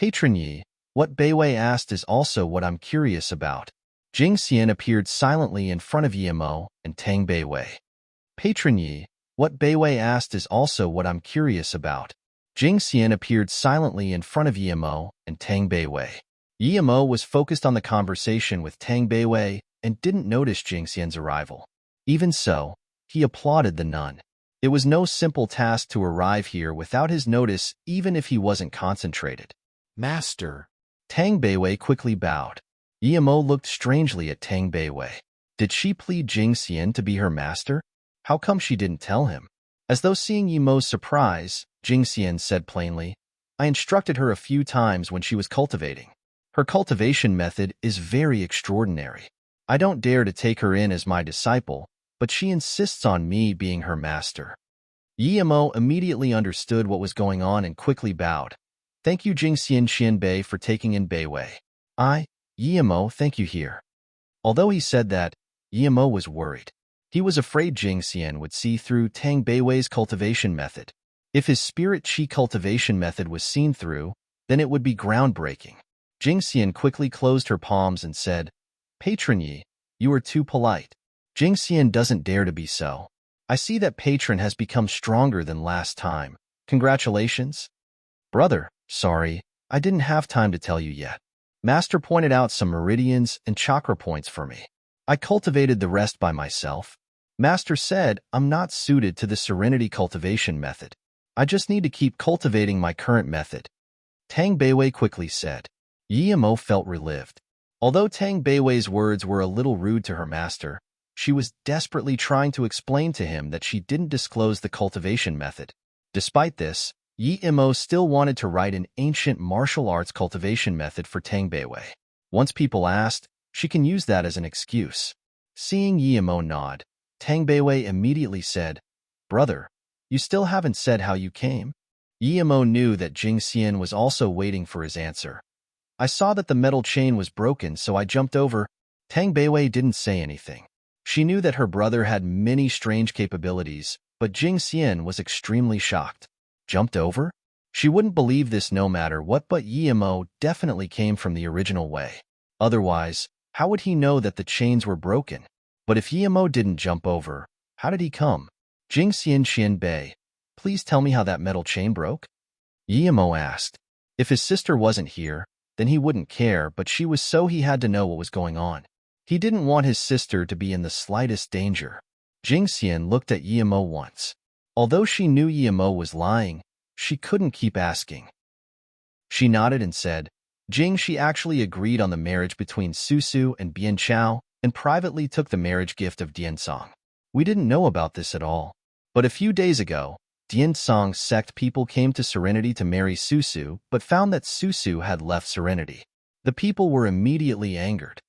Patron Yi, what Beiwei asked is also what I'm curious about. Jing Xian appeared silently in front of Yimo and Tang Beiwei. Patron Yi, what Beiwei asked is also what I'm curious about. Jing Xian appeared silently in front of Yimo and Tang Beiwei. Yimo was focused on the conversation with Tang Beiwei and didn't notice Jing Xian's arrival. Even so, he applauded the nun. It was no simple task to arrive here without his notice, even if he wasn't concentrated. Master. Tang Beiwei quickly bowed. Yimo looked strangely at Tang Beiwei. Did she plead Jing Xian to be her master? How come she didn't tell him? As though seeing Yimo's surprise, Jing Xian said plainly, I instructed her a few times when she was cultivating. Her cultivation method is very extraordinary. I don't dare to take her in as my disciple, but she insists on me being her master. Yimo immediately understood what was going on and quickly bowed. Thank you Jing Xian Qianbei for taking in Beiwei. Yimo, thank you here. Although he said that, Yimo was worried. He was afraid Jing Xian would see through Tang Beiwei's cultivation method. If his spirit qi cultivation method was seen through, then it would be groundbreaking. Jing Xian quickly closed her palms and said, Patron Yi, you are too polite. Jing Xian doesn't dare to be so. I see that Patron has become stronger than last time. Congratulations. Brother, sorry, I didn't have time to tell you yet. Master pointed out some meridians and chakra points for me. I cultivated the rest by myself. Master said I'm not suited to the serenity cultivation method. I just need to keep cultivating my current method. Tang Beiwei quickly said. Yimo felt relieved. Although Tang Beiwei's words were a little rude to her master, she was desperately trying to explain to him that she didn't disclose the cultivation method. Despite this, Yimo still wanted to write an ancient martial arts cultivation method for Tang Beiwei. Once people asked, she can use that as an excuse. Seeing Yimo nod, Tang Beiwei immediately said, Brother, you still haven't said how you came? Yimo knew that Jing Xian was also waiting for his answer. I saw that the metal chain was broken, so I jumped over. Tang Beiwei didn't say anything. She knew that her brother had many strange capabilities, but Jing Xian was extremely shocked. Jumped over? She wouldn't believe this no matter what, but Yimo definitely came from the original way. Otherwise, how would he know that the chains were broken? But if Yimo didn't jump over, how did he come? Jing Xian Qianbei, please tell me how that metal chain broke? Yimo asked. If his sister wasn't here, then he wouldn't care, but she was, so he had to know what was going on. He didn't want his sister to be in the slightest danger. Jing Xian looked at Yimo once. Although she knew Yimo was lying, she couldn't keep asking. She nodded and said, Jing, she actually agreed on the marriage between Susu and Bian Chao and privately took the marriage gift of Dian Song. We didn't know about this at all. But a few days ago, Dian Song's sect people came to Serenity to marry Susu, but found that Susu had left Serenity. The people were immediately angered.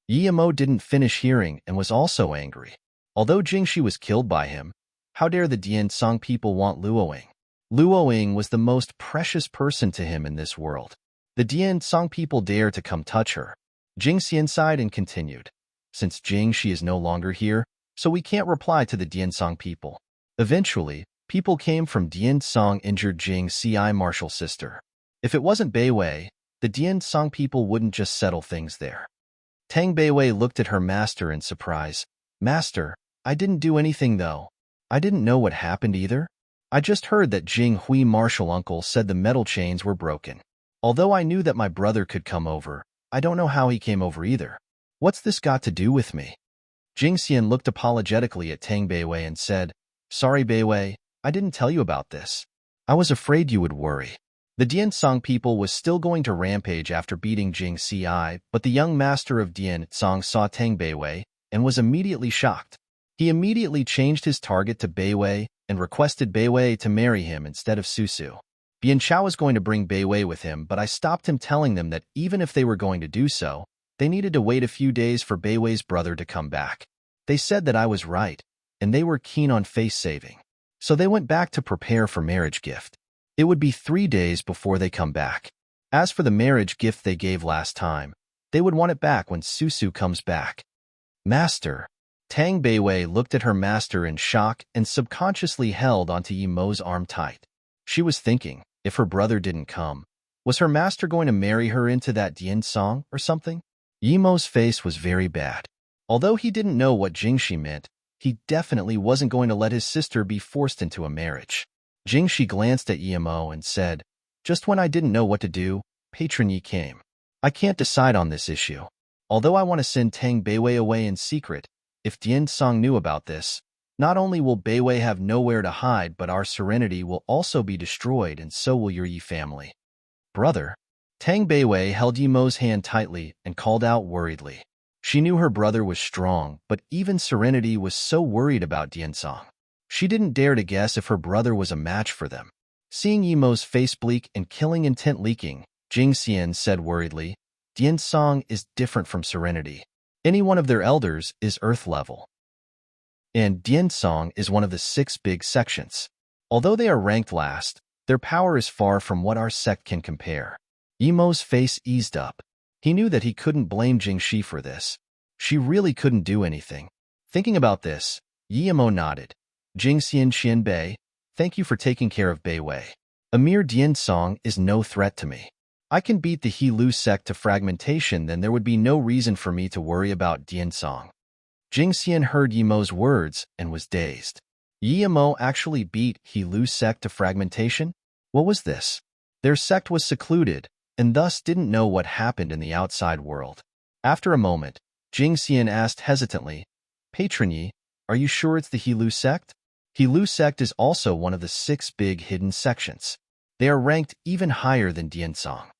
Yimo didn't finish hearing and was also angry. Although Jingxi was killed by him, how dare the Dian Song people want Luoying? Luoying was the most precious person to him in this world. The Dian Song people dare to come touch her. Jing Xian sighed and continued. Since Jingxi is no longer here, so we can't reply to the Dian Song people. Eventually, people came from Dian Song injured Jing Ci martial sister. If it wasn't Beiwei, the Dian Song people wouldn't just settle things there. Tang Beiwei looked at her master in surprise. Master, I didn't do anything though. I didn't know what happened either. I just heard that Jing Hui martial uncle said the metal chains were broken. Although I knew that my brother could come over, I don't know how he came over either. What's this got to do with me? Jing Xian looked apologetically at Tang Beiwei and said, Sorry Beiwei, I didn't tell you about this. I was afraid you would worry. The Dian Song people was still going to rampage after beating Jing Ci, but the young master of Dian Song saw Tang Beiwei and was immediately shocked. He immediately changed his target to Beiwei and requested Beiwei to marry him instead of Susu. Bian Chao was going to bring Beiwei with him, but I stopped him, telling them that even if they were going to do so, they needed to wait a few days for Beiwei's brother to come back. They said that I was right, and they were keen on face saving. So they went back to prepare for marriage gift. It would be 3 days before they come back. As for the marriage gift they gave last time, they would want it back when Susu comes back. Master. Tang Beiwei looked at her master in shock and subconsciously held onto Yimo's arm tight. She was thinking, if her brother didn't come, Was her master going to marry her into that Dian song or something? Yimo's face was very bad. Although he didn't know what Jingxi meant, he definitely wasn't going to let his sister be forced into a marriage. Jingxi glanced at Yimo and said, "Just when I didn't know what to do, Patron Yi came. I can't decide on this issue. Although I want to send Tang Beiwei away in secret, if Dian Song knew about this, not only will Beiwei have nowhere to hide, but our serenity will also be destroyed, and so will your Yi family." "Brother." Tang Beiwei held Yimo's hand tightly and called out worriedly. She knew her brother was strong, but even Serenity was so worried about Dian Song. She didn't dare to guess if her brother was a match for them. Seeing Yimo's face bleak and killing intent leaking, Jing Xian said worriedly, "Dian Song is different from Serenity. Any one of their elders is Earth level. And Dian Song is one of the 6 big sections. Although they are ranked last, their power is far from what our sect can compare." Yimo's face eased up. He knew that he couldn't blame Jingxi for this. She really couldn't do anything. Thinking about this, Yimo nodded. "Jingxian Qianbei, thank you for taking care of Beiwei. A mere Dian Song is no threat to me. I can beat the He Lu sect to fragmentation, then there would be no reason for me to worry about Dian Song." Jingxian heard Yimo's words and was dazed. Yimo actually beat He Lu sect to fragmentation? What was this? Their sect was secluded, and thus didn't know what happened in the outside world. After a moment, Jingxian asked hesitantly, "Patron Yi, are you sure it's the He Lu sect?" He Lu sect is also one of the 6 big hidden sections. They are ranked even higher than Dian Song.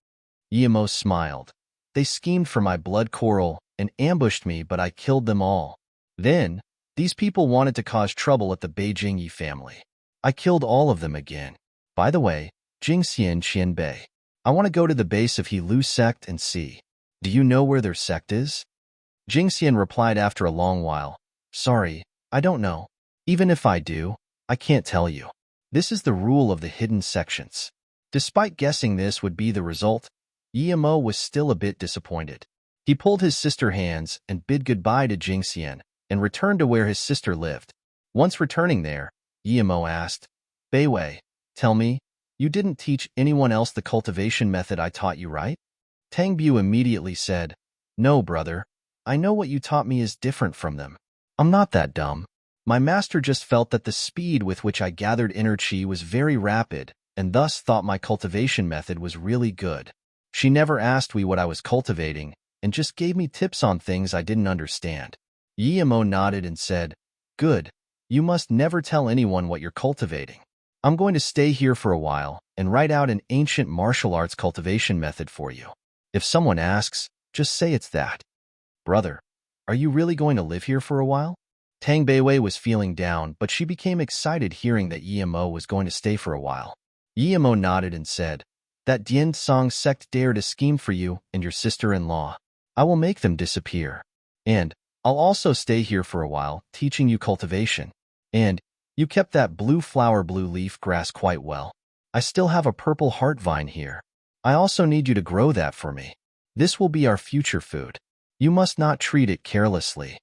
Yimo smiled. "They schemed for my blood coral and ambushed me, but I killed them all. Then, these people wanted to cause trouble at the Beijing Yi family. I killed all of them again. By the way, Jingxian Qianbei, I want to go to the base of He Lu sect and see. Do you know where their sect is?" Jingxian replied after a long while, "Sorry, I don't know. Even if I do, I can't tell you. This is the rule of the hidden sections." Despite guessing this would be the result, Yimo was still a bit disappointed. He pulled his sister's hands and bid goodbye to Jingxian and returned to where his sister lived. Once returning there, Yimo asked, "Beiwei, tell me, you didn't teach anyone else the cultivation method I taught you, right?" Tang Bu immediately said, "No, brother. I know what you taught me is different from them. I'm not that dumb. My master just felt that the speed with which I gathered inner chi was very rapid, and thus thought my cultivation method was really good. She never asked me what I was cultivating, and just gave me tips on things I didn't understand." Yimo nodded and said, "Good. You must never tell anyone what you're cultivating. I'm going to stay here for a while and write out an ancient martial arts cultivation method for you. If someone asks, just say it's that." "Brother, are you really going to live here for a while?" Tang Beiwei was feeling down, but she became excited hearing that Yimo was going to stay for a while. Yimo nodded and said, "That Dian Song sect dared to scheme for you and your sister-in-law. I will make them disappear. And I'll also stay here for a while, teaching you cultivation. And you kept that blue flower blue leaf grass quite well. I still have a purple heart vine here. I also need you to grow that for me. This will be our future food. You must not treat it carelessly."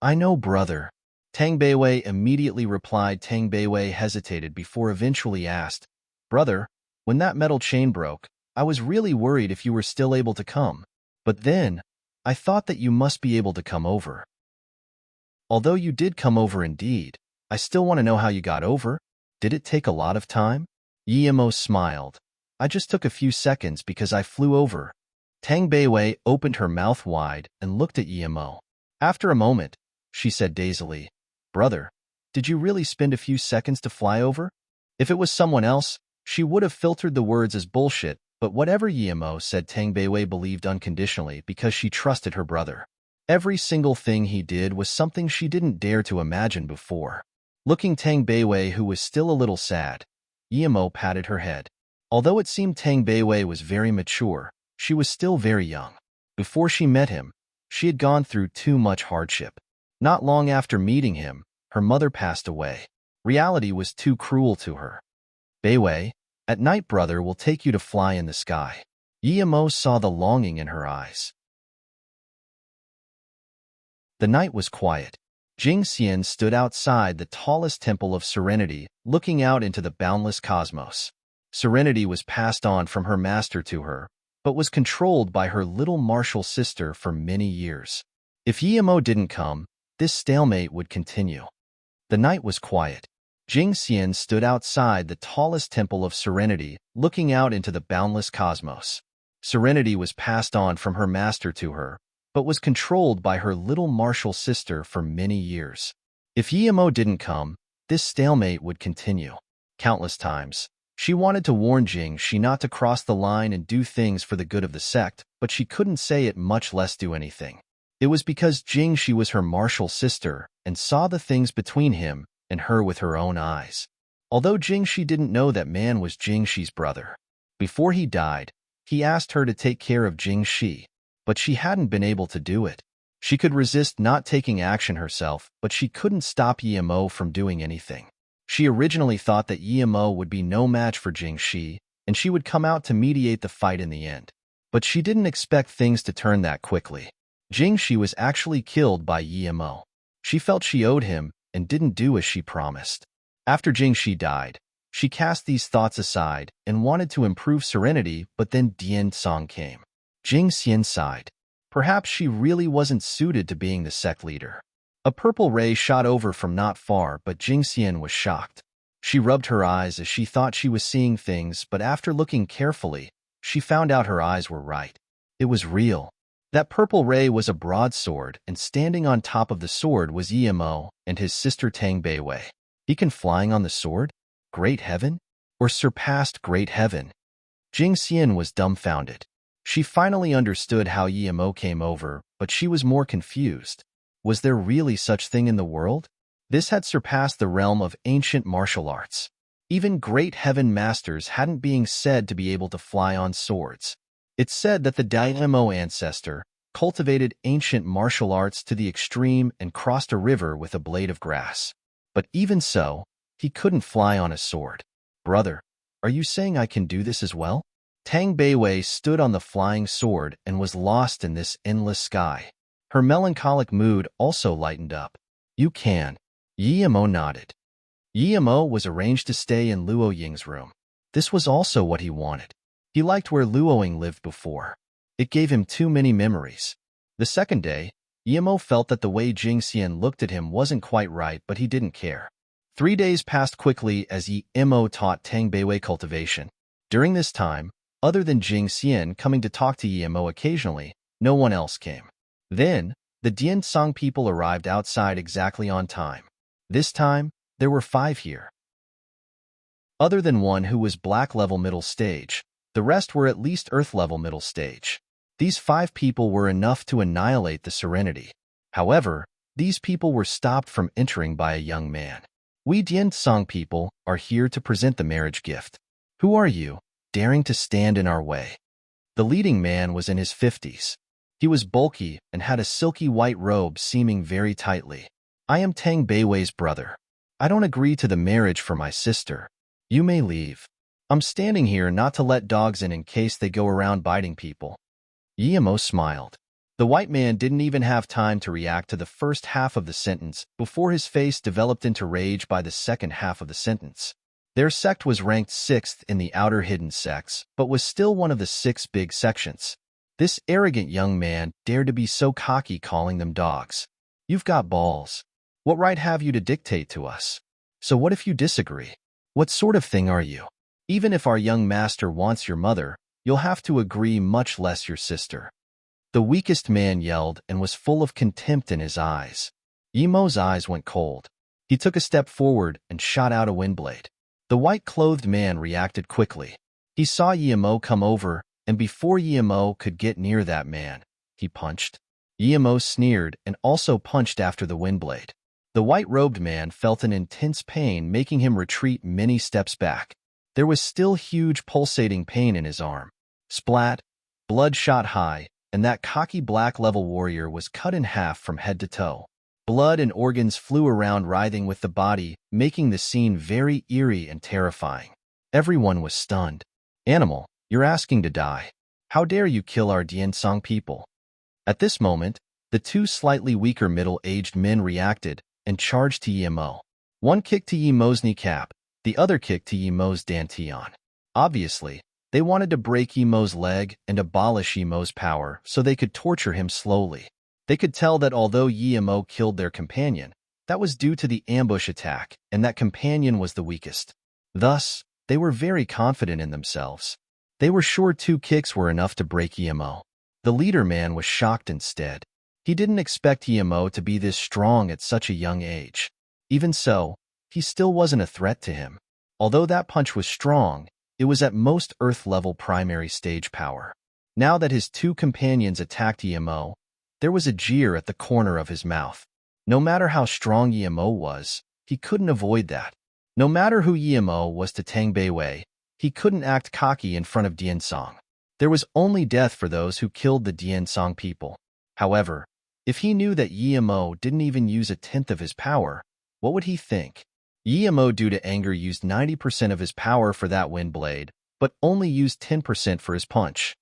"I know, brother." Tang Beiwei immediately replied. Tang Beiwei hesitated before eventually asked, "Brother, when that metal chain broke, I was really worried if you were still able to come. But then, I thought that you must be able to come over. Although you did come over indeed, I still want to know how you got over. Did it take a lot of time?" Yimo smiled. "I just took a few seconds because I flew over." Tang Beiwei opened her mouth wide and looked at Yimo. After a moment, she said dazedly, "Brother, did you really spend a few seconds to fly over?" If it was someone else, she would have filtered the words as bullshit, but whatever Yimo said, Tang Beiwei believed unconditionally because she trusted her brother. Every single thing he did was something she didn't dare to imagine before. Looking Tang Beiwei, who was still a little sad, Yimo patted her head. Although it seemed Tang Beiwei was very mature, she was still very young. Before she met him, she had gone through too much hardship. Not long after meeting him, her mother passed away. Reality was too cruel to her. "Beiwei, at night brother will take you to fly in the sky." Yimo saw the longing in her eyes. The night was quiet. Jing Xian stood outside the tallest temple of serenity, looking out into the boundless cosmos. Serenity was passed on from her master to her, but was controlled by her little martial sister for many years. If Yemo didn't come, this stalemate would continue. The night was quiet. Jing Xian stood outside the tallest temple of Serenity, looking out into the boundless cosmos. Serenity was passed on from her master to her, but was controlled by her little martial sister for many years. If Yemo didn't come, this stalemate would continue. Countless times, she wanted to warn Jing Shi not to cross the line and do things for the good of the sect, but she couldn't say it, much less do anything. It was because Jing Shi was her martial sister and saw the things between him and her with her own eyes. Although Jing Shi didn't know that man was Jing Shi's brother. Before he died, he asked her to take care of Jing Shi, but she hadn't been able to do it. She could resist not taking action herself, but she couldn't stop Yemo from doing anything. She originally thought that Yemo would be no match for Jing Shi, and she would come out to mediate the fight in the end. But she didn't expect things to turn that quickly. Jing Shi was actually killed by Yemo. She felt she owed him and didn't do as she promised. After Jing Shi died, she cast these thoughts aside and wanted to improve Serenity, but then Dian Song came. Jing Xian sighed. Perhaps she really wasn't suited to being the sect leader. A purple ray shot over from not far, but Jing Xian was shocked. She rubbed her eyes as she thought she was seeing things, but after looking carefully, she found out her eyes were right. It was real. That purple ray was a broadsword, and standing on top of the sword was Yemo and his sister Tang Beiwei. He can flying on the sword? Great heaven? Or surpassed great heaven? Jing Xian was dumbfounded. She finally understood how Yemo came over, but she was more confused. Was there really such thing in the world? This had surpassed the realm of ancient martial arts. Even great heaven masters hadn't been said to be able to fly on swords. It's said that the Daimo ancestor cultivated ancient martial arts to the extreme and crossed a river with a blade of grass. But even so, he couldn't fly on a sword. Brother, are you saying I can do this as well? Tang Beiwei stood on the flying sword and was lost in this endless sky. Her melancholic mood also lightened up. You can. Yemo nodded. Yemo was arranged to stay in Luo Ying's room. This was also what he wanted. He liked where Luo Ying lived before. It gave him too many memories. The second day, Yemo felt that the way Jing Xian looked at him wasn't quite right, but he didn't care. 3 days passed quickly as Yemo taught Tang Beiwei cultivation. During this time, other than Jing Xian coming to talk to Yemo occasionally, no one else came. Then, the Dian Song people arrived outside exactly on time. This time, there were 5 here. Other than one who was black level middle stage, the rest were at least earth level middle stage. These 5 people were enough to annihilate the Serenity. However, these people were stopped from entering by a young man. We Dian Song people are here to present the marriage gift. Who are you, daring to stand in our way? The leading man was in his 50s. He was bulky and had a silky white robe seaming very tightly. I am Tang Beiwei's brother. I don't agree to the marriage for my sister. You may leave. I'm standing here not to let dogs in case they go around biting people. Yemo smiled. The white man didn't even have time to react to the first half of the sentence before his face developed into rage by the second half of the sentence. Their sect was ranked 6th in the outer hidden sects, but was still one of the 6 big sections. This arrogant young man dared to be so cocky, calling them dogs. You've got balls. What right have you to dictate to us? So what if you disagree? What sort of thing are you? Even if our young master wants your mother, you'll have to agree, much less your sister. The weakest man yelled and was full of contempt in his eyes. Yemo's eyes went cold. He took a step forward and shot out a windblade. The white-clothed man reacted quickly. He saw Yemo come over, and before Yemo could get near that man, he punched. Yemo sneered and also punched after the windblade. The white-robed man felt an intense pain, making him retreat many steps back. There was still huge pulsating pain in his arm. Splat, blood shot high, and that cocky black-level warrior was cut in half from head to toe. Blood and organs flew around, writhing with the body, making the scene very eerie and terrifying. Everyone was stunned. Animal, you're asking to die. How dare you kill our Dian Song people? At this moment, the 2 slightly weaker middle-aged men reacted and charged to Yemo. One kicked to Yemo's kneecap, the other kicked to Yemo's dantian. Obviously, they wanted to break Yemo's leg and abolish Yemo's power so they could torture him slowly. They could tell that although Yemo killed their companion, that was due to the ambush attack, and that companion was the weakest. Thus, they were very confident in themselves. They were sure 2 kicks were enough to break Yemo. The leader man was shocked instead. He didn't expect Yemo to be this strong at such a young age. Even so, he still wasn't a threat to him. Although that punch was strong, it was at most Earth-level primary stage power. Now that his 2 companions attacked Yemo, there was a jeer at the corner of his mouth. No matter how strong Yemo was, he couldn't avoid that. No matter who Yemo was to Tang Beiwei, he couldn't act cocky in front of Diansong. There was only death for those who killed the Diansong people. However, if he knew that Yemo didn't even use a tenth of his power, what would he think? Yemo, due to anger, used 90% of his power for that wind blade, but only used 10% for his punch.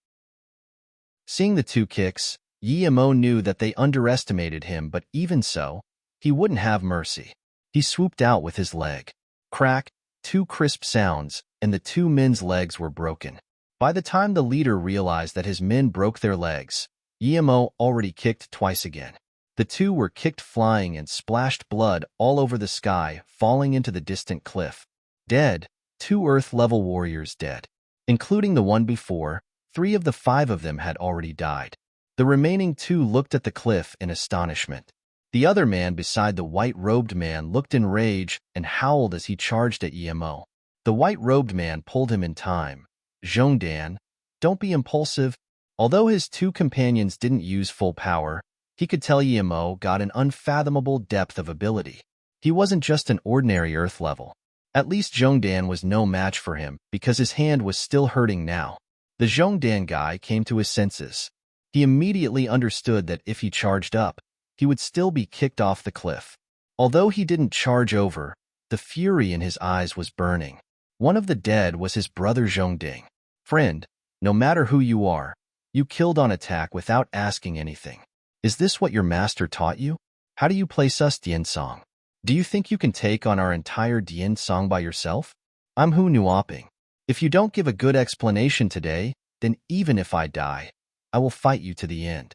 Seeing the 2 kicks, Yemo knew that they underestimated him, but even so, he wouldn't have mercy. He swooped out with his leg. Crack, 2 crisp sounds, and the 2 men's legs were broken. By the time the leader realized that his men broke their legs, Yemo already kicked twice again. The 2 were kicked flying and splashed blood all over the sky, falling into the distant cliff. Dead, 2 Earth-level warriors dead. Including the one before, 3 of the 5 of them had already died. The remaining 2 looked at the cliff in astonishment. The other man beside the white-robed man looked in rage and howled as he charged at Yemo. The white-robed man pulled him in time. Zhongdan, don't be impulsive. Although his 2 companions didn't use full power, he could tell Yemo got an unfathomable depth of ability. He wasn't just an ordinary Earth level. At least Zhongdan was no match for him because his hand was still hurting now. The Zhongdan guy came to his senses. He immediately understood that if he charged up, he would still be kicked off the cliff. Although he didn't charge over, the fury in his eyes was burning. One of the dead was his brother Zhongding. Friend, no matter who you are, you killed on attack without asking anything. Is this what your master taught you? How do you place us, Diansong? Do you think you can take on our entire Diansong by yourself? I'm Hu Nuoping. If you don't give a good explanation today, then even if I die, I will fight you to the end.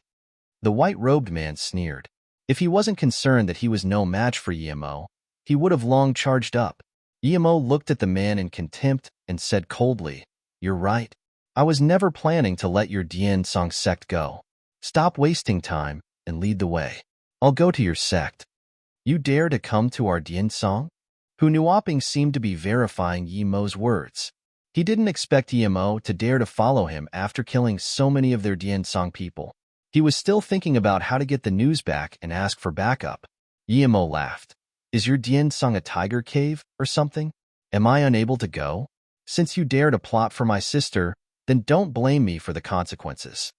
The white-robed man sneered. If he wasn't concerned that he was no match for Yemo, he would have long charged up. Yemo looked at the man in contempt and said coldly, "You're right. I was never planning to let your Diansong sect go. Stop wasting time and lead the way. I'll go to your sect. You dare to come to our Diansong?" Hu Nuoping seemed to be verifying Yemo's words. He didn't expect Yemo to dare to follow him after killing so many of their Diansong people. He was still thinking about how to get the news back and ask for backup. Yemo laughed. Is your Diansong a tiger cave or something? Am I unable to go? Since you dare to plot for my sister, then don't blame me for the consequences.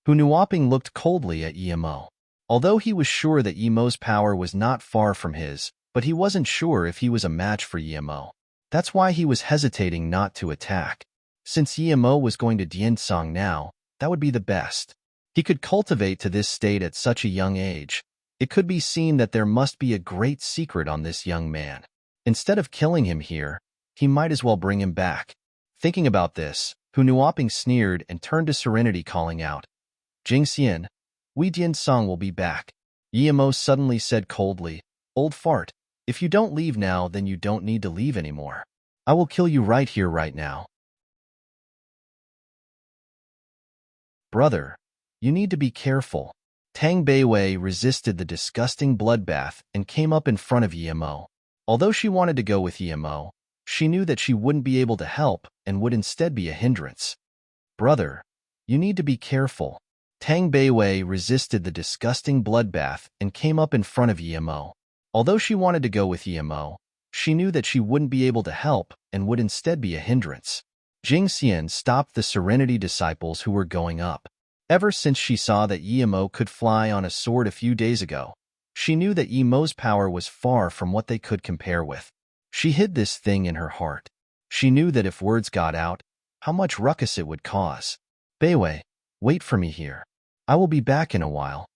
Hu Nuoping looked coldly at Yemo. Although he was sure that Yemo's power was not far from his, but he wasn't sure if he was a match for Yemo. That's why he was hesitating not to attack. Since Yemo was going to Diansong now, that would be the best. He could cultivate to this state at such a young age. It could be seen that there must be a great secret on this young man. Instead of killing him here, he might as well bring him back. Thinking about this, Hu Nuoping sneered and turned to Serenity, calling out, "Jingxian, we Diansong will be back." Yemo suddenly said coldly, "Old fart, if you don't leave now, then you don't need to leave anymore. I will kill you right here, right now." Brother, you need to be careful. Tang Beiwei resisted the disgusting bloodbath and came up in front of Yemo. Although she wanted to go with Yemo, she knew that she wouldn't be able to help and would instead be a hindrance. Brother, you need to be careful. Tang Beiwei resisted the disgusting bloodbath and came up in front of Yemo. Although she wanted to go with Yemo, she knew that she wouldn't be able to help and would instead be a hindrance. Jingxian stopped the Serenity disciples who were going up. Ever since she saw that Yemo could fly on a sword a few days ago, she knew that Yemo's power was far from what they could compare with. She hid this thing in her heart. She knew that if words got out, how much ruckus it would cause. Beiwei, wait for me here. I will be back in a while.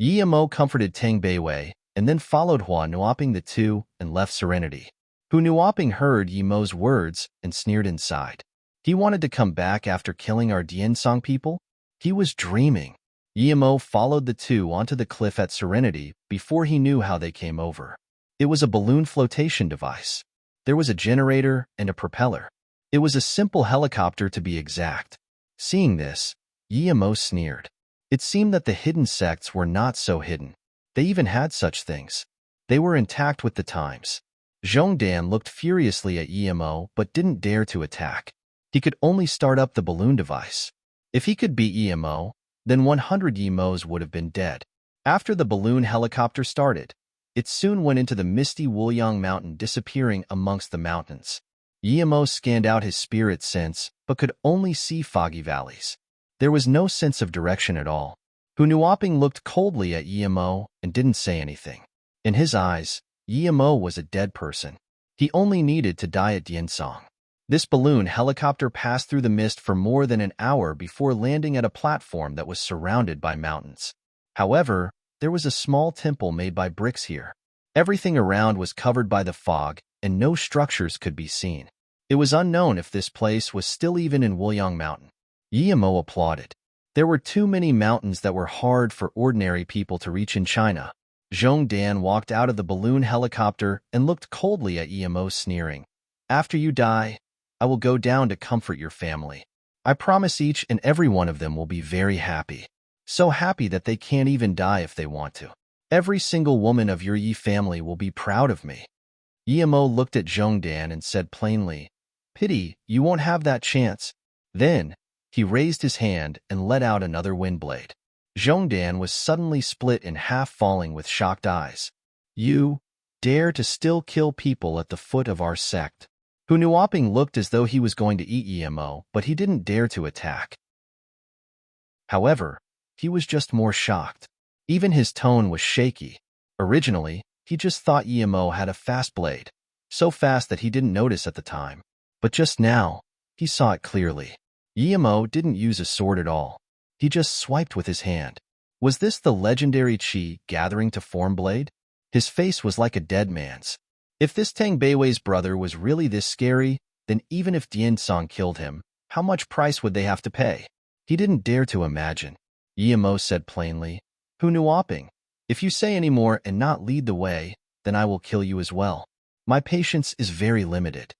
Yemo comforted Tang Beiwei and then followed Hu Nuoping the two and left Serenity. Hu Nuoping heard Yemo's words and sneered inside. He wanted to come back after killing our Diensong people? He was dreaming. Yimo followed the two onto the cliff at Serenity before he knew how they came over. It was a balloon flotation device. There was a generator and a propeller. It was a simple helicopter to be exact. Seeing this, Yimo sneered. It seemed that the hidden sects were not so hidden. They even had such things. They were intact with the times. Zhongdan looked furiously at Yimo but didn't dare to attack. He could only start up the balloon device. If he could beat Yimo, then 100 Yimos would have been dead. After the balloon helicopter started, it soon went into the misty Wuliang mountain, disappearing amongst the mountains. Yimo scanned out his spirit sense but could only see foggy valleys. There was no sense of direction at all. Hunuoping looked coldly at Yimo and didn't say anything. In his eyes, Yimo was a dead person. He only needed to die at Diensong. This balloon helicopter passed through the mist for more than an hour before landing at a platform that was surrounded by mountains. However, there was a small temple made by bricks here. Everything around was covered by the fog, and no structures could be seen. It was unknown if this place was still even in Wuliang Mountain. Yimo applauded. There were too many mountains that were hard for ordinary people to reach in China. Zhongdan walked out of the balloon helicopter and looked coldly at Yimo, sneering. After you die, I will go down to comfort your family. I promise each and every one of them will be very happy. So happy that they can't even die if they want to. Every single woman of your Yi family will be proud of me. Yimo looked at Zhongdan and said plainly, Pity, you won't have that chance. Then, he raised his hand and let out another wind blade. Zhongdan was suddenly split in half, falling with shocked eyes. You dare to still kill people at the foot of our sect? Hunuoping looked as though he was going to eat Yimo, but he didn't dare to attack. However, he was just more shocked. Even his tone was shaky. Originally, he just thought Yimo had a fast blade, so fast that he didn't notice at the time. But just now, he saw it clearly. Yimo didn't use a sword at all. He just swiped with his hand. Was this the legendary Qi gathering to form blade? His face was like a dead man's. If this Tang Beiwei's brother was really this scary, then even if Diensong killed him, how much price would they have to pay? He didn't dare to imagine. Yimo said plainly, Hunuoping, if you say any more and not lead the way, then I will kill you as well. My patience is very limited.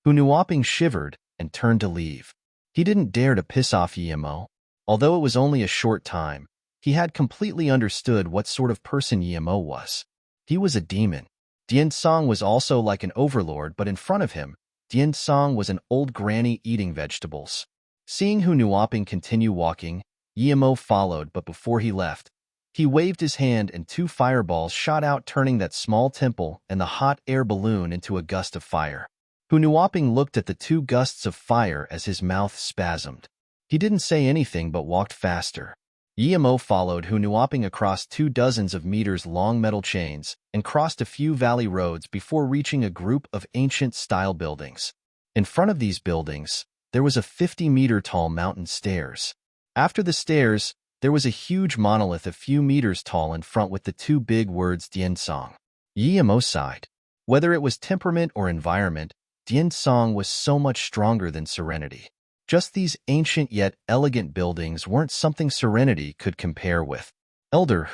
Hunuoping shivered and turned to leave. He didn't dare to piss off Yimo. Although it was only a short time, he had completely understood what sort of person Yimo was. He was a demon. Diensong was also like an overlord, but in front of him, Diensong was an old granny eating vegetables. Seeing Hunuoping continue walking, Yimo followed, but before he left, he waved his hand and two fireballs shot out, turning that small temple and the hot air balloon into a gust of fire. Hunuoping looked at the two gusts of fire as his mouth spasmed. He didn't say anything but walked faster. Yimo followed Hunuoping across 24 meters long metal chains and crossed a few valley roads before reaching a group of ancient-style buildings. In front of these buildings, there was a 50-meter-tall mountain stairs. After the stairs, there was a huge monolith a few meters tall in front with the two big words Diensong. Yimo sighed. Whether it was temperament or environment, Diensong was so much stronger than Serenity. Just these ancient yet elegant buildings weren't something Serenity could compare with. Elder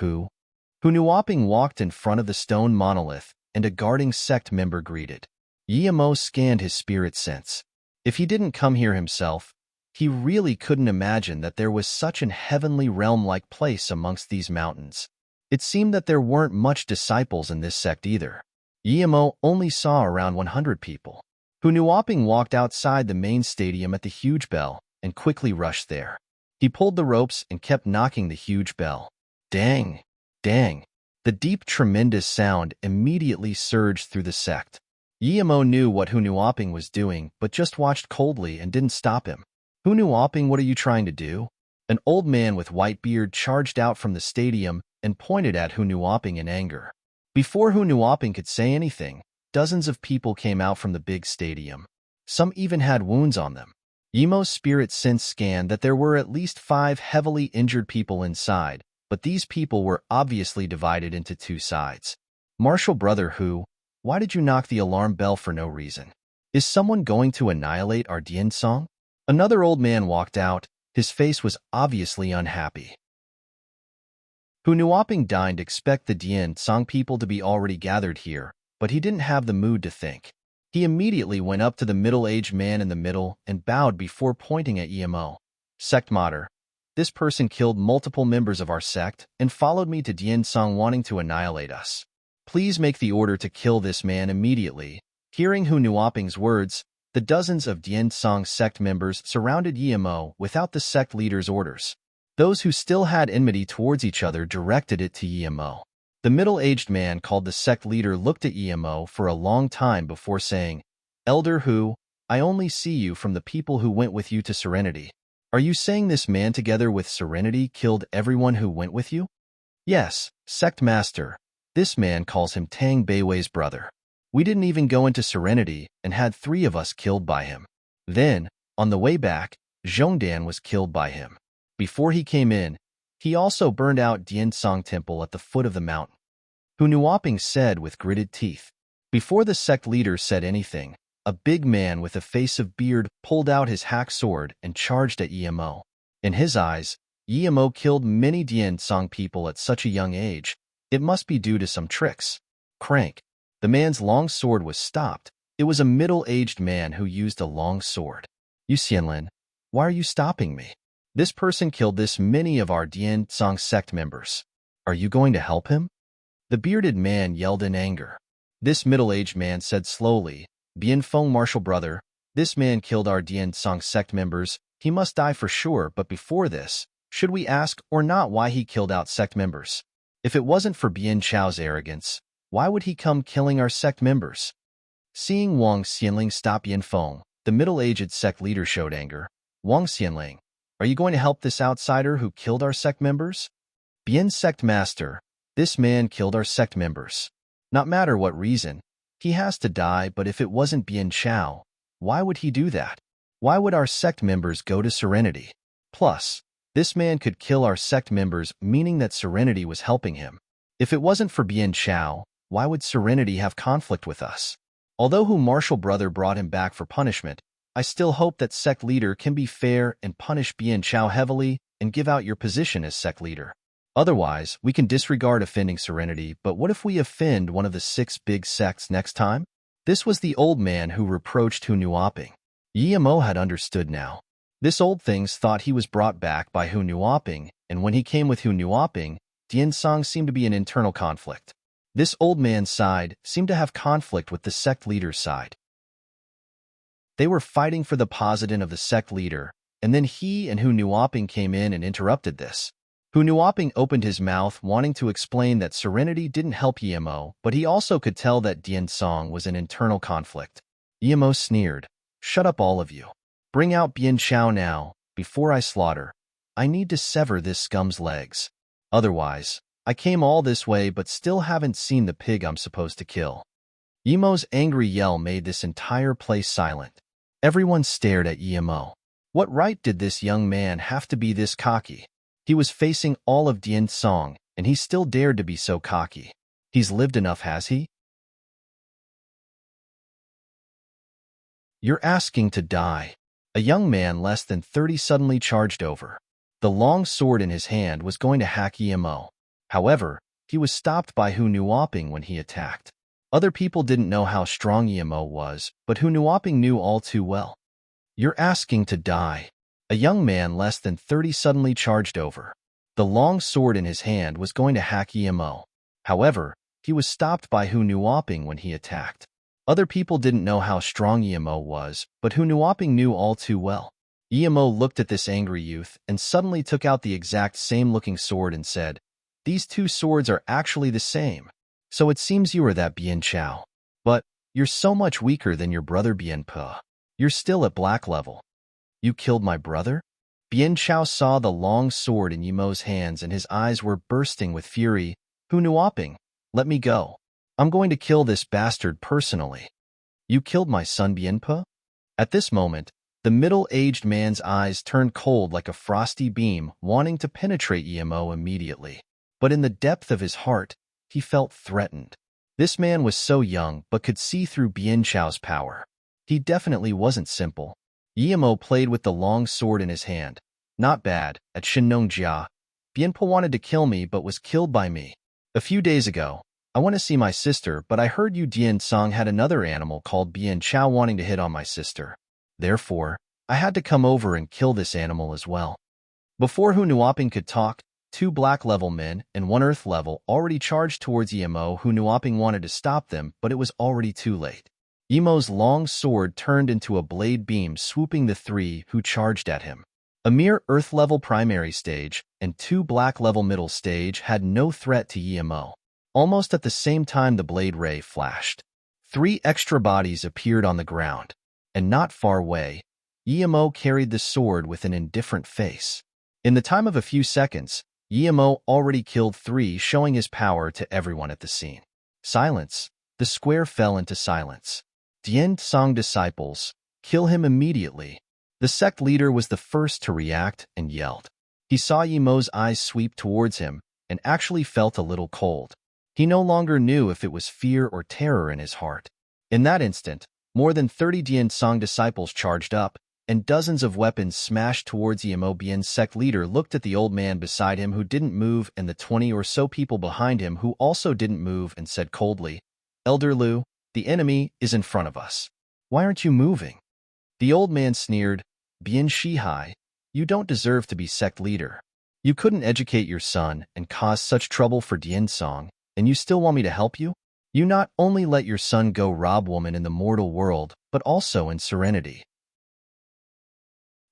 Hunuoping walked in front of the stone monolith, and a guarding sect member greeted. Yimo scanned his spirit sense. If he didn't come here himself, he really couldn't imagine that there was such an heavenly realm-like place amongst these mountains. It seemed that there weren't much disciples in this sect either. Yimo only saw around 100 people. Hunuoping walked outside the main stadium at the huge bell and quickly rushed there. He pulled the ropes and kept knocking the huge bell. Dang! Dang! The deep, tremendous sound immediately surged through the sect. Yimo knew what Hunuoping was doing, but just watched coldly and didn't stop him. Hunuoping, what are you trying to do? An old man with white beard charged out from the stadium and pointed at Hunuoping in anger. Before Hunuoping could say anything, dozens of people came out from the big stadium. Some even had wounds on them. Yimo's spirit sense scanned that there were at least 5 heavily injured people inside, but these people were obviously divided into 2 sides. Martial brother why did you knock the alarm bell for no reason? Is someone going to annihilate our Diensong? Another old man walked out. His face was obviously unhappy. Hu Nuoping deigned expect the Dian Song people to be already gathered here, but he didn't have the mood to think. He immediately went up to the middle-aged man in the middle and bowed before pointing at Emo. Sect Mater. This person killed multiple members of our sect and followed me to Dian Song wanting to annihilate us. Please make the order to kill this man immediately. Hearing Hu Nuoping's words, the dozens of Dian Song sect members surrounded Emo without the sect leader's orders. Those who still had enmity towards each other directed it to Emo. The middle-aged man called the sect leader looked at Emo for a long time before saying, Elder Hu, I only see you from the people who went with you to Serenity. Are you saying this man together with Serenity killed everyone who went with you? Yes, sect master. This man calls him Tang Beiwei's brother. We didn't even go into Serenity and had 3 of us killed by him. Then, on the way back, Zhongdan was killed by him. Before he came in, he also burned out Dian Song Temple at the foot of the mountain. Hu Nuoping said with gritted teeth. Before the sect leader said anything, a big man with a face of beard pulled out his hack sword and charged at Emo. In his eyes, Emo killed many Dian Song people at such a young age. It must be due to some tricks. Crank. The man's long sword was stopped. It was a middle-aged man who used a long sword. Yu Xianlin, why are you stopping me? This person killed this many of our Dian Song sect members. Are you going to help him? The bearded man yelled in anger. This middle-aged man said slowly, Bian Feng martial brother, this man killed our Dian Song sect members. He must die for sure, but before this, should we ask or not why he killed out sect members? If it wasn't for Bian Chao's arrogance, why would he come killing our sect members? Seeing Wang Xianling stop Bian Feng, the middle-aged sect leader showed anger. Wang Xianling, are you going to help this outsider who killed our sect members? Bian sect master, this man killed our sect members. Not matter what reason, he has to die, but if it wasn't Bian Chao, why would he do that? Why would our sect members go to Serenity? Plus, this man could kill our sect members, meaning that Serenity was helping him. If it wasn't for Bian Chao, why would Serenity have conflict with us? Although Hu martial brother brought him back for punishment, I still hope that sect leader can be fair and punish Bian Chao heavily and give out your position as sect leader. Otherwise, we can disregard offending Serenity, but what if we offend one of the 6 big sects next time? This was the old man who reproached Hu Nuoping. Emo had understood now. This old things thought he was brought back by Hu Nuoping, and when he came with Hu Nuoping, Dian Song seemed to be an internal conflict. This old man's side seemed to have conflict with the sect leader's side. They were fighting for the position of the sect leader, and then he and Hu Nuoping came in and interrupted this. Hu Nuoping opened his mouth wanting to explain that Serenity didn't help Emo, but he also could tell that Dian Song was an internal conflict. Emo sneered, Shut up all of you. Bring out Bian Chao now, before I slaughter. I need to sever this scum's legs. Otherwise, I came all this way but still haven't seen the pig I'm supposed to kill. Emo's angry yell made this entire place silent. Everyone stared at Emo. What right did this young man have to be this cocky? He was facing all of Dian Song, and he still dared to be so cocky. He's lived enough, has he? You're asking to die. A young man less than 30 suddenly charged over. The long sword in his hand was going to hack Emo. However, he was stopped by Hu Nuoping when he attacked. Other people didn't know how strong Emo was, but Hu Nuoping knew all too well. You're asking to die. A young man less than 30 suddenly charged over. The long sword in his hand was going to hack Emo. However, he was stopped by Hu Nuoping when he attacked. Other people didn't know how strong Emo was, but Hu Nuoping knew all too well. Emo looked at this angry youth and suddenly took out the exact same-looking sword and said, These 2 swords are actually the same. So it seems you are that Bian Chao. But, you're so much weaker than your brother Bian Pe. You're still at black level. You killed my brother? Bian Chao saw the long sword in Emo's hands and his eyes were bursting with fury. Hu Nuoping, let me go. I'm going to kill this bastard personally. You killed my son Bian Pe? At this moment, the middle-aged man's eyes turned cold like a frosty beam, wanting to penetrate Emo immediately. But in the depth of his heart, he felt threatened. This man was so young but could see through Bian Chao's power. He definitely wasn't simple. Yimo played with the long sword in his hand. Not bad, at Shinongjia. Bianpo wanted to kill me but was killed by me. A few days ago, I went to see my sister, but I heard Yu Dian Song had another animal called Bian Chao wanting to hit on my sister. Therefore, I had to come over and kill this animal as well. Before Hu Nuoping could talk, 2 black-level men and 1 earth-level already charged towards Yimo. Hu Nuoping wanted to stop them, but it was already too late. Yimo's long sword turned into a blade beam swooping the 3 who charged at him. A mere earth-level primary stage and 2 black-level middle stage had no threat to Yimo. Almost at the same time the blade ray flashed. 3 extra bodies appeared on the ground, and not far away, Yimo carried the sword with an indifferent face. In the time of a few seconds, Yimo already killed 3, showing his power to everyone at the scene. Silence. The square fell into silence. Dian Song disciples, kill him immediately. The sect leader was the first to react and yelled. He saw Yimo's eyes sweep towards him and actually felt a little cold. He no longer knew if it was fear or terror in his heart. In that instant, more than 30 Dian Song disciples charged up, and dozens of weapons smashed towards Yimo. Bian's sect leader looked at the old man beside him who didn't move and the 20 or so people behind him who also didn't move and said coldly, "Elder Lu, the enemy is in front of us. Why aren't you moving?" The old man sneered, "Bian Shihai, you don't deserve to be sect leader. You couldn't educate your son and cause such trouble for Dian Song, and you still want me to help you? You not only let your son go rob woman in the mortal world, but also in serenity.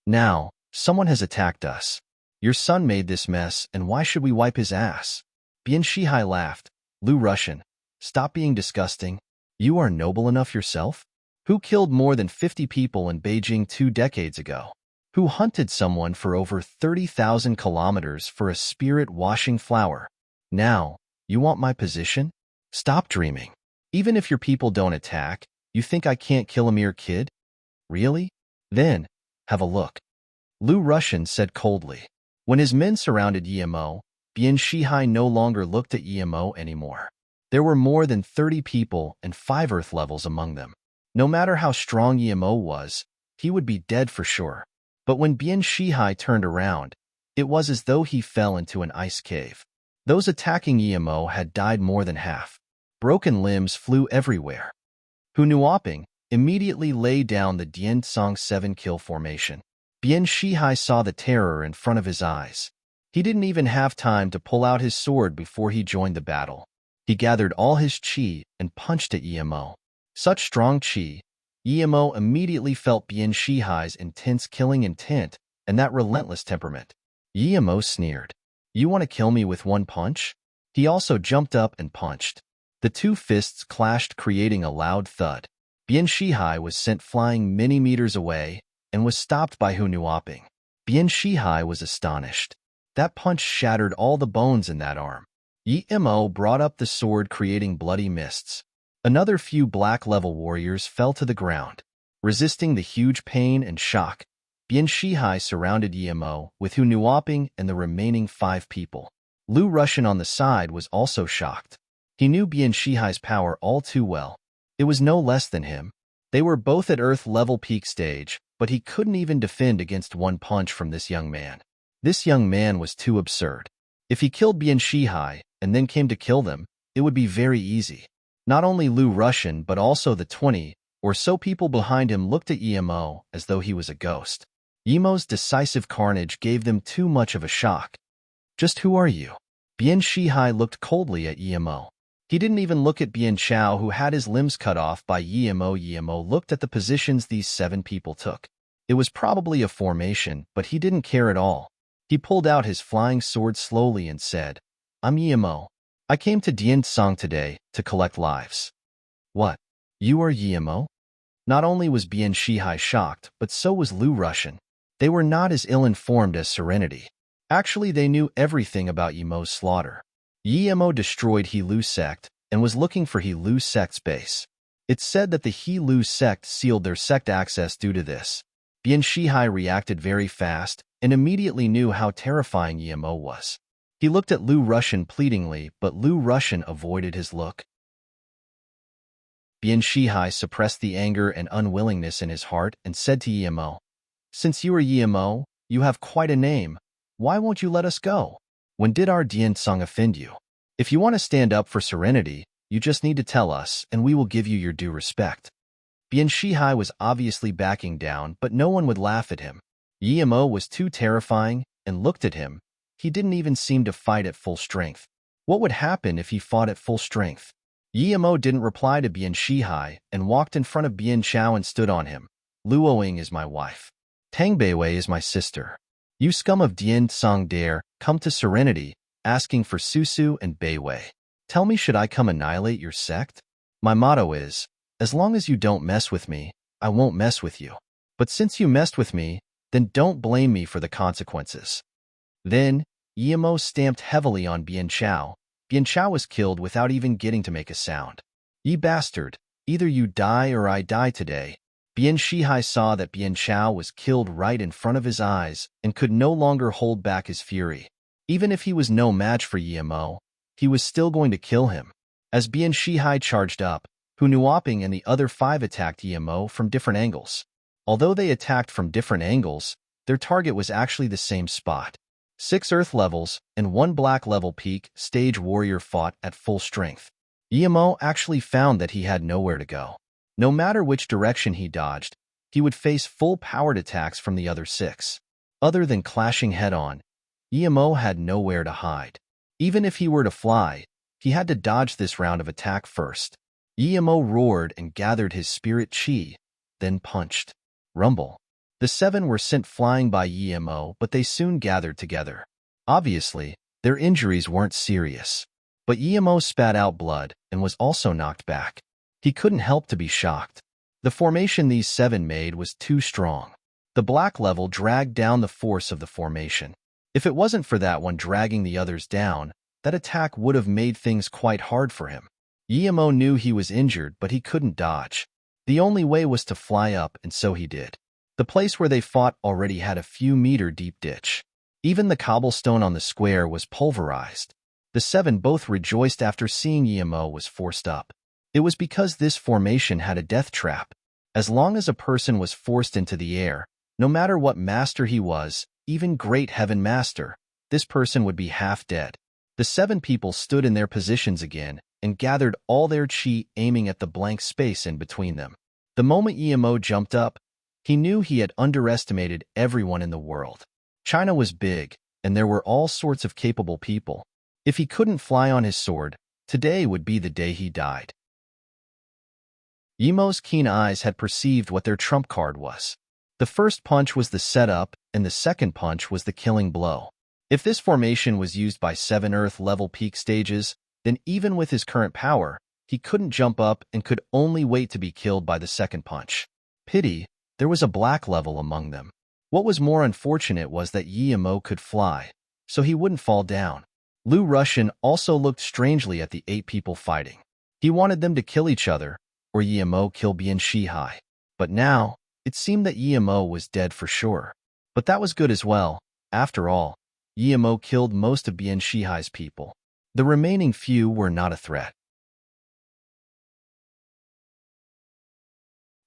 Now, someone has attacked us. Your son made this mess, and why should we wipe his ass?" Bian Shihai laughed. "Lu Russian, stop being disgusting. You are noble enough yourself? Who killed more than 50 people in Beijing 2 decades ago? Who hunted someone for over 30,000 kilometers for a spirit-washing flower? Now, you want my position? Stop dreaming. Even if your people don't attack, you think I can't kill a mere kid? Really? Then, have a look." Lu Russian said coldly. When his men surrounded Yimo, Bian Shihai no longer looked at Yimo anymore. There were more than 30 people and 5 earth levels among them. No matter how strong Yimo was, he would be dead for sure. But when Bian Shihai turned around, it was as though he fell into an ice cave. Those attacking Yimo had died more than half. Broken limbs flew everywhere. Hu Nuoping immediately lay down the Dian Song 7-kill formation. Bian Shihai saw the terror in front of his eyes. He didn't even have time to pull out his sword before he joined the battle. He gathered all his chi and punched at Yimo. Such strong chi, Yimo immediately felt Bian Shihai's intense killing intent and that relentless temperament. Yimo sneered. "You want to kill me with one punch?" He also jumped up and punched. The 2 fists clashed, creating a loud thud. Bian Shihai was sent flying many meters away and was stopped by Hu Nuoping. Bian Shihai was astonished. That punch shattered all the bones in that arm. Yimo brought up the sword, creating bloody mists. Another few black-level warriors fell to the ground. Resisting the huge pain and shock, Bian Shihai surrounded Yimo with Hu Nuoping and the remaining 5 people. Lu Russian on the side was also shocked. He knew Bian Shihai's power all too well. It was no less than him. They were both at Earth-level peak stage, but he couldn't even defend against one punch from this young man. This young man was too absurd. If he killed Bian Shihai and then came to kill them, it would be very easy. Not only Lu Russian but also the 20 or so people behind him looked at Yimo as though he was a ghost. Yimo's decisive carnage gave them too much of a shock. "Just who are you?" Bian Shihai looked coldly at Yimo. He didn't even look at Bian Chao, who had his limbs cut off by Yimo. Yimo looked at the positions these 7 people took. It was probably a formation, but he didn't care at all. He pulled out his flying sword slowly and said, "I'm Yimo. I came to Dian Song today to collect lives." "What? You are Yimo?" Not only was Bian Shihai shocked, but so was Lu Russian. They were not as ill-informed as Serenity. Actually, they knew everything about Yimo's slaughter. Yimo destroyed He Lu sect and was looking for He Lu sect's base. It's said that the He Lu sect sealed their sect access due to this. Bian Shihai reacted very fast and immediately knew how terrifying Yimo was. He looked at Lu Russian pleadingly, but Lu Russian avoided his look. Bian Shihai suppressed the anger and unwillingness in his heart and said to Yimo, Since you are Yimo, you have quite a name. Why won't you let us go? When did our Dian Song offend you? If you want to stand up for serenity, you just need to tell us, and we will give you your due respect. Bian Shihai was obviously backing down, but no one would laugh at him. Yimo was too terrifying, and looked at him. He didn't even seem to fight at full strength. What would happen if he fought at full strength? Yimo didn't reply to Bian Shihai and walked in front of Bian Chao and stood on him. Luoying is my wife. Tang Beiwei is my sister. You scum of Dian Song dare come to serenity, asking for Susu and Beiwei. Tell me, should I come annihilate your sect? My motto is, as long as you don't mess with me, I won't mess with you. But since you messed with me, then don't blame me for the consequences. Then, Yimo stamped heavily on Bian Chao. Bian Chao was killed without even getting to make a sound. Ye bastard, either you die or I die today. Bian Shihai saw that Bian Chao was killed right in front of his eyes and could no longer hold back his fury. Even if he was no match for Yimo, he was still going to kill him. As Bian Shihai charged up, Hunuoping and the other 5 attacked Yimo from different angles. Although they attacked from different angles, their target was actually the same spot. 6 earth levels and 1 black level peak stage warrior fought at full strength. Yimo actually found that he had nowhere to go. No matter which direction he dodged, he would face full-powered attacks from the other 6. Other than clashing head-on, Yimo had nowhere to hide. Even if he were to fly, he had to dodge this round of attack first. Yimo roared and gathered his spirit chi, then punched. Rumble. The 7 were sent flying by Yimo, but they soon gathered together. Obviously, their injuries weren't serious. But Yimo spat out blood and was also knocked back. He couldn't help to be shocked. The formation these 7 made was too strong. The black level dragged down the force of the formation. If it wasn't for that one dragging the others down, that attack would have made things quite hard for him. Yimo knew he was injured, but he couldn't dodge. The only way was to fly up, and so he did. The place where they fought already had a few meter deep ditch. Even the cobblestone on the square was pulverized. The 7 both rejoiced after seeing Yimo was forced up. It was because this formation had a death trap. As long as a person was forced into the air, no matter what master he was, even great heaven master, this person would be half dead. The 7 people stood in their positions again and gathered all their chi, aiming at the blank space in between them. The moment Yimo jumped up, he knew he had underestimated everyone in the world. China was big, and there were all sorts of capable people. If he couldn't fly on his sword, today would be the day he died. Yimo's keen eyes had perceived what their trump card was. The first punch was the setup, and the second punch was the killing blow. If this formation was used by 7 Earth-level peak stages, then even with his current power, he couldn't jump up and could only wait to be killed by the second punch. Pity, there was a black level among them. What was more unfortunate was that Yimo could fly, so he wouldn't fall down. Lu Russian also looked strangely at the 8 people fighting. He wanted them to kill each other, or Yimo kill Bian Shihai. But now, it seemed that Yimo was dead for sure. But that was good as well. After all, Yimo killed most of Bian Shihai's people. The remaining few were not a threat.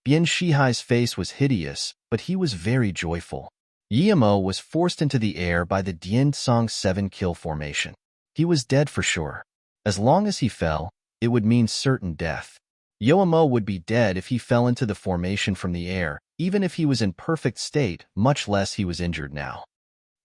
Bian Shihai's face was hideous, but he was very joyful. Yimo was forced into the air by the Dian Song 7 kill formation. He was dead for sure. As long as he fell, it would mean certain death. Yoamo would be dead if he fell into the formation from the air, even if he was in perfect state, much less he was injured now.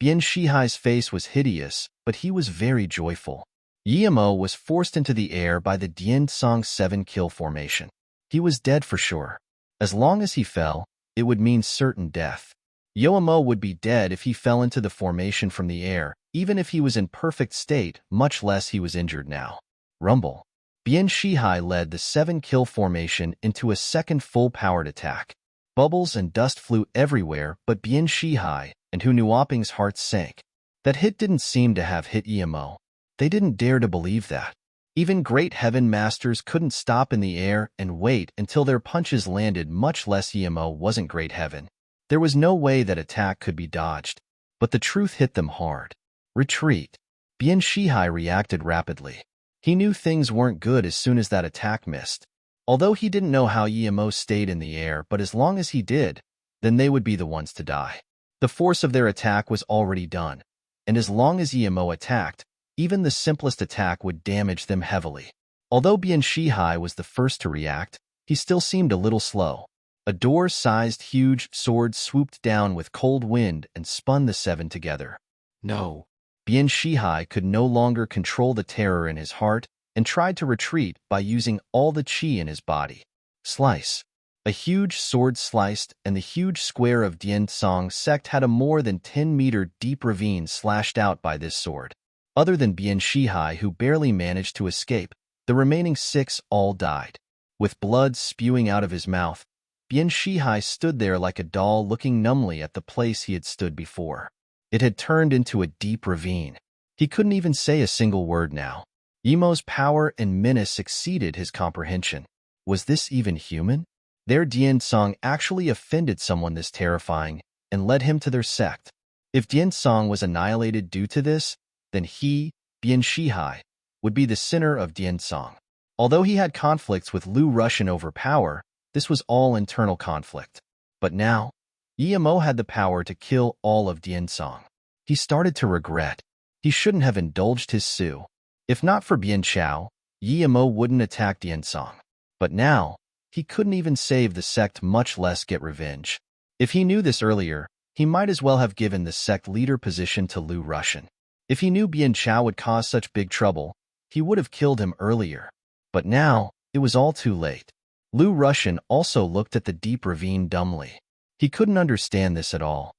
Bian Shihai's face was hideous, but he was very joyful. Yimo was forced into the air by the Dian Song 7 kill formation. He was dead for sure. As long as he fell, it would mean certain death. Yoamo would be dead if he fell into the formation from the air, even if he was in perfect state, much less he was injured now. Rumble. Bian Shihai led the 7 kill formation into a second full-powered attack. Bubbles and dust flew everywhere, but Bian Shihai and Hunuoping's hearts sank. That hit didn't seem to have hit Yimo. They didn't dare to believe that. Even great heaven masters couldn't stop in the air and wait until their punches landed, much less Yimo wasn't great heaven. There was no way that attack could be dodged. But the truth hit them hard. Retreat. Bian Shihai reacted rapidly. He knew things weren't good as soon as that attack missed. Although he didn't know how Yimo stayed in the air, but as long as he did, then they would be the ones to die. The force of their attack was already done, and as long as Emo attacked, even the simplest attack would damage them heavily. Although Bian Shihai was the first to react, he still seemed a little slow. A door-sized huge sword swooped down with cold wind and spun the seven together. No. Bian Shihai could no longer control the terror in his heart and tried to retreat by using all the qi in his body. Slice. A huge sword sliced, and the huge square of Diansong sect had a more than 10-meter deep ravine slashed out by this sword. Other than Bian Shihai, who barely managed to escape, the remaining 6 all died. With blood spewing out of his mouth, Bian Shihai stood there like a doll looking numbly at the place he had stood before. It had turned into a deep ravine. He couldn't even say a single word now. Emo's power and menace exceeded his comprehension. Was this even human? Their Diansong actually offended someone this terrifying and led him to their sect. If Diansong was annihilated due to this, then he, Bian Shihai, would be the sinner of Diansong. Although he had conflicts with Lu Russian over power, this was all internal conflict. But now, Emo had the power to kill all of Diansong. He started to regret. He shouldn't have indulged his Su. If not for Bian Chao, Emo wouldn't attack Diansong. But now, he couldn't even save the sect, much less get revenge. If he knew this earlier, he might as well have given the sect leader position to Lu Russian. If he knew Bian Chao would cause such big trouble, he would have killed him earlier. But now, it was all too late. Lu Russian also looked at the deep ravine dumbly. He couldn't understand this at all.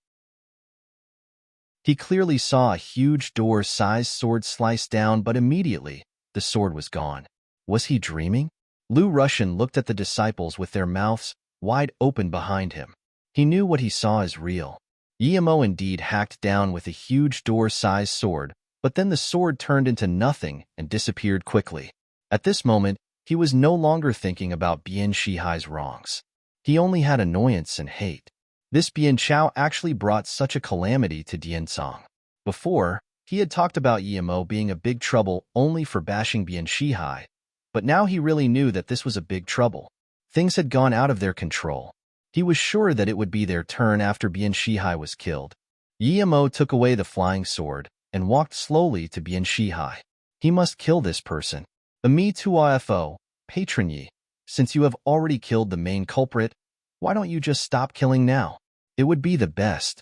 He clearly saw a huge door-sized sword slice down, but immediately, the sword was gone. Was he dreaming? Lu Russian looked at the disciples with their mouths wide open behind him. He knew what he saw is real. Emo indeed hacked down with a huge door-sized sword, but then the sword turned into nothing and disappeared quickly. At this moment, he was no longer thinking about Bian Shihai's wrongs. He only had annoyance and hate. This Bian Chao actually brought such a calamity to Diansong. Before, he had talked about Emo being a big trouble only for bashing Bian Shihai, but now he really knew that this was a big trouble. Things had gone out of their control. He was sure that it would be their turn after Bian Shihai was killed. Emo took away the flying sword and walked slowly to Bian Shihai. He must kill this person. Ami Tuafo, patron Yi, since you have already killed the main culprit, why don't you just stop killing now? It would be the best.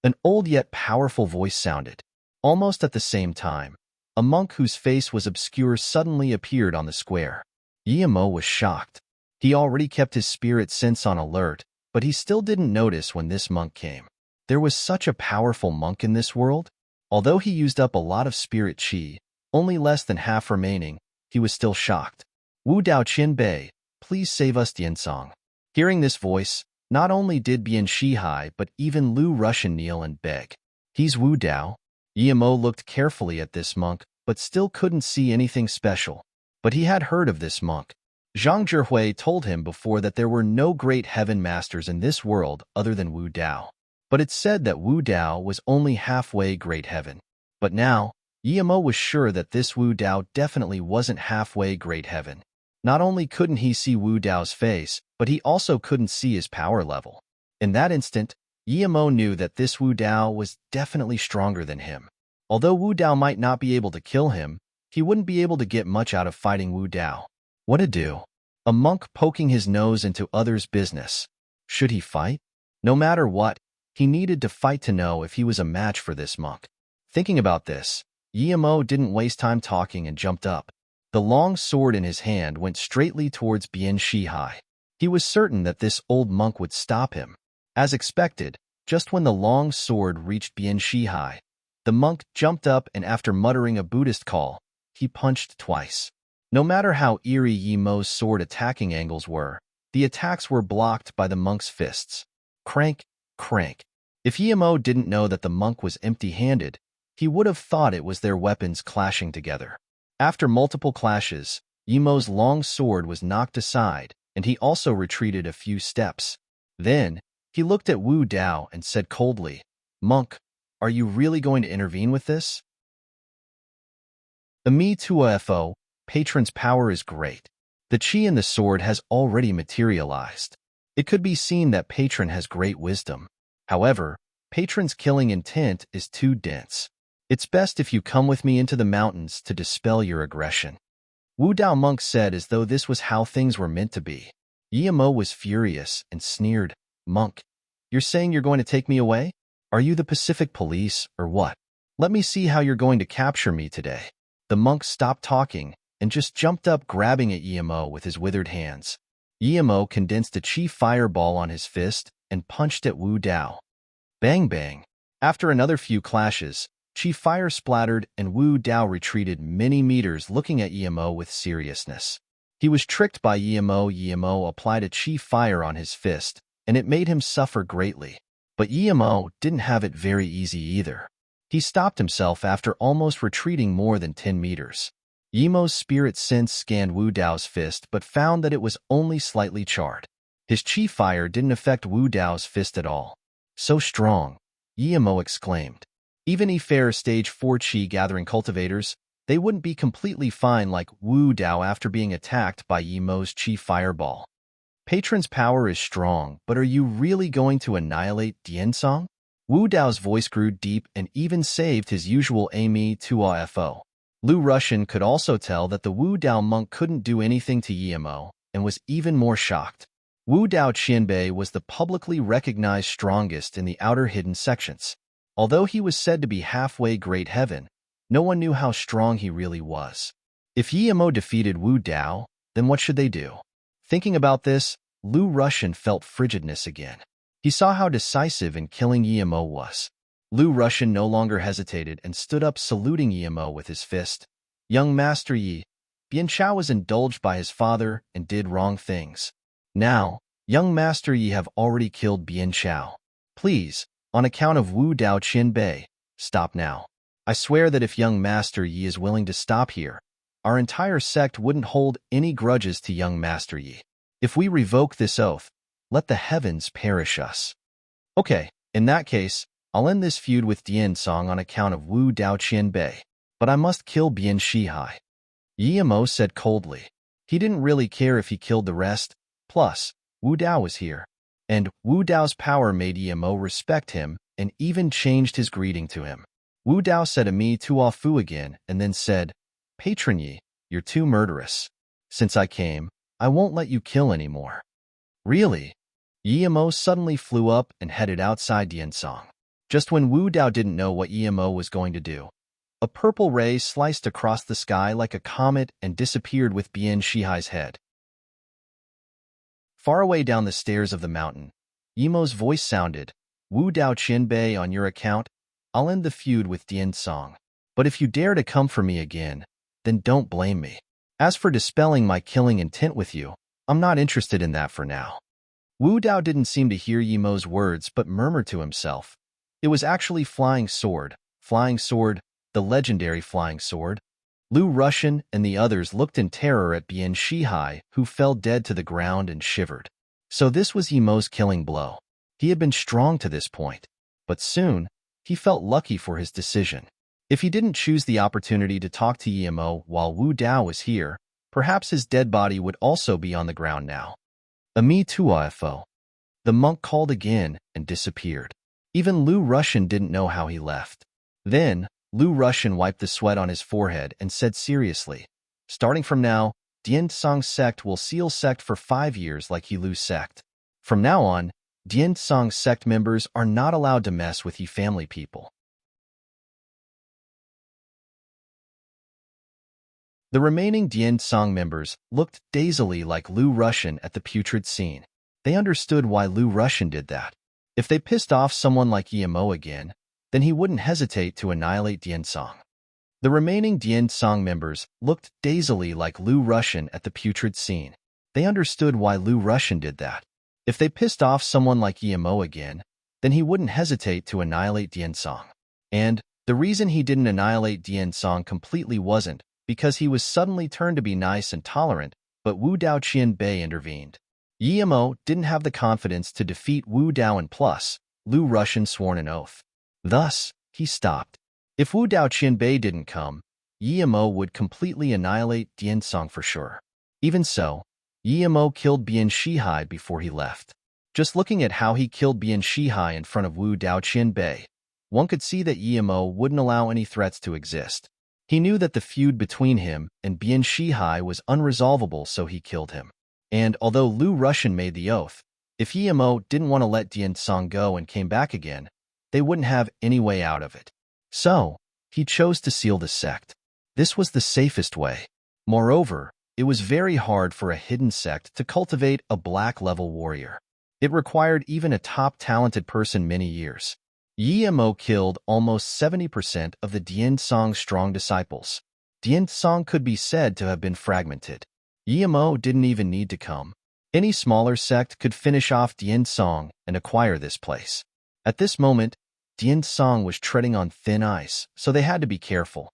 An old yet powerful voice sounded. Almost at the same time, a monk whose face was obscure suddenly appeared on the square. Emo was shocked. He already kept his spirit sense on alert, but he still didn't notice when this monk came. There was such a powerful monk in this world. Although he used up a lot of spirit qi, only less than half remaining, he was still shocked. Wu Dao Qin Bei, please save us, Diansong. Hearing this voice, not only did Bian Shihai but even Lu Russian kneel and beg. He's Wu Dao. Emo looked carefully at this monk, but still couldn't see anything special. But he had heard of this monk. Zhang Zhihui told him before that there were no great heaven masters in this world other than Wu Dao. But it said that Wu Dao was only halfway great heaven. But now, Emo was sure that this Wu Dao definitely wasn't halfway great heaven. Not only couldn't he see Wu Dao's face, but he also couldn't see his power level. In that instant, Emo knew that this Wu Dao was definitely stronger than him. Although Wu Dao might not be able to kill him, he wouldn't be able to get much out of fighting Wu Dao. What to do? A monk poking his nose into others' business. Should he fight? No matter what, he needed to fight to know if he was a match for this monk. Thinking about this, Emo didn't waste time talking and jumped up. The long sword in his hand went straightly towards Bian Shihai. He was certain that this old monk would stop him. As expected, just when the long sword reached Bian Shihai, the monk jumped up and after muttering a Buddhist call, he punched twice. No matter how eerie Yemo's sword attacking angles were, the attacks were blocked by the monk's fists. Crank, crank. If Yemo didn't know that the monk was empty-handed, he would have thought it was their weapons clashing together. After multiple clashes, Yemo's long sword was knocked aside, and he also retreated a few steps. Then, he looked at Wu Dao and said coldly, "Monk, are you really going to intervene with this?" Ami Tuafo, patron's power is great. The qi in the sword has already materialized. It could be seen that Patron has great wisdom. However, Patron's killing intent is too dense. It's best if you come with me into the mountains to dispel your aggression. Wu Dao monk said as though this was how things were meant to be. Yimo was furious and sneered, "Monk, you're saying you're going to take me away? Are you the Pacific Police, or what? Let me see how you're going to capture me today." The monk stopped talking and just jumped up, grabbing at Yimo with his withered hands. Yimo condensed a chi fireball on his fist and punched at Wu Dao. Bang bang. After another few clashes, chi fire splattered and Wu Dao retreated many meters, looking at Yimo with seriousness. He was tricked by Yimo. Yimo applied a chi fire on his fist, and it made him suffer greatly. But Yimo didn't have it very easy either. He stopped himself after almost retreating more than 10 meters. Yimo's spirit sense scanned Wu Dao's fist but found that it was only slightly charred. His chi fire didn't affect Wu Dao's fist at all. "So strong," Yimo exclaimed. Even if fair stage 4 chi gathering cultivators, they wouldn't be completely fine like Wu Dao after being attacked by Yimo's chi fireball. "Patron's power is strong, but are you really going to annihilate Diansong?" Wu Dao's voice grew deep and even saved his usual Amy Tuafo. Lu Russian could also tell that the Wu Dao monk couldn't do anything to Yimo and was even more shocked. Wu Dao Qianbei was the publicly recognized strongest in the outer hidden sections. Although he was said to be halfway great heaven, no one knew how strong he really was. If Yimo defeated Wu Dao, then what should they do? Thinking about this, Lu Russian felt frigidness again. He saw how decisive in killing Yimo was. Lu Russian no longer hesitated and stood up, saluting Yimo with his fist. "Young Master Yi, Bian Chao was indulged by his father and did wrong things. Now, young Master Yi have already killed Bian Chao. Please, on account of Wu Dao Qianbei, stop now. I swear that if young Master Yi is willing to stop here, our entire sect wouldn't hold any grudges to young Master Yi. If we revoke this oath, let the heavens perish us." "Okay, in that case, I'll end this feud with Dian Song on account of Wu Dao Qianbei, but I must kill Bian Shihai," Yimo said coldly. He didn't really care if he killed the rest, plus, Wu Dao was here, and Wu Dao's power made Yimo respect him and even changed his greeting to him. Wu Dao said "Ami Tuafu" again and then said, "Patron Yi, you're too murderous. Since I came, I won't let you kill anymore." "Really?" Yimo suddenly flew up and headed outside Diansong. Just when Wu Dao didn't know what Yimo was going to do, a purple ray sliced across the sky like a comet and disappeared with Bian Shihai's head. Far away down the stairs of the mountain, Yimo's voice sounded, "Wu Dao Qianbei, on your account, I'll end the feud with Diansong. But if you dare to come for me again, then don't blame me. As for dispelling my killing intent with you, I'm not interested in that for now." Wu Dao didn't seem to hear Yimo's words but murmured to himself. It was actually Flying Sword, the legendary Flying Sword. Lu Russian and the others looked in terror at Bian Shihai, who fell dead to the ground and shivered. So this was Yimo's killing blow. He had been strong to this point, but soon, he felt lucky for his decision. If he didn't choose the opportunity to talk to Yimo while Wu Dao was here, perhaps his dead body would also be on the ground now. "Ami Tuafo." The monk called again and disappeared. Even Lu Russian didn't know how he left. Then, Lu Russian wiped the sweat on his forehead and said seriously, "Starting from now, Dian Song sect will seal sect for 5 years like Yilu sect. From now on, Dian Song sect members are not allowed to mess with Yi family people." The remaining Dian Song members looked dazedly like Lu Russian at the putrid scene. They understood why Lu Russian did that. If they pissed off someone like Yimo again, then he wouldn't hesitate to annihilate Dian Song. The remaining Dian Song members looked dazedly like Lu Russian at the putrid scene. They understood why Lu Russian did that. If they pissed off someone like Yimo again, then he wouldn't hesitate to annihilate Dian Song. And the reason he didn't annihilate Dian Song completely wasn't because he was suddenly turned to be nice and tolerant, but Wu Dao Qianbei intervened. Yimo didn't have the confidence to defeat Wu Dao, and plus, Lu Russian sworn an oath. Thus, he stopped. If Wu Dao Qianbei didn't come, Yimo would completely annihilate Dian Song for sure. Even so, Yimo killed Bian Shihai before he left. Just looking at how he killed Bian Shihai in front of Wu Daoqian Bei, one could see that Yimo wouldn't allow any threats to exist. He knew that the feud between him and Bian Shihai was unresolvable, so he killed him. And although Lu Russian made the oath, if Yimo didn't want to let Dian Song go and came back again, they wouldn't have any way out of it. So, he chose to seal the sect. This was the safest way. Moreover, it was very hard for a hidden sect to cultivate a black-level warrior. It required even a top-talented person many years. Yimo killed almost 70% of the Dian Song's strong disciples. Dian Song could be said to have been fragmented. Yimo didn't even need to come. Any smaller sect could finish off Dian Song and acquire this place. At this moment, Dian Song was treading on thin ice, so they had to be careful.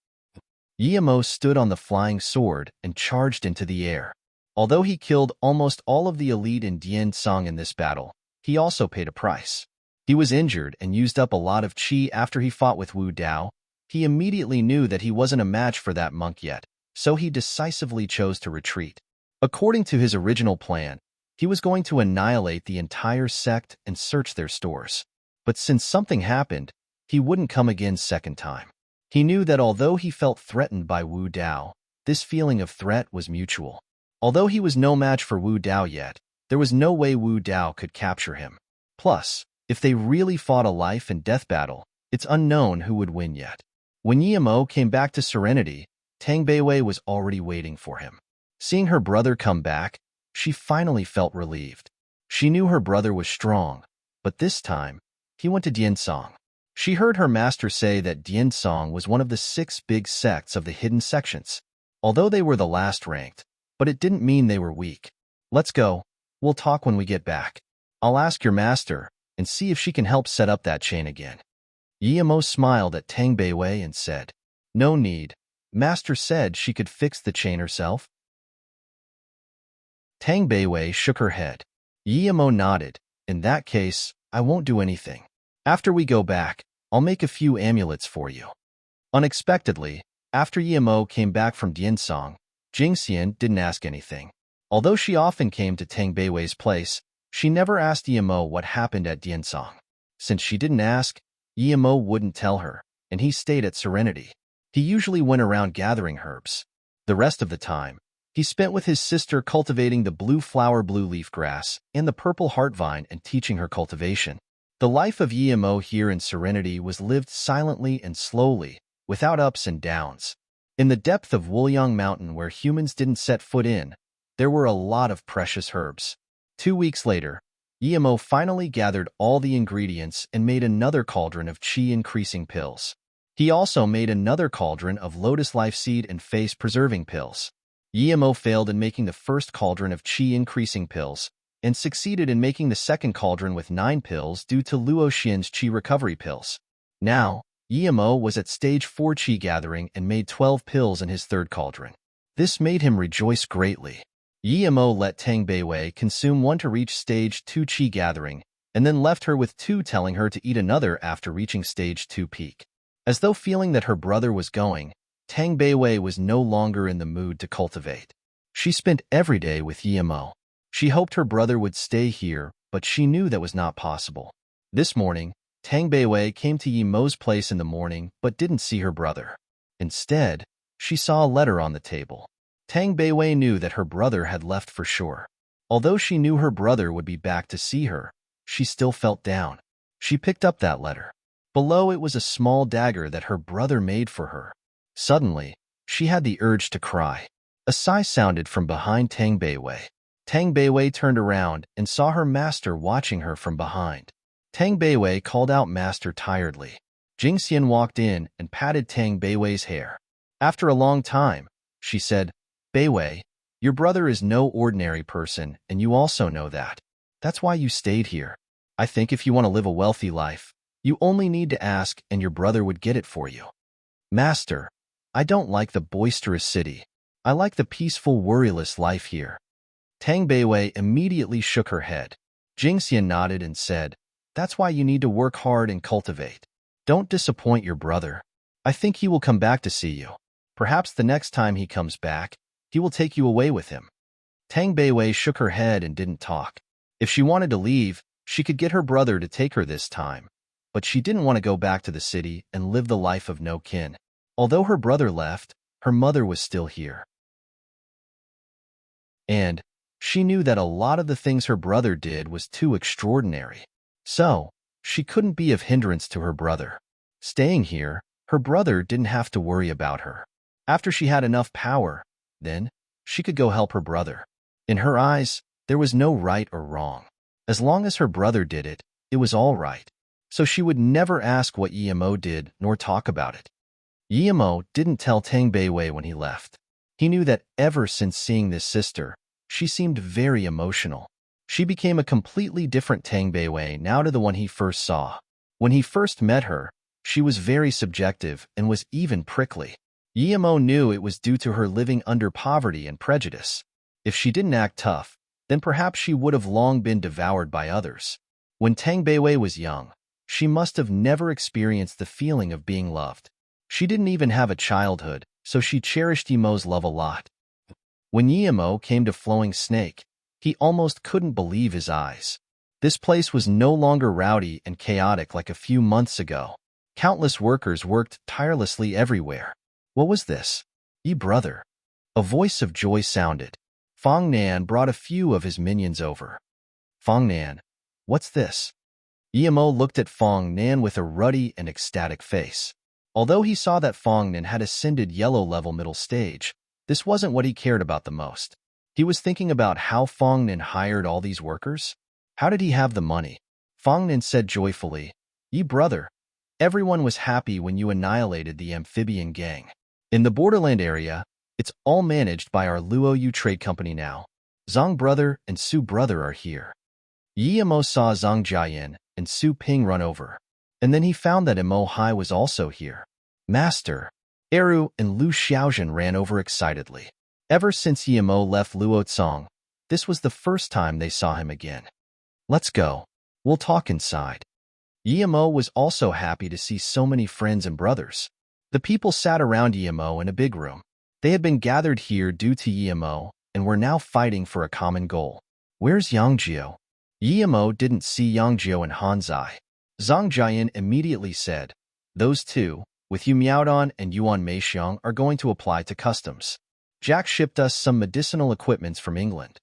Yimo stood on the flying sword and charged into the air. Although he killed almost all of the elite in Dian Song in this battle, he also paid a price. He was injured and used up a lot of qi after he fought with Wu Dao. He immediately knew that he wasn't a match for that monk yet, so he decisively chose to retreat. According to his original plan, he was going to annihilate the entire sect and search their stores. But since something happened, he wouldn't come again second time. He knew that although he felt threatened by Wu Dao, this feeling of threat was mutual. Although he was no match for Wu Dao yet, there was no way Wu Dao could capture him. Plus, if they really fought a life and death battle, it's unknown who would win yet. When Yimo came back to Serenity, Tang Beiwei was already waiting for him. Seeing her brother come back, she finally felt relieved. She knew her brother was strong, but this time, he went to Dian Song. She heard her master say that Dian Song was one of the 6 big sects of the hidden sections, although they were the last ranked, but it didn't mean they were weak. Let's go. We'll talk when we get back. I'll ask your master and see if she can help set up that chain again. Yimo smiled at Tang Beiwei and said, No need. Master said she could fix the chain herself. Tang Beiwei shook her head. Yimo nodded. In that case, I won't do anything. After we go back, I'll make a few amulets for you. Unexpectedly, after Yimo came back from Dian Song, Jingxian didn't ask anything. Although she often came to Tang Beiwei's place, she never asked Yimo what happened at Dian Song. Since she didn't ask, Yimo wouldn't tell her, and he stayed at Serenity. He usually went around gathering herbs. The rest of the time, he spent with his sister cultivating the blue flower blue leaf grass and the purple heart vine and teaching her cultivation. The life of Yimo here in Serenity was lived silently and slowly, without ups and downs. In the depth of Wuliang Mountain where humans didn't set foot in, there were a lot of precious herbs. 2 weeks later, Yimo finally gathered all the ingredients and made another cauldron of qi-increasing pills. He also made another cauldron of lotus life seed and face-preserving pills. Yimo failed in making the first cauldron of qi-increasing pills, and succeeded in making the second cauldron with 9 pills due to Luo Xian's qi recovery pills. Now, Yimo was at stage 4 qi gathering and made 12 pills in his third cauldron. This made him rejoice greatly. Yimo let Tang Beiwei consume 1 to reach stage 2 qi gathering, and then left her with 2, telling her to eat another after reaching stage 2 peak. As though feeling that her brother was going, Tang Beiwei was no longer in the mood to cultivate. She spent every day with Yimo. She hoped her brother would stay here, but she knew that was not possible. This morning, Tang Beiwei came to Yimo's place in the morning but didn't see her brother. Instead, she saw a letter on the table. Tang Beiwei knew that her brother had left for sure. Although she knew her brother would be back to see her, she still felt down. She picked up that letter. Below it was a small dagger that her brother made for her. Suddenly, she had the urge to cry. A sigh sounded from behind Tang Beiwei. Tang Beiwei turned around and saw her master watching her from behind. Tang Beiwei called out master tiredly. Jingxian walked in and patted Tang Beiwei's hair. After a long time, she said, Beiwei, your brother is no ordinary person, and you also know that. That's why you stayed here. I think if you want to live a wealthy life, you only need to ask and your brother would get it for you. Master, I don't like the boisterous city. I like the peaceful, worryless life here. Tang Beiwei immediately shook her head. Jingxian nodded and said, That's why you need to work hard and cultivate. Don't disappoint your brother. I think he will come back to see you. Perhaps the next time he comes back, he will take you away with him. Tang Beiwei shook her head and didn't talk. If she wanted to leave, She could get her brother to take her this time, but she didn't want to go back to the city and live the life of no kin. Although her brother left, her mother was still here. And she knew that a lot of the things her brother did was too extraordinary. So, she couldn't be of hindrance to her brother. Staying here, her brother didn't have to worry about her. After she had enough power, then, she could go help her brother. In her eyes, there was no right or wrong. As long as her brother did it, it was all right. So she would never ask what Emo did nor talk about it. Emo didn't tell Tang Beiwei when he left. He knew that ever since seeing this sister, she seemed very emotional. She became a completely different Tang Beiwei now to the one he first saw. When he first met her, she was very subjective and was even prickly. Emo knew it was due to her living under poverty and prejudice. If she didn't act tough, then perhaps she would have long been devoured by others. When Tang Beiwei was young, she must have never experienced the feeling of being loved. She didn't even have a childhood, so she cherished Emo's love a lot. When Emo came to Flowing Snake, he almost couldn't believe his eyes. This place was no longer rowdy and chaotic like a few months ago. Countless workers worked tirelessly everywhere. What was this? Brother. A voice of joy sounded. Fong Nan brought a few of his minions over. Fong Nan, what's this? Emo looked at Fong Nan with a ruddy and ecstatic face. Although he saw that Fong Nan had ascended yellow-level middle stage, this wasn't what he cared about the most. He was thinking about how Fong Nan hired all these workers. How did he have the money? Fong Nan said joyfully, Brother, everyone was happy when you annihilated the amphibian gang. In the borderland area, it's all managed by our Luo Yu trade company now. Zhang brother and Su brother are here. Emo saw Zhang Jiayan and Su Ping run over. And then he found that Emo Hai was also here. Master, Eru and Lu Xiaozhen ran over excitedly. Ever since Emo left Luozong, this was the first time they saw him again. Let's go. We'll talk inside. Emo was also happy to see so many friends and brothers. The people sat around Emo in a big room. They had been gathered here due to Emo and were now fighting for a common goal. Where's Yangjiu? Emo didn't see Yangjiu and Hanzai. Zhang Jiayan immediately said, those two, with Yu Miaodon and Yuan Meixiang, are going to apply to customs. Jack shipped us some medicinal equipments from England.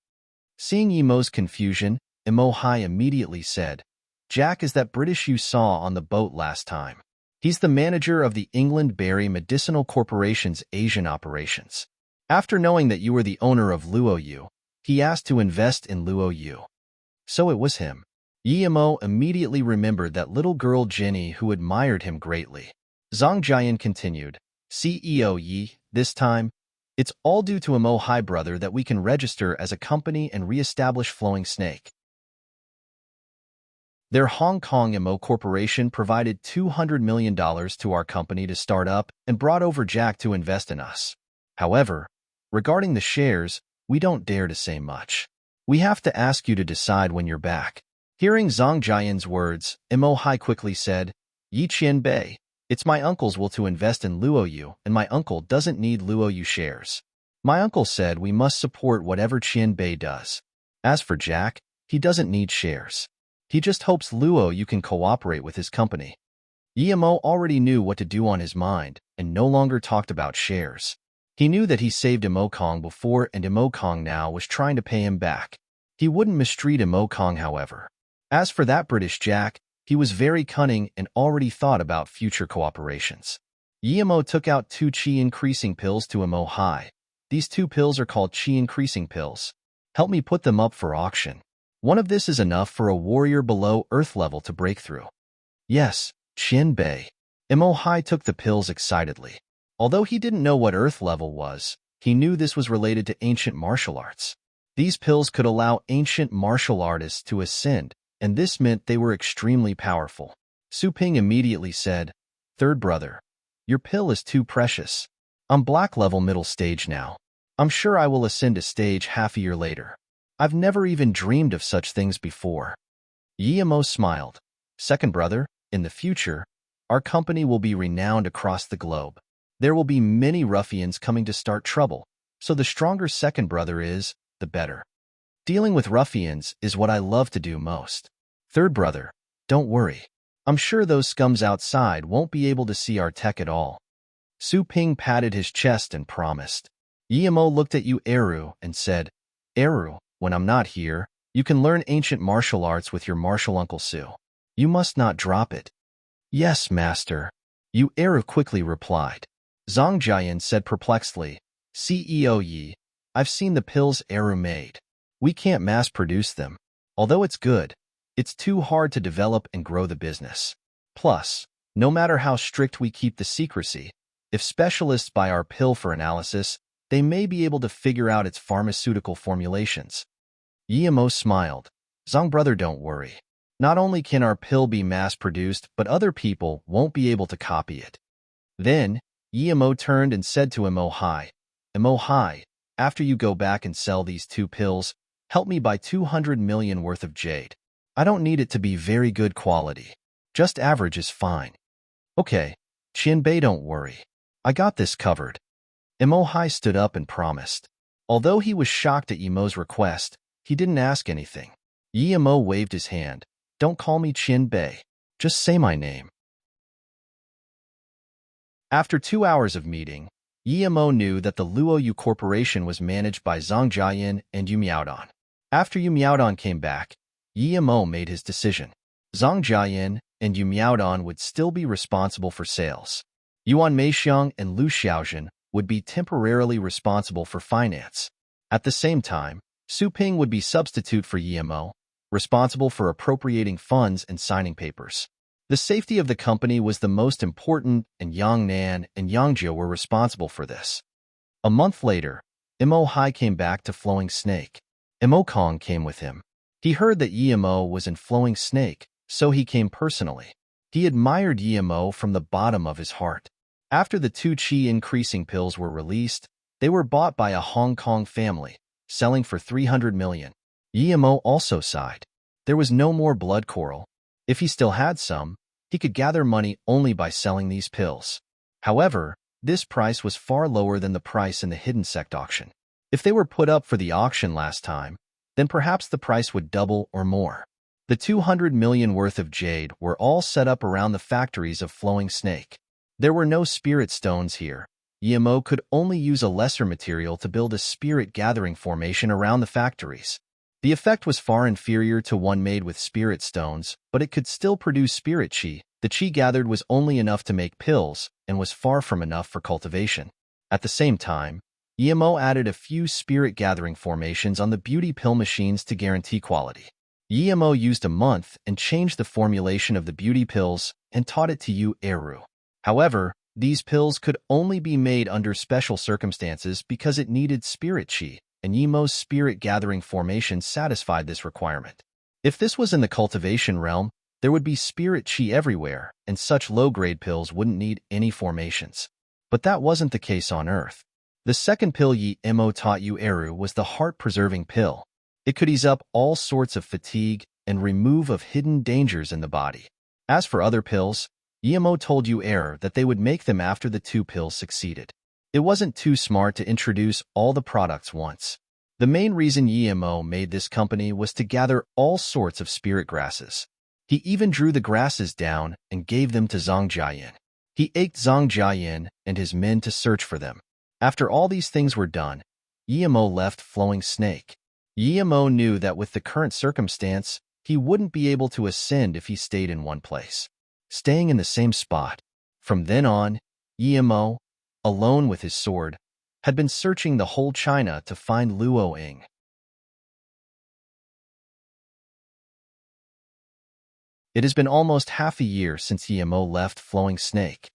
Seeing Emo's confusion, Emo Hai immediately said, Jack is that British you saw on the boat last time. He's the manager of the England Berry Medicinal Corporation's Asian operations. After knowing that you were the owner of Luo Yu, he asked to invest in Luo Yu. So it was him. Emo immediately remembered that little girl Jenny who admired him greatly. Zhang Jiayan continued, CEO Yi, this time, it's all due to Emo Hai brother that we can register as a company and re-establish Flowing Snake. Their Hong Kong Emo Corporation provided $200 million to our company to start up and brought over Jack to invest in us. However, regarding the shares, we don't dare to say much. We have to ask you to decide when you're back. Hearing Zhang Jiayan's words, Emo Hai quickly said, Yi Qian Bei, it's my uncle's will to invest in Luo Yu, and my uncle doesn't need Luo Yu shares. My uncle said we must support whatever Qian Bei does. As for Jack, he doesn't need shares. He just hopes Luo Yu can cooperate with his company. Emo already knew what to do on his mind and no longer talked about shares. He knew that he saved Emo Kong before and Emo Kong now was trying to pay him back. He wouldn't mistreat Emo Kong, however. As for that British Jack, he was very cunning and already thought about future cooperations. Emo took out 2 chi increasing pills to Emo Hai. These 2 pills are called chi increasing pills. Help me put them up for auction. One of this is enough for a warrior below earth level to break through. Yes, Qian Bei. Emo Hai took the pills excitedly. Although he didn't know what earth level was, he knew this was related to ancient martial arts. These pills could allow ancient martial artists to ascend, and this meant they were extremely powerful. Su Ping immediately said, Third brother, your pill is too precious. I'm black level middle stage now. I'm sure I will ascend a stage half a year later. I've never even dreamed of such things before. Emo smiled. Second brother, in the future, our company will be renowned across the globe. There will be many ruffians coming to start trouble, so the stronger second brother is, the better. Dealing with ruffians is what I love to do most. Third brother, don't worry. I'm sure those scums outside won't be able to see our tech at all. Su Ping patted his chest and promised. Yimo looked at Eru and said, Eru, when I'm not here, you can learn ancient martial arts with your martial uncle Su. You must not drop it. Yes, master. Eru quickly replied. Zhang Jian said perplexedly, CEO Yi, I've seen the pills Eru made. We can't mass-produce them. Although it's good, it's too hard to develop and grow the business. Plus, no matter how strict we keep the secrecy, if specialists buy our pill for analysis, they may be able to figure out its pharmaceutical formulations. Yimo smiled. Zhang brother, don't worry. Not only can our pill be mass-produced, but other people won't be able to copy it. Then, Yimo turned and said to Imo Hai, after you go back and sell these 2 pills, help me buy 200 million worth of jade. I don't need it to be very good quality. Just average is fine. Okay, Qianbei, don't worry. I got this covered. Imo Hai stood up and promised. Although he was shocked at Yimo's request, he didn't ask anything. Yimo waved his hand. Don't call me Qianbei. Just say my name. After 2 hours of meeting, Yimo knew that the Luoyu Corporation was managed by Zhang Jian and Yu Miaodan. After Yu Miaodan came back, Yimo made his decision. Zhang Jian and Yu Miaodan would still be responsible for sales. Yuan Meixiang and Lu Xiaojun would be temporarily responsible for finance. At the same time, Su Ping would be substitute for Yimo, responsible for appropriating funds and signing papers. The safety of the company was the most important, and Yang Nan and Yang Jia were responsible for this. A month later, Imo Hai came back to Flowing Snake. Imo Kong came with him. He heard that Yimo was in Flowing Snake, so he came personally. He admired Yimo from the bottom of his heart. After the 2 qi increasing pills were released, they were bought by a Hong Kong family, selling for 300 million. Yimo also sighed. There was no more blood coral. If he still had some, he could gather money only by selling these pills. However, this price was far lower than the price in the hidden sect auction. If they were put up for the auction last time, then perhaps the price would double or more. The 200 million worth of jade were all set up around the factories of Flowing Snake. There were no spirit stones here. Yimo could only use a lesser material to build a spirit gathering formation around the factories. The effect was far inferior to one made with spirit stones, but it could still produce spirit qi. The qi gathered was only enough to make pills and was far from enough for cultivation. At the same time, Yimo added a few spirit gathering formations on the beauty pill machines to guarantee quality. Yimo used a month and changed the formulation of the beauty pills and taught it to Eru. However, these pills could only be made under special circumstances because it needed spirit qi, and Yimo's spirit gathering formation satisfied this requirement. If this was in the cultivation realm, there would be spirit qi everywhere, and such low-grade pills wouldn't need any formations. But that wasn't the case on Earth. The second pill Yimo taught Eru was the heart-preserving pill. It could ease up all sorts of fatigue and remove of hidden dangers in the body. As for other pills, Yimo told Eru that they would make them after the 2 pills succeeded. It wasn't too smart to introduce all the products once. The main reason Yimo made this company was to gather all sorts of spirit grasses. He even drew the grasses down and gave them to Zhang Jian. He ached Zhang Jian and his men to search for them. After all these things were done, Yimo left Flowing Snake. Yimo knew that with the current circumstance, he wouldn't be able to ascend if he stayed in one place, staying in the same spot. From then on, Yimo, alone with his sword, had been searching the whole China to find Luo Ying. It has been almost half a year since Yimo left Flowing Snake.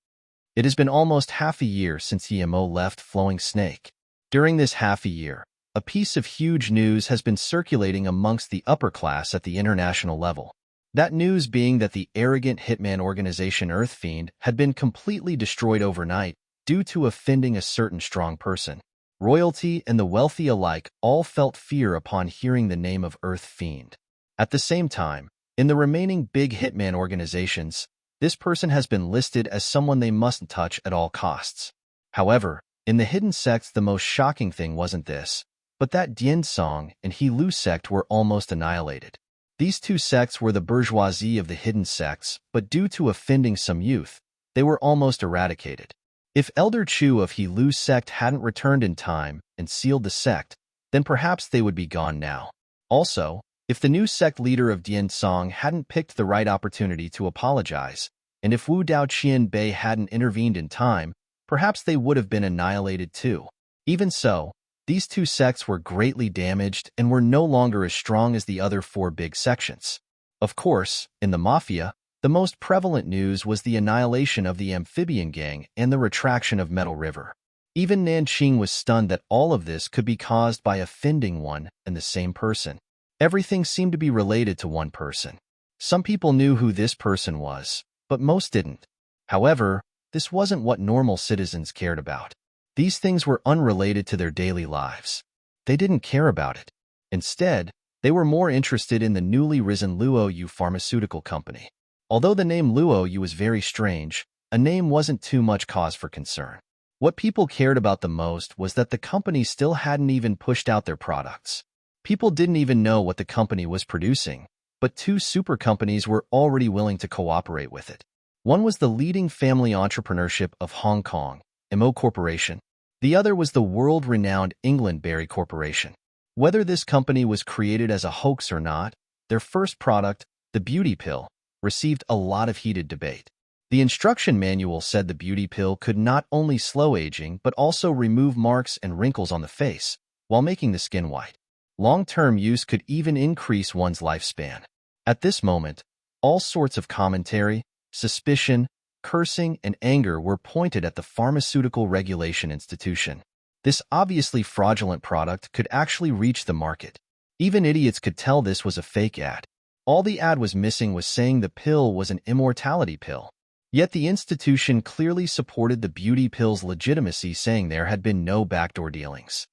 During this half a year, a piece of huge news has been circulating amongst the upper class at the international level. That news being that the arrogant hitman organization Earth Fiend had been completely destroyed overnight due to offending a certain strong person. Royalty and the wealthy alike all felt fear upon hearing the name of Earth Fiend. At the same time, in the remaining big hitman organizations, this person has been listed as someone they mustn't touch at all costs. However, in the hidden sects, the most shocking thing wasn't this, but that Dian Song and He Lu sect were almost annihilated. These two sects were the bourgeoisie of the hidden sects, but due to offending some youth, they were almost eradicated. If Elder Chu of He Lu's sect hadn't returned in time and sealed the sect, then perhaps they would be gone now. Also, if the new sect leader of Dian Song hadn't picked the right opportunity to apologize, and if Wu Dao Qian Bei hadn't intervened in time, perhaps they would have been annihilated too. Even so, these two sects were greatly damaged and were no longer as strong as the other four big sections. Of course, in the Mafia, the most prevalent news was the annihilation of the amphibian gang and the retraction of Metal River. Even Nanqing was stunned that all of this could be caused by offending one and the same person. Everything seemed to be related to one person. Some people knew who this person was, but most didn't. However, this wasn't what normal citizens cared about. These things were unrelated to their daily lives. They didn't care about it. Instead, they were more interested in the newly risen Luoyu pharmaceutical company. Although the name Luoyu was very strange, a name wasn't too much cause for concern. What people cared about the most was that the company still hadn't even pushed out their products. People didn't even know what the company was producing, but two super companies were already willing to cooperate with it. One was the leading family entrepreneurship of Hong Kong, Mo Corporation. The other was the world-renowned England Berry Corporation. Whether this company was created as a hoax or not, their first product, the beauty pill, received a lot of heated debate. The instruction manual said the beauty pill could not only slow aging but also remove marks and wrinkles on the face, while making the skin white. Long-term use could even increase one's lifespan. At this moment, all sorts of commentary, suspicion, cursing, and anger were pointed at the Pharmaceutical Regulation Institution. This obviously fraudulent product could actually reach the market. Even idiots could tell this was a fake ad. All the ad was missing was saying the pill was an immortality pill. Yet the institution clearly supported the beauty pill's legitimacy, saying there had been no backdoor dealings.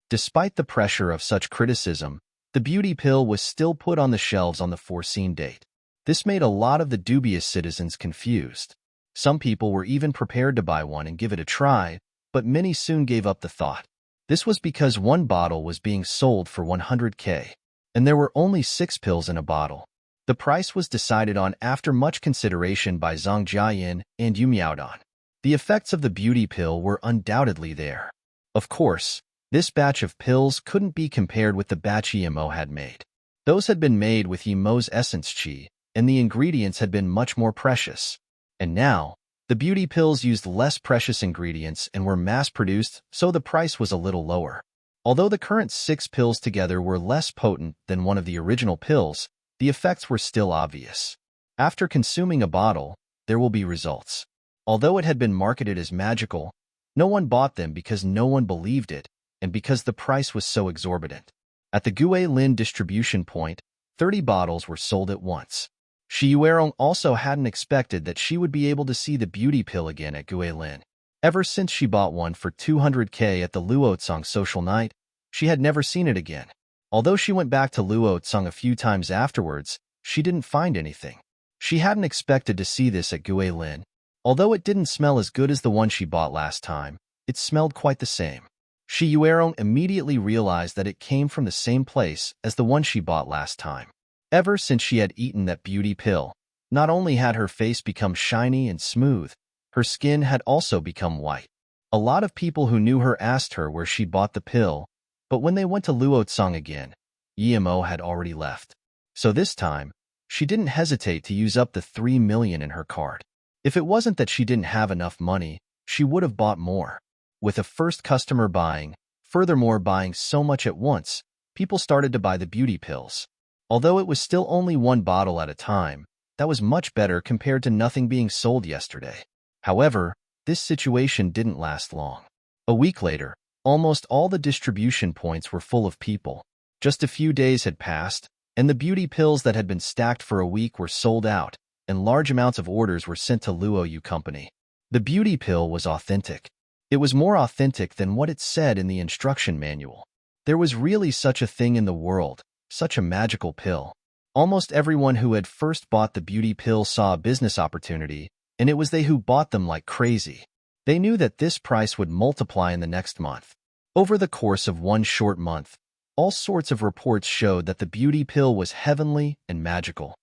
Despite the pressure of such criticism, the beauty pill was still put on the shelves on the foreseen date. This made a lot of the dubious citizens confused. Some people were even prepared to buy one and give it a try, but many soon gave up the thought. This was because one bottle was being sold for 100K, and there were only 6 pills in a bottle. The price was decided on after much consideration by Zhang Jiayin and Yu Miaodan. The effects of the beauty pill were undoubtedly there. Of course, this batch of pills couldn't be compared with the batch Yimo had made. Those had been made with Yimo's essence qi, and the ingredients had been much more precious. And now, the beauty pills used less precious ingredients and were mass-produced, so the price was a little lower. Although the current 6 pills together were less potent than one of the original pills, the effects were still obvious. After consuming a bottle, there will be results. Although it had been marketed as magical, no one bought them because no one believed it, and because the price was so exorbitant. At the Guilin distribution point, 30 bottles were sold at once. Shi Yuerong also hadn't expected that she would be able to see the beauty pill again at Guilin. Ever since she bought one for 200K at the Luotsang social night, she had never seen it again. Although she went back to Luotsang a few times afterwards, she didn't find anything. She hadn't expected to see this at Guilin. Although it didn't smell as good as the one she bought last time, it smelled quite the same. Shi Yuerong immediately realized that it came from the same place as the one she bought last time. Ever since she had eaten that beauty pill, not only had her face become shiny and smooth, her skin had also become white. A lot of people who knew her asked her where she bought the pill, but when they went to Luotsang again, Yimo had already left. So this time, she didn't hesitate to use up the 3 million in her card. If it wasn't that she didn't have enough money, she would have bought more. With a first customer buying, furthermore buying so much at once, people started to buy the beauty pills. Although it was still only 1 bottle at a time, that was much better compared to nothing being sold yesterday. However, this situation didn't last long. A week later, almost all the distribution points were full of people. Just a few days had passed, and the beauty pills that had been stacked for a week were sold out, and large amounts of orders were sent to Luoyu Company. The beauty pill was authentic. It was more authentic than what it said in the instruction manual. There was really such a thing in the world, such a magical pill. Almost everyone who had first bought the beauty pill saw a business opportunity, and it was they who bought them like crazy. They knew that this price would multiply in the next month. Over the course of 1 short month, All sorts of reports showed that the beauty pill was heavenly and magical.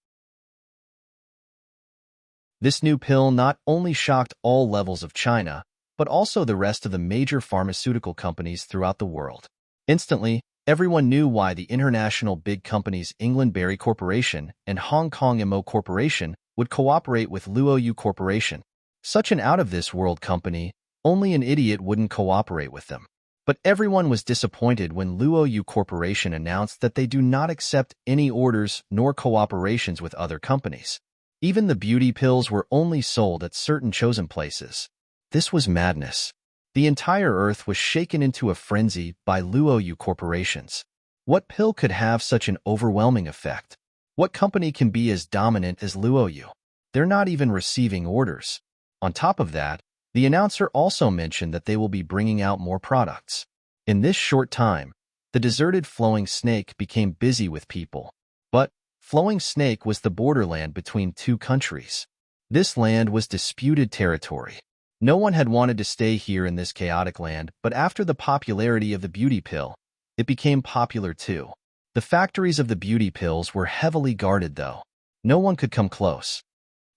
This new pill not only shocked all levels of China, but also the rest of the major pharmaceutical companies throughout the world. Instantly, everyone knew why the international big companies England Berry Corporation and Hong Kong Mo Corporation would cooperate with Luoyu Corporation. Such an out-of-this-world company, only an idiot wouldn't cooperate with them. But everyone was disappointed when Luoyu Corporation announced that they do not accept any orders nor cooperations with other companies. Even the beauty pills were only sold at certain chosen places. This was madness. The entire earth was shaken into a frenzy by Luoyu corporations. What pill could have such an overwhelming effect? What company can be as dominant as Luoyu? They're not even receiving orders. On top of that, the announcer also mentioned that they will be bringing out more products. In this short time, the deserted Flowing Snake became busy with people. But Flowing Snake was the borderland between two countries. This land was disputed territory. No one had wanted to stay here in this chaotic land, but after the popularity of the beauty pill, it became popular too. The factories of the beauty pills were heavily guarded though. No one could come close.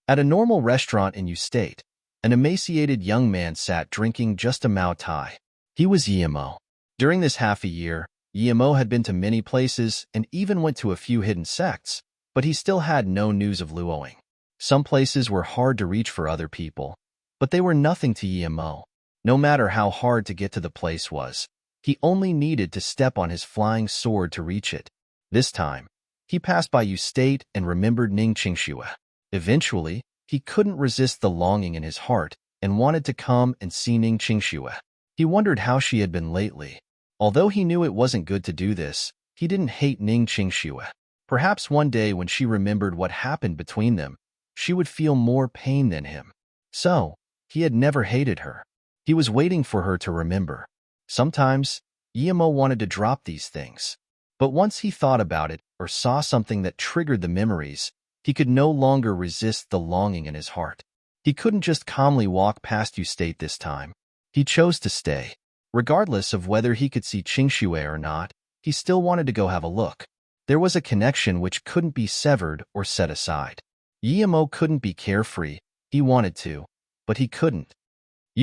At a normal restaurant in State, an emaciated young man sat drinking just a Mao Tai. He was Yemo. During this half a year, Yemo had been to many places and even went to a few hidden sects, but he still had no news of Luoing. Some places were hard to reach for other people, but they were nothing to Yemo. No matter how hard to get to the place was, he only needed to step on his flying sword to reach it. This time, he passed by State and remembered Ning Qingxue. Eventually, he couldn't resist the longing in his heart and wanted to come and see Ning Qingxue. He wondered how she had been lately. Although he knew it wasn't good to do this, he didn't hate Ning Qingxue. Perhaps one day when she remembered what happened between them, she would feel more pain than him. So, he had never hated her. He was waiting for her to remember. Sometimes, Yemo wanted to drop these things. But once he thought about it or saw something that triggered the memories, he could no longer resist the longing in his heart. He couldn't just calmly walk past State this time. He chose to stay. Regardless of whether he could see Qingxue or not, he still wanted to go have a look. There was a connection which couldn't be severed or set aside. Yemo couldn't be carefree. He wanted to, but he couldn't.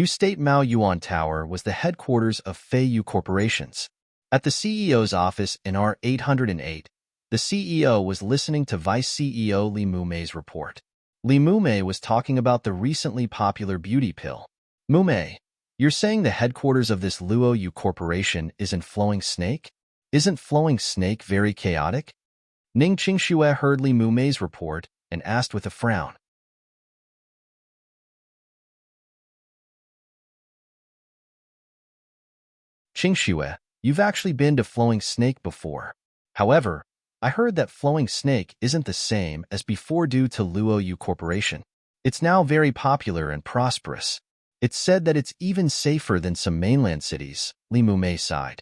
State Mao Yuan Tower was the headquarters of Feiyu Corporations. At the CEO's office in R808, the CEO was listening to Vice CEO Li Mumei's report. Li Mumei was talking about the recently popular beauty pill. Mumei, you're saying the headquarters of this Luoyu Corporation is in Flowing Snake? Isn't Flowing Snake very chaotic? Ning Qingxue heard Li Mumei's report and asked with a frown. Qingxue, you've actually been to Flowing Snake before. However, I heard that Flowing Snake isn't the same as before due to Luoyu Corporation. It's now very popular and prosperous. It's said that it's even safer than some mainland cities, Li Mumei sighed.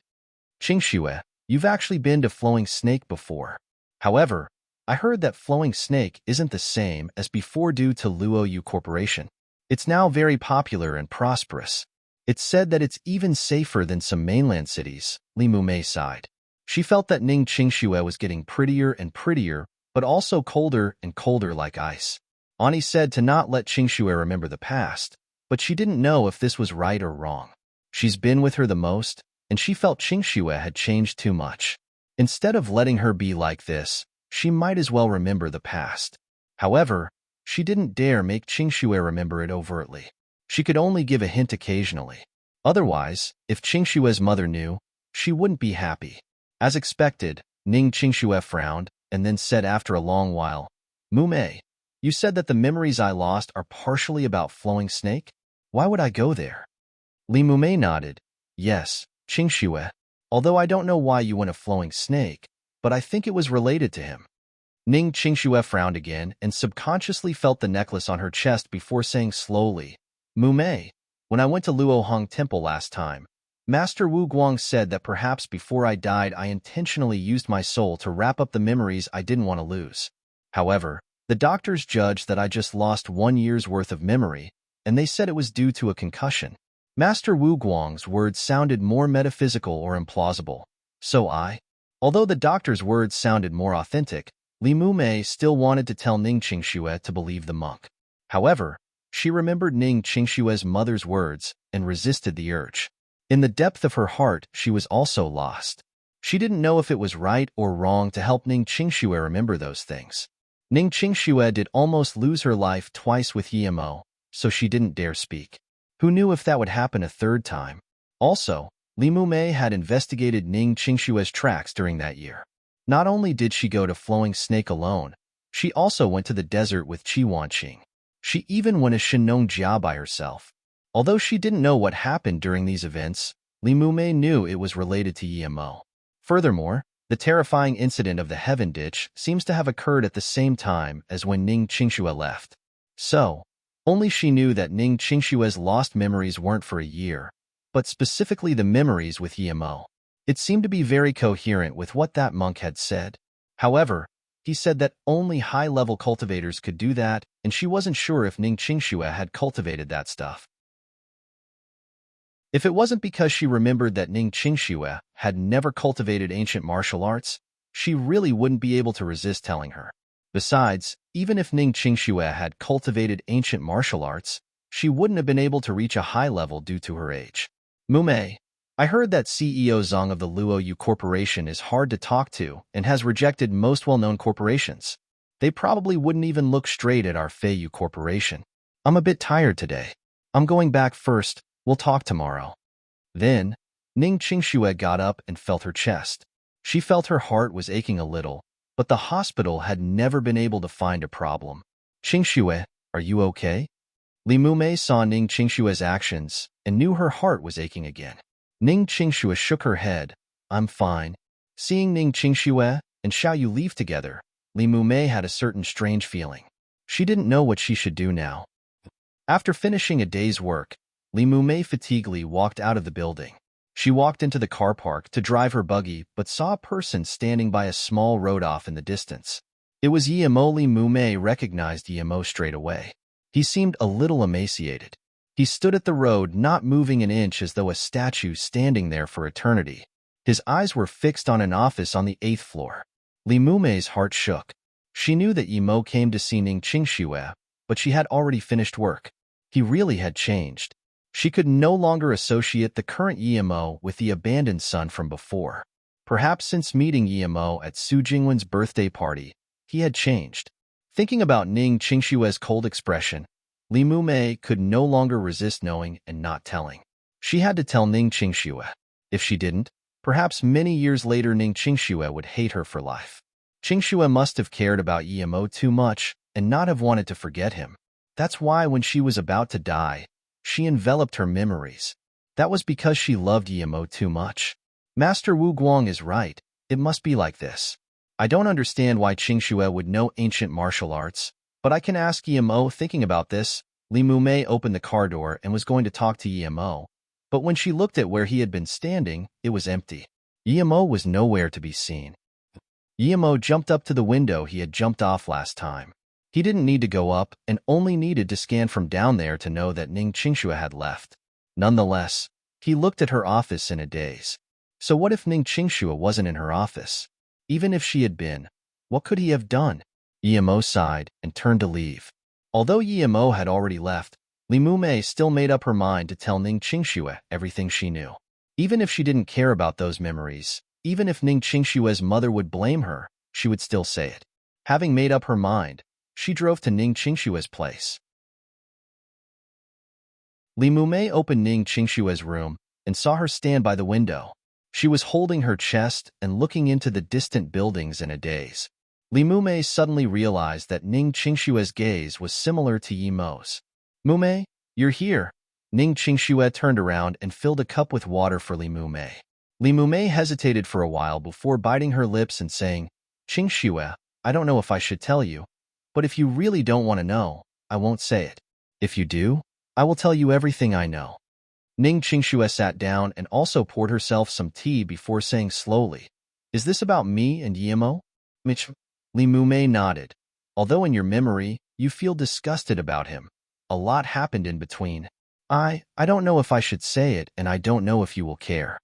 Qingxue, you've actually been to Flowing Snake before. However, I heard that Flowing Snake isn't the same as before due to Luoyu Corporation. It's now very popular and prosperous. It's said that it's even safer than some mainland cities, Li Mumei sighed. She felt that Ning Qingxue was getting prettier and prettier, but also colder and colder like ice. Ani said to not let Qingxue remember the past, but she didn't know if this was right or wrong. She's been with her the most, and she felt Qingxue had changed too much. Instead of letting her be like this, she might as well remember the past. However, she didn't dare make Qingxue remember it overtly. She could only give a hint occasionally. Otherwise, if Qingxue's mother knew, she wouldn't be happy. As expected, Ning Qingxue frowned and then said after a long while, Mumei, you said that the memories I lost are partially about Flowing Snake? Why would I go there? Li Mumei nodded. Yes, Qingxue, although I don't know why you went to Flowing Snake, but I think it was related to him. Ning Qingxue frowned again and subconsciously felt the necklace on her chest before saying slowly, Mumei, when I went to Luohong Temple last time, Master Wu Guang said that perhaps before I died I intentionally used my soul to wrap up the memories I didn't want to lose. However, the doctors judged that I just lost 1 year's worth of memory, and they said it was due to a concussion. Master Wu Guang's words sounded more metaphysical or implausible. So Although the doctor's words sounded more authentic, Li Mumei still wanted to tell Ning Qingxue to believe the monk. However, she remembered Ning Qingxue's mother's words and resisted the urge. In the depth of her heart, she was also lost. She didn't know if it was right or wrong to help Ning Qingxue remember those things. Ning Qingxue did almost lose her life twice with Yimo, so she didn't dare speak. Who knew if that would happen a third time? Also, Li Mumei had investigated Ning Qingxue's tracks during that year. Not only did she go to Flowing Snake alone, she also went to the desert with Qi Wanqing. She even went to Shenong Jia by herself. Although she didn't know what happened during these events, Li Mumei knew it was related to Yimo. Furthermore, the terrifying incident of the Heaven Ditch seems to have occurred at the same time as when Ning Qingxue left. So, only she knew that Ning Qingxue's lost memories weren't for a year, but specifically the memories with Yimo. It seemed to be very coherent with what that monk had said. However, he said that only high-level cultivators could do that, and she wasn't sure if Ning Qingxue had cultivated that stuff. If it wasn't because she remembered that Ning Qingxue had never cultivated ancient martial arts, she really wouldn't be able to resist telling her. Besides, even if Ning Qingxue had cultivated ancient martial arts, she wouldn't have been able to reach a high level due to her age. Mumei, I heard that CEO Zhang of the Luoyu Corporation is hard to talk to and has rejected most well-known corporations. They probably wouldn't even look straight at our Feiyu Corporation. I'm a bit tired today. I'm going back first. We'll talk tomorrow. Then, Ning Qingxue got up and felt her chest. She felt her heart was aching a little, but the hospital had never been able to find a problem. Qingxue, are you okay? Li Mumei saw Ning Qingxue's actions and knew her heart was aching again. Ning Qingxue shook her head. I'm fine. Seeing Ning Qingxue and Xiaoyu leave together, Li Mumei had a certain strange feeling. She didn't know what she should do now. After finishing a day's work, Li Mumei fatiguedly walked out of the building. She walked into the car park to drive her buggy but saw a person standing by a small road off in the distance. It was Yimo. Li Mumei recognized Yimo straight away. He seemed a little emaciated. He stood at the road, not moving an inch, as though a statue standing there for eternity. His eyes were fixed on an office on the 8th floor. Li Mumei's heart shook. She knew that Yimo came to see Ning Qingxue, but she had already finished work. He really had changed. She could no longer associate the current Yimo with the abandoned son from before. Perhaps since meeting Yimo at Su Jingwen's birthday party, he had changed. Thinking about Ning Qingxue's cold expression, Li Mumei could no longer resist knowing and not telling. She had to tell Ning Qingxue. If she didn't, perhaps many years later Ning Qingxue would hate her for life. Qingxue must have cared about Yimo too much and not have wanted to forget him. That's why when she was about to die, she enveloped her memories. That was because she loved Yimo too much. Master Wu Guang is right. It must be like this. I don't understand why Qingxue would know ancient martial arts, but I can ask Yimo. Thinking about this, Li Mumei opened the car door and was going to talk to Yimo, but when she looked at where he had been standing, it was empty. Yimo was nowhere to be seen. Yimo jumped up to the window he had jumped off last time. He didn't need to go up and only needed to scan from down there to know that Ning Qingxue had left. Nonetheless, he looked at her office in a daze. So what if Ning Qingxue wasn't in her office? Even if she had been, what could he have done? Yimo sighed and turned to leave. Although Yimo had already left, Li Mumei still made up her mind to tell Ning Qingxue everything she knew. Even if she didn't care about those memories, even if Ning Qingxue's mother would blame her, she would still say it. Having made up her mind, she drove to Ning Qingxue's place. Li Mumei opened Ning Qingxue's room and saw her stand by the window. She was holding her chest and looking into the distant buildings in a daze. Li Mumei suddenly realized that Ning Qingxue's gaze was similar to Yimo's. Mumei, you're here. Ning Qingxue turned around and filled a cup with water for Li Mumei. Li Mumei hesitated for a while before biting her lips and saying, Qingxue, I don't know if I should tell you, but if you really don't want to know, I won't say it. If you do, I will tell you everything I know. Ning Qingxue sat down and also poured herself some tea before saying slowly, Is this about me and Yimo? Mitch. Li Mumei nodded. Although in your memory, you feel disgusted about him. A lot happened in between. I don't know if I should say it and I don't know if you will care.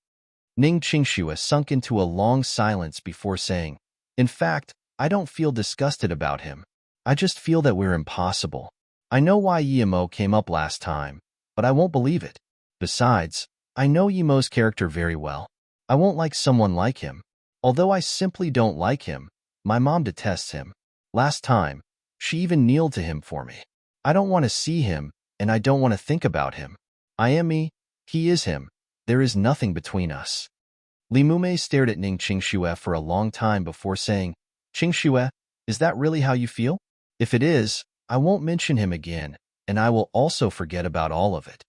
Ning Qingxue sunk into a long silence before saying, "In fact, I don't feel disgusted about him. I just feel that we're impossible. I know why Yimo came up last time, but I won't believe it. Besides, I know Yimo's character very well. I won't like someone like him. Although I simply don't like him, my mom detests him. Last time, she even kneeled to him for me. I don't want to see him, and I don't want to think about him. I am me, he is him. There is nothing between us." Li Mumei stared at Ning Qingxue for a long time before saying, "Qingxue, is that really how you feel? If it is, I won't mention him again, and I will also forget about all of it."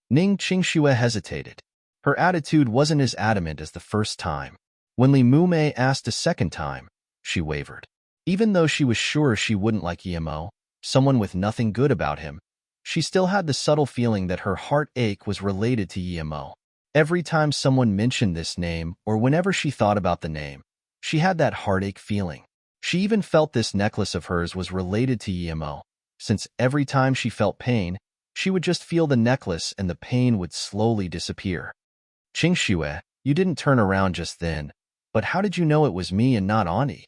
Ning Qingxue hesitated. Her attitude wasn't as adamant as the first time. When Li Mumei asked a second time, she wavered. Even though she was sure she wouldn't like Yimo, someone with nothing good about him, she still had the subtle feeling that her heartache was related to Yimo. Every time someone mentioned this name, or whenever she thought about the name, she had that heartache feeling. She even felt this necklace of hers was related to Yimo, since every time she felt pain, she would just feel the necklace and the pain would slowly disappear. "Qingxue, you didn't turn around just then, but how did you know it was me and not Ani?"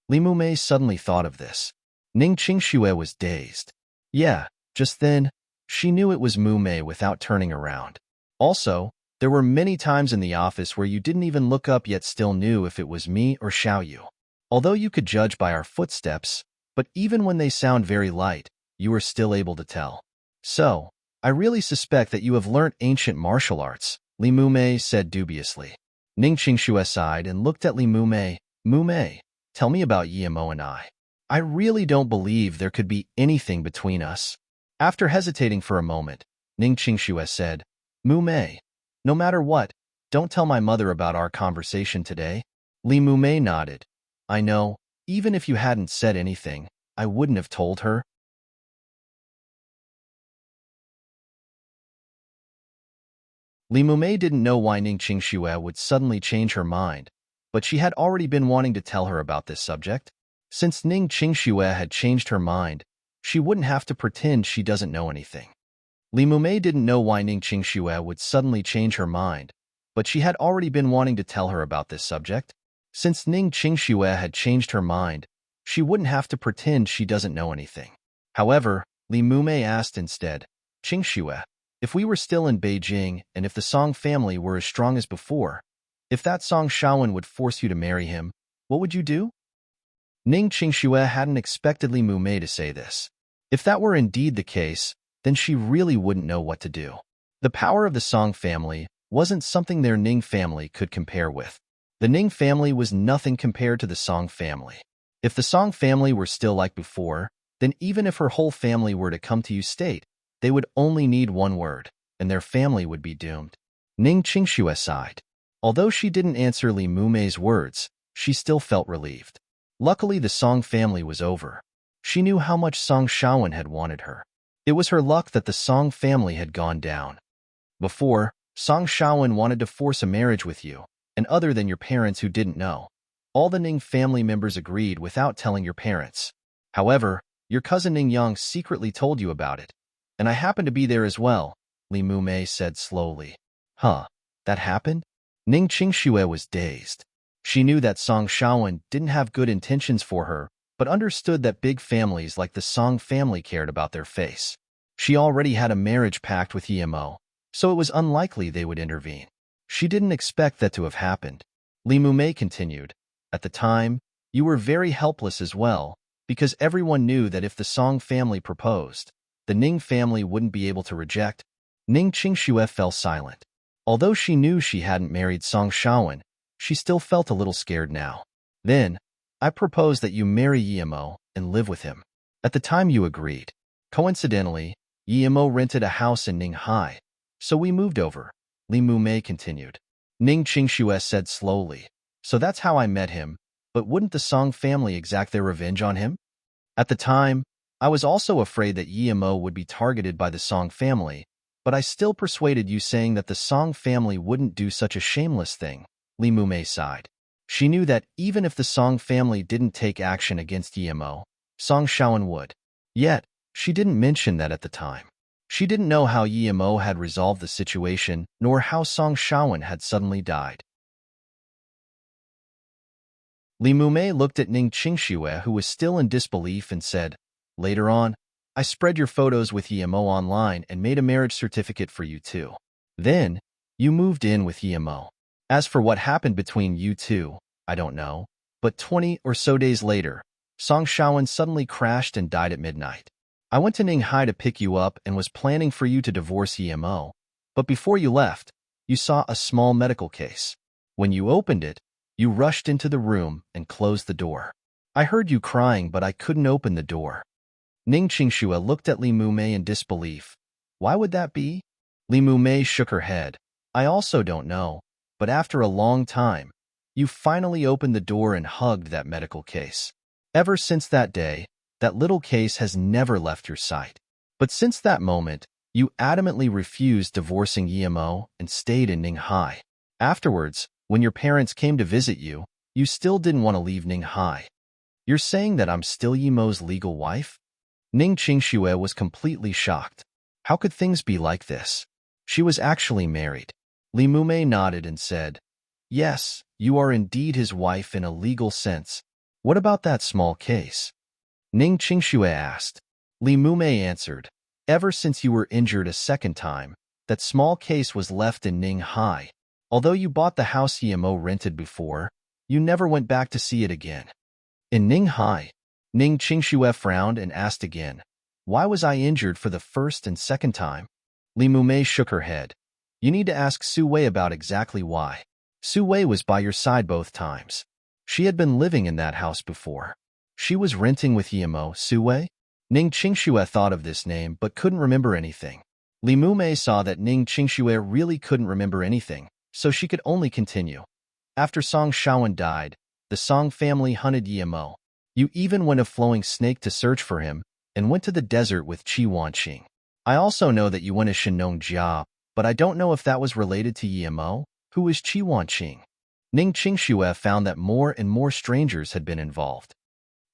Li Mumei suddenly thought of this. Ning Qingxue was dazed. Yeah, just then, she knew it was Mumei without turning around. Also, there were many times in the office where you didn't even look up yet still knew if it was me or Xiaoyu. Although you could judge by our footsteps, but even when they sound very light, you are still able to tell. "So, I really suspect that you have learnt ancient martial arts," Li Mumei said dubiously. Ning Qingxue sighed and looked at Li Mumei. "Mumei, tell me about Yimo and I. I really don't believe there could be anything between us." After hesitating for a moment, Ning Qingxue said, "Mumei, no matter what, don't tell my mother about our conversation today." Li Mumei nodded. "I know, even if you hadn't said anything, I wouldn't have told her." Li Mumei didn't know why Ning Qingxue would suddenly change her mind, but she had already been wanting to tell her about this subject. Since Ning Qingxue had changed her mind, she wouldn't have to pretend she doesn't know anything. Li Mumei didn't know why Ning Qingxue would suddenly change her mind, but she had already been wanting to tell her about this subject. Since Ning Qingxue had changed her mind, she wouldn't have to pretend she doesn't know anything. However, Li Mumei asked instead, "Qingxue, if we were still in Beijing and if the Song family were as strong as before, if that Song Shaowen would force you to marry him, what would you do?" Ning Qingxue hadn't expected Li Mumei to say this. If that were indeed the case, then she really wouldn't know what to do. The power of the Song family wasn't something their Ning family could compare with. The Ning family was nothing compared to the Song family. If the Song family were still like before, then even if her whole family were to come to you state, they would only need one word, and their family would be doomed. Ning Qingxue sighed. Although she didn't answer Li Mumei's words, she still felt relieved. Luckily, the Song family was over. She knew how much Song Shaowen had wanted her. It was her luck that the Song family had gone down. Before, Song Shaowen wanted to force a marriage with you, and other than your parents who didn't know. All the Ning family members agreed without telling your parents. However, your cousin Ning Yang secretly told you about it. And I happened to be there as well, Li Mumei said slowly. Huh, that happened? Ning Qingxue was dazed. She knew that Song Shaowen didn't have good intentions for her, but understood that big families like the Song family cared about their face. She already had a marriage pact with Yimo, so it was unlikely they would intervene. She didn't expect that to have happened. Li Mumei continued, "At the time, you were very helpless as well, because everyone knew that if the Song family proposed, the Ning family wouldn't be able to reject." Ning Qingxue fell silent. Although she knew she hadn't married Song Shaowen, she still felt a little scared now. "Then, I propose that you marry Yimo and live with him." At the time you agreed. Coincidentally, Yimo rented a house in Ninghai, so we moved over, Li Mumei continued. Ning Qingxue said slowly, "So that's how I met him, but wouldn't the Song family exact their revenge on him?" At the time, I was also afraid that Yimo would be targeted by the Song family, but I still persuaded you saying that the Song family wouldn't do such a shameless thing, Li Mumei sighed. She knew that even if the Song family didn't take action against Yimo, Song Shaowen would. Yet, she didn't mention that at the time. She didn't know how Yimo had resolved the situation, nor how Song Shaowen had suddenly died. Li Mumei looked at Ning Qingxue, who was still in disbelief, and said, "Later on, I spread your photos with Yimo online and made a marriage certificate for you too. Then, you moved in with Yimo. As for what happened between you two, I don't know, but 20 or so days later, Song Shaowen suddenly crashed and died at midnight. I went to Ninghai to pick you up and was planning for you to divorce Yimo, but before you left, you saw a small medical case. When you opened it, you rushed into the room and closed the door. I heard you crying, but I couldn't open the door." Ning Qingxue looked at Li Mumei in disbelief. "Why would that be?" Li Mumei shook her head. "I also don't know, but after a long time, you finally opened the door and hugged that medical case. Ever since that day, that little case has never left your sight. But since that moment, you adamantly refused divorcing Yimo and stayed in Ninghai. Afterwards, when your parents came to visit you, you still didn't want to leave Ninghai. You're saying that I'm still Yimo's legal wife?" Ning Qingxue was completely shocked. How could things be like this? She was actually married. Li Mumei nodded and said, "Yes, you are indeed his wife in a legal sense. What about that small case?" Ning Qingxue asked. Li Mumei answered, "Ever since you were injured a second time, that small case was left in Ninghai. Although you bought the house Yimo rented before, you never went back to see it again." "In Ninghai?" Ning Qingxue frowned and asked again, "Why was I injured for the first and second time?" Li Mumei shook her head. "You need to ask Su Wei about exactly why. Su Wei was by your side both times. She had been living in that house before. She was renting with Yimo." "Su Wei?" Ning Qingxue thought of this name but couldn't remember anything. Li Mumei saw that Ning Qingxue really couldn't remember anything, so she could only continue. "After Song Shaowen died, the Song family hunted Yimo. You even went a flowing snake to search for him and went to the desert with Qi Wanqing. I also know that you went to Shenong Jia, but I don't know if that was related to Yimo. Who is Qi Wanqing?" Ning Qingxue found that more and more strangers had been involved.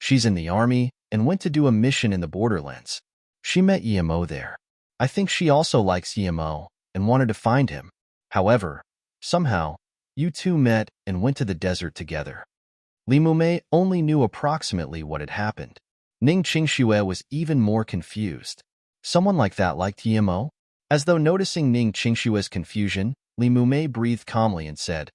"She's in the army and went to do a mission in the borderlands. She met Yimo there. I think she also likes Yimo and wanted to find him. However, somehow, you two met and went to the desert together." Li Mumei only knew approximately what had happened. Ning Qingxue was even more confused. Someone like that liked Yimo? As though noticing Ning Qingxue's confusion, Li Mumei breathed calmly and said,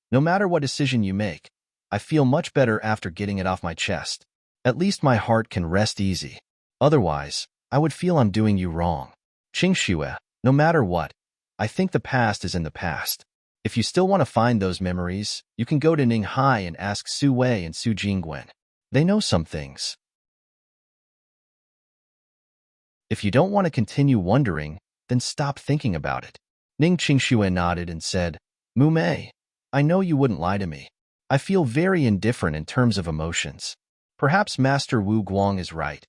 "No matter what decision you make, I feel much better after getting it off my chest. At least my heart can rest easy. Otherwise, I would feel I'm doing you wrong. Qingxue, no matter what, I think the past is in the past. If you still want to find those memories, you can go to Ninghai and ask Su Wei and Su Jingguan. They know some things. If you don't want to continue wondering, then stop thinking about it." Ning Qingxue nodded and said, "Mumei, I know you wouldn't lie to me. I feel very indifferent in terms of emotions. Perhaps Master Wu Guang is right.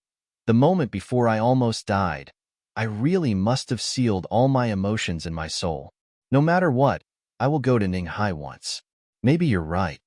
The moment before I almost died, I really must have sealed all my emotions in my soul. No matter what, I will go to Ninghai once. Maybe you're right."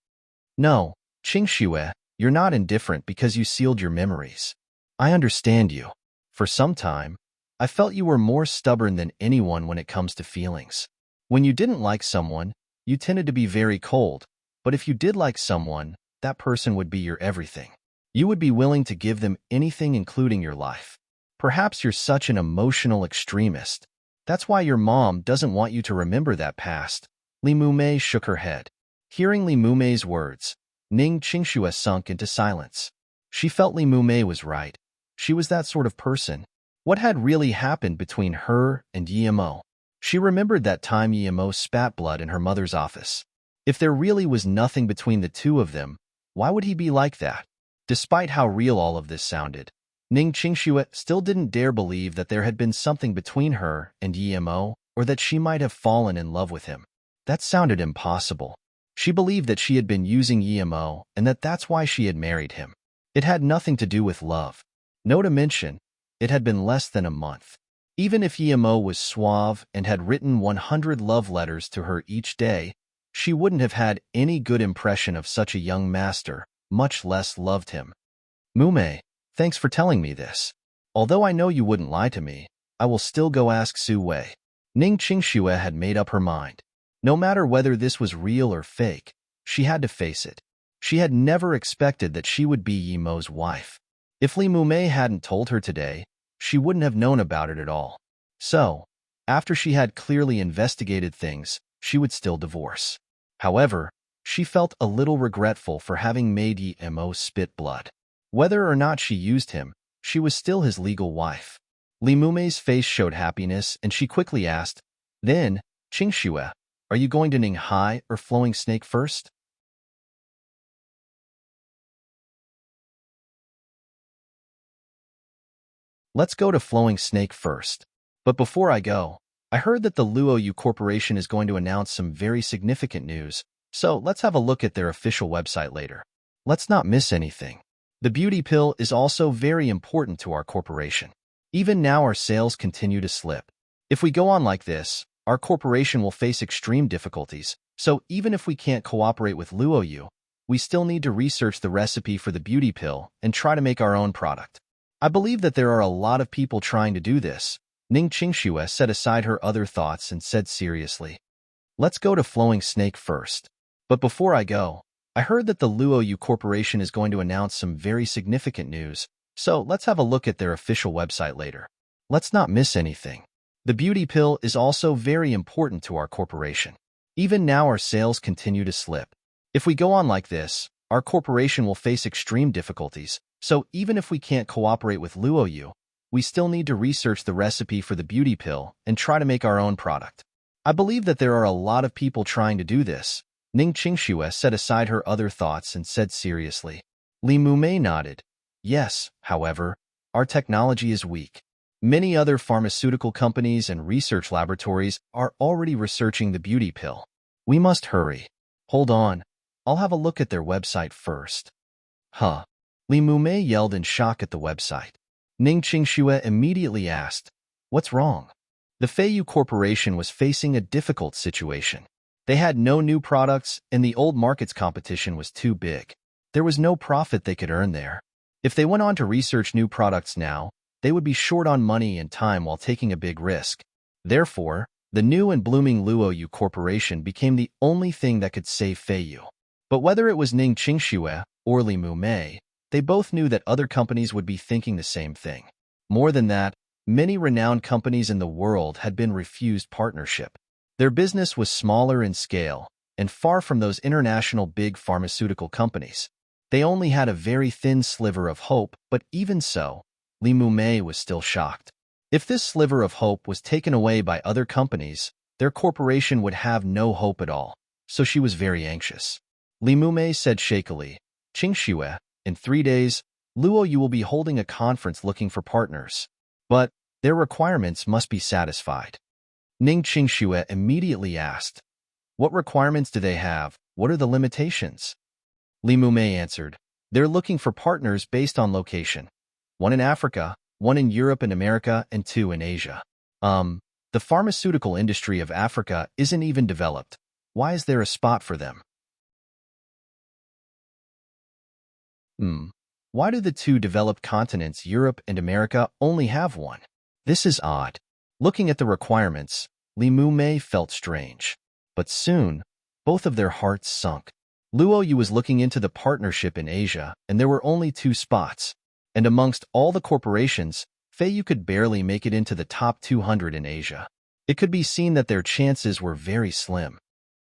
"No, Qingxue, you're not indifferent because you sealed your memories. I understand you. For some time, I felt you were more stubborn than anyone when it comes to feelings. When you didn't like someone, you tended to be very cold, but if you did like someone, that person would be your everything. You would be willing to give them anything including your life. Perhaps you're such an emotional extremist. That's why your mom doesn't want you to remember that past." Li Mumei shook her head. Hearing Li Mumei's words, Ning Qingxue sunk into silence. She felt Li Mumei was right. She was that sort of person. What had really happened between her and Yimo? She remembered that time Yimo spat blood in her mother's office. If there really was nothing between the two of them, why would he be like that? Despite how real all of this sounded, Ning Qingxue still didn't dare believe that there had been something between her and Yimo, or that she might have fallen in love with him. That sounded impossible. She believed that she had been using Yimo and that that's why she had married him. It had nothing to do with love. No to mention, it had been less than a month. Even if Yimo was suave and had written 100 love letters to her each day, she wouldn't have had any good impression of such a young master, much less loved him. "Mumei, thanks for telling me this. Although I know you wouldn't lie to me, I will still go ask Su Wei. Ning Qingxue had made up her mind. No matter whether this was real or fake, she had to face it. She had never expected that she would be Yi Mo's wife. If Li Mumei hadn't told her today, she wouldn't have known about it at all. So, after she had clearly investigated things, she would still divorce. However, she felt a little regretful for having made Yi Mo spit blood. Whether or not she used him, she was still his legal wife. Li Mumei's face showed happiness, and she quickly asked, "Then, Qingxue, are you going to Ninghai or Flowing Snake first?" Let's go to Flowing Snake first. But before I go, I heard that the Luoyu Corporation is going to announce some very significant news, so let's have a look at their official website later. Let's not miss anything. The beauty pill is also very important to our corporation. Even now our sales continue to slip. If we go on like this, our corporation will face extreme difficulties, so even if we can't cooperate with Luoyu, we still need to research the recipe for the beauty pill and try to make our own product. I believe that there are a lot of people trying to do this. Ning Qingxue set aside her other thoughts and said seriously, "Let's go to Flowing Snake first. But before I go, I heard that the Luoyu Corporation is going to announce some very significant news, so let's have a look at their official website later. Let's not miss anything. The beauty pill is also very important to our corporation. Even now our sales continue to slip. If we go on like this, our corporation will face extreme difficulties, so even if we can't cooperate with Luoyu, we still need to research the recipe for the beauty pill and try to make our own product. I believe that there are a lot of people trying to do this." Ning Qingxue set aside her other thoughts and said seriously. Li Mumei nodded. "Yes, however, our technology is weak. Many other pharmaceutical companies and research laboratories are already researching the beauty pill. We must hurry. Hold on, I'll have a look at their website first." Huh. Li Mumei yelled in shock at the website. Ning Qingxue immediately asked, "What's wrong?" The Feiyu Corporation was facing a difficult situation. They had no new products, and the old market's competition was too big. There was no profit they could earn there. If they went on to research new products now, they would be short on money and time while taking a big risk. Therefore, the new and blooming Luoyu Corporation became the only thing that could save Feiyu. But whether it was Ning Qingxue or Li Mumei, they both knew that other companies would be thinking the same thing. More than that, many renowned companies in the world had been refused partnership. Their business was smaller in scale and far from those international big pharmaceutical companies. They only had a very thin sliver of hope, but even so, Li Mumei was still shocked. If this sliver of hope was taken away by other companies, their corporation would have no hope at all, so she was very anxious. Li Mumei said shakily, "Qingxue, in 3 days, Luoyu will be holding a conference looking for partners. But their requirements must be satisfied." Ning Qingxue immediately asked, "What requirements do they have? What are the limitations?" Li Mumei answered, "They're looking for partners based on location. 1 in Africa, 1 in Europe and America, and 2 in Asia. The pharmaceutical industry of Africa isn't even developed. Why is there a spot for them?" Why do the 2 developed continents, Europe and America, only have 1? This is odd. Looking at the requirements, Li Mumei felt strange. But soon, both of their hearts sunk. Luoyu was looking into the partnership in Asia, and there were only 2 spots. And amongst all the corporations, Feiyu could barely make it into the top 200 in Asia. It could be seen that their chances were very slim.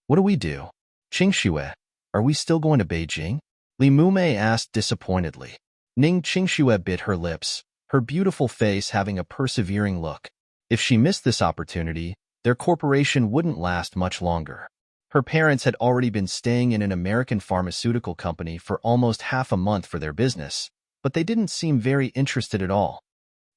What do we do? Qingxue, are we still going to Beijing? Li Mumei asked disappointedly. Ning Qingxue bit her lips, her beautiful face having a persevering look. If she missed this opportunity, their corporation wouldn't last much longer. Her parents had already been staying in an American pharmaceutical company for almost half a month for their business, but they didn't seem very interested at all.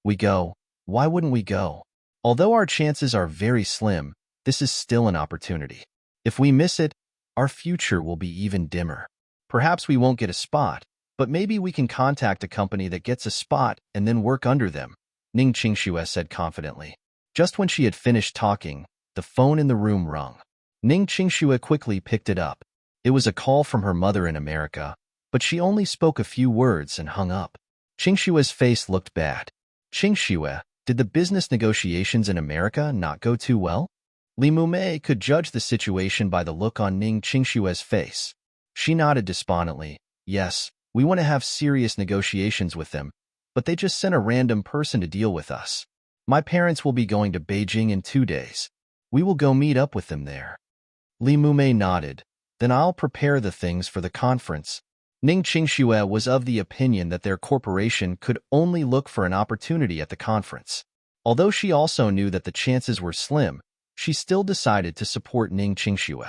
We go. Why wouldn't we go? Although our chances are very slim, this is still an opportunity. If we miss it, our future will be even dimmer. Perhaps we won't get a spot, but maybe we can contact a company that gets a spot and then work under them, Ning Qingxue said confidently. Just when she had finished talking, the phone in the room rung. Ning Qingxue quickly picked it up. It was a call from her mother in America, but she only spoke a few words and hung up. Qingshue's face looked bad. Qingxue, Did the business negotiations in America not go too well? Li Mumei could judge the situation by the look on Ning Qingshue's face. She nodded despondently. Yes, we want to have serious negotiations with them, but they just sent a random person to deal with us. My parents will be going to Beijing in 2 days. We will go meet up with them there. Li Mumei nodded. Then I'll prepare the things for the conference. Ning Qingxue was of the opinion that their corporation could only look for an opportunity at the conference. Although she also knew that the chances were slim, she still decided to support Ning Qingxue.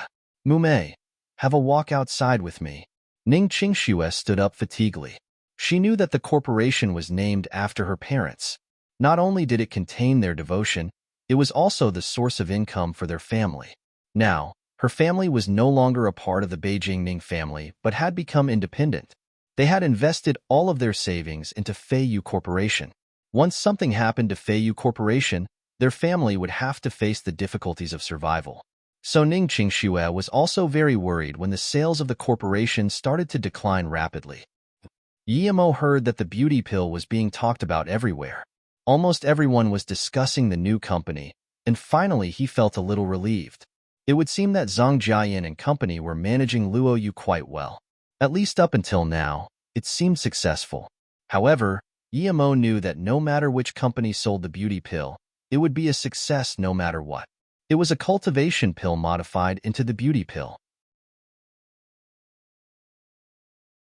Mumei, have a walk outside with me. Ning Qingxue stood up fatiguely. She knew that the corporation was named after her parents. Not only did it contain their devotion, it was also the source of income for their family. Now, her family was no longer a part of the Beijing Ning family, but had become independent. They had invested all of their savings into Feiyu Corporation. Once something happened to Feiyu Corporation, their family would have to face the difficulties of survival. So Ning Qingxue was also very worried when the sales of the corporation started to decline rapidly. Yimo heard that the beauty pill was being talked about everywhere. Almost everyone was discussing the new company, and finally he felt a little relieved. It would seem that Zhang Jiayan and company were managing Luoyu quite well. At least up until now, it seemed successful. However, Yimo knew that no matter which company sold the beauty pill, it would be a success no matter what. It was a cultivation pill modified into the beauty pill.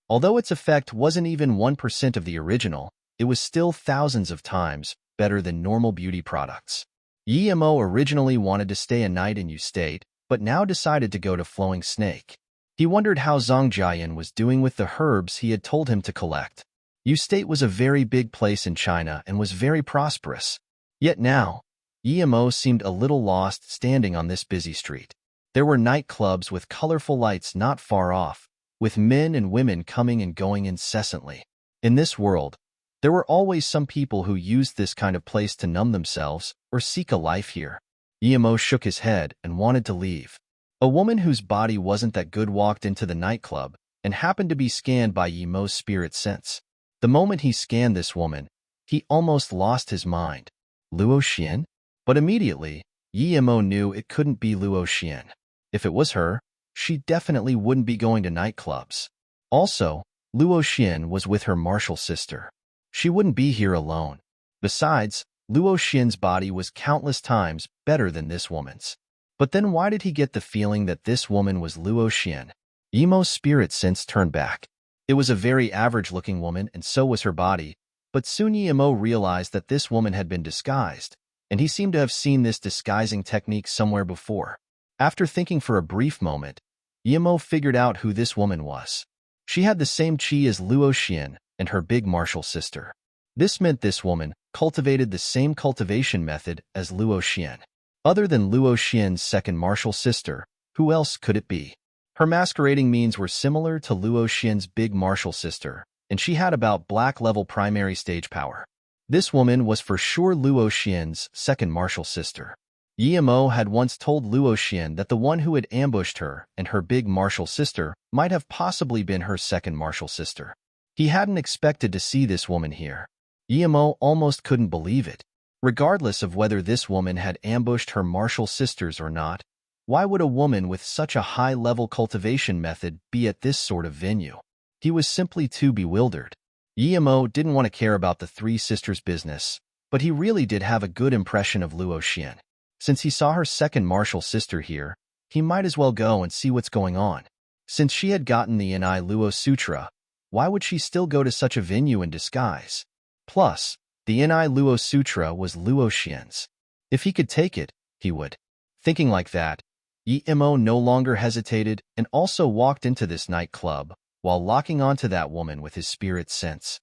Although its effect wasn't even 1% of the original, it was still thousands of times better than normal beauty products. Yimo originally wanted to stay a night in U State, but now decided to go to Flowing Snake. He wondered how Zhang Jiayan was doing with the herbs he had told him to collect. U State was a very big place in China and was very prosperous. Yet now, Yimo seemed a little lost standing on this busy street. There were nightclubs with colorful lights not far off, with men and women coming and going incessantly. In this world, there were always some people who used this kind of place to numb themselves or seek a life here. Yimo shook his head and wanted to leave. A woman whose body wasn't that good walked into the nightclub and happened to be scanned by Yimo's spirit sense. The moment he scanned this woman, he almost lost his mind. Luo Xian? But immediately, Yimo knew it couldn't be Luo Xian. If it was her, she definitely wouldn't be going to nightclubs. Also, Luo Xian was with her martial sister. She wouldn't be here alone. Besides, Luo Xian's body was countless times better than this woman's. But then why did he get the feeling that this woman was Luo Xian? Yimo's spirit sense turned back. It was a very average-looking woman, and so was her body, but soon Yimo realized that this woman had been disguised, and he seemed to have seen this disguising technique somewhere before. After thinking for a brief moment, Yimo figured out who this woman was. She had the same chi as Luo Xian and her big martial sister. This meant this woman cultivated the same cultivation method as Luo Xian. Other than Luo Xian's second martial sister, who else could it be? Her masquerading means were similar to Luo Xian's big martial sister, and she had about black-level primary stage power. This woman was for sure Luo Xian's second martial sister. Yimo had once told Luo Xian that the one who had ambushed her and her big martial sister might have possibly been her second martial sister. He hadn't expected to see this woman here. Yimo almost couldn't believe it. Regardless of whether this woman had ambushed her martial sisters or not, why would a woman with such a high-level cultivation method be at this sort of venue? He was simply too bewildered. Yimo didn't want to care about the three sisters' business, but he really did have a good impression of Luo Xian. Since he saw her second martial sister here, he might as well go and see what's going on. Since she had gotten the Ni Luo Sutra, why would she still go to such a venue in disguise? Plus, the Ni Luo Sutra was Luo Xian's. If he could take it, he would. Thinking like that, Yimo no longer hesitated and also walked into this nightclub while locking onto that woman with his spirit sense.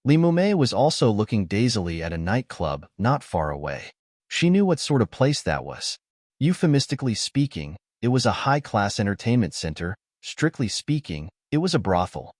Li Mumei was also looking dazedly at a nightclub not far away. She knew what sort of place that was. Euphemistically speaking, it was a high-class entertainment center. Strictly speaking, it was a brothel.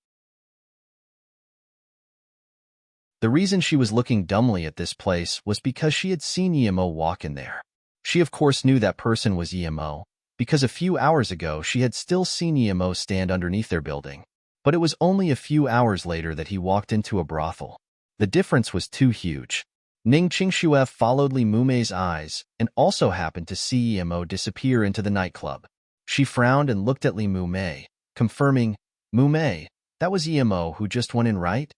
The reason she was looking dumbly at this place was because she had seen Yimo walk in there. She of course knew that person was Yimo, because a few hours ago she had still seen Yimo stand underneath their building. But it was only a few hours later that he walked into a brothel. The difference was too huge. Ning Qingxue followed Li Mumei's eyes and also happened to see Emo disappear into the nightclub. She frowned and looked at Li Mumei, confirming, Mumei, that was Emo who just went in, right?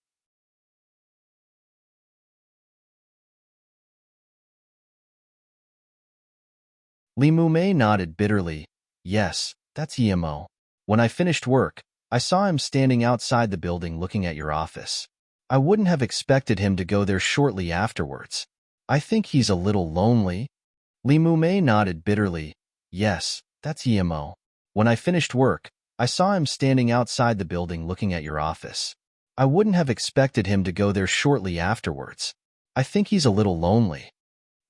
Li Mumei nodded bitterly. Yes, that's Emo. When I finished work, I saw him standing outside the building looking at your office. I wouldn't have expected him to go there shortly afterwards. I think he's a little lonely. Li Mumei nodded bitterly. Yes, that's Emo. When I finished work, I saw him standing outside the building looking at your office. I wouldn't have expected him to go there shortly afterwards. I think he's a little lonely.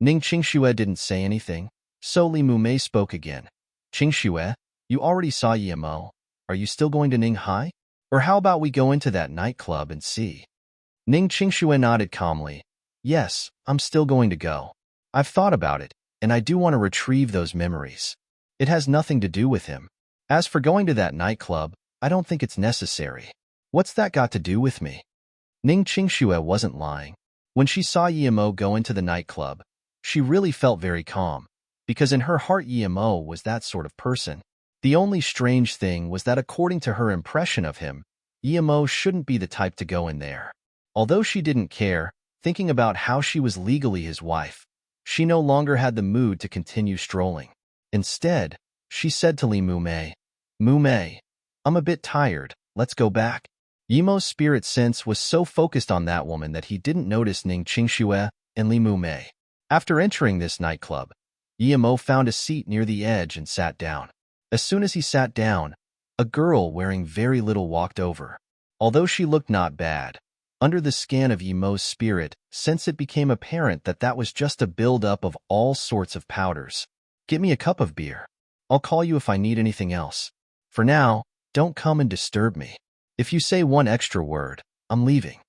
Ning Qingxue didn't say anything, so Li Mumei spoke again. Qingxue, you already saw Emo. Are you still going to Ninghai? Or how about we go into that nightclub and see? Ning Qingxue nodded calmly. Yes, I'm still going to go. I've thought about it, and I do want to retrieve those memories. It has nothing to do with him. As for going to that nightclub, I don't think it's necessary. What's that got to do with me? Ning Qingxue wasn't lying. When she saw Emo go into the nightclub, she really felt very calm, because in her heart Emo was that sort of person. The only strange thing was that according to her impression of him, Emo shouldn't be the type to go in there. Although she didn't care, thinking about how she was legally his wife, she no longer had the mood to continue strolling. Instead, she said to Li Mumei, Mumei, I'm a bit tired, let's go back. Emo's spirit sense was so focused on that woman that he didn't notice Ning Qingxue and Li Mumei. After entering this nightclub, Emo found a seat near the edge and sat down. As soon as he sat down, a girl wearing very little walked over. Although she looked not bad, under the scan of Emo's spirit, since it became apparent that that was just a build-up of all sorts of powders. Get me a cup of beer. I'll call you if I need anything else. For now, don't come and disturb me. If you say one extra word, I'm leaving.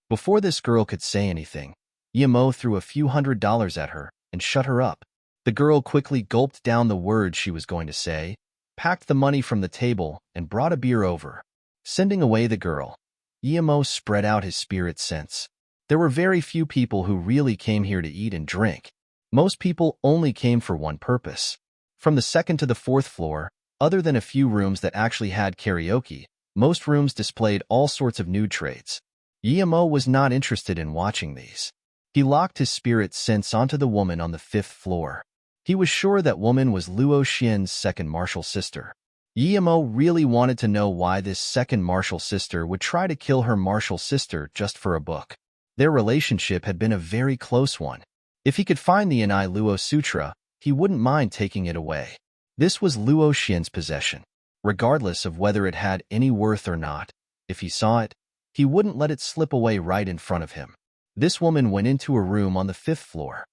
Before this girl could say anything, Emo threw a few $100s at her and shut her up. The girl quickly gulped down the words she was going to say, packed the money from the table, and brought a beer over. Sending away the girl, Emo spread out his spirit sense. There were very few people who really came here to eat and drink. Most people only came for one purpose. From the second to the fourth floor, other than a few rooms that actually had karaoke, most rooms displayed all sorts of nude trades. Emo was not interested in watching these. He locked his spirit sense onto the woman on the fifth floor. He was sure that woman was Luo Xian's second martial sister. Emo really wanted to know why this second martial sister would try to kill her martial sister just for a book. Their relationship had been a very close one. If he could find the Inai Luo Sutra, he wouldn't mind taking it away. This was Luo Xian's possession. Regardless of whether it had any worth or not, if he saw it, he wouldn't let it slip away right in front of him. This woman went into a room on the fifth floor.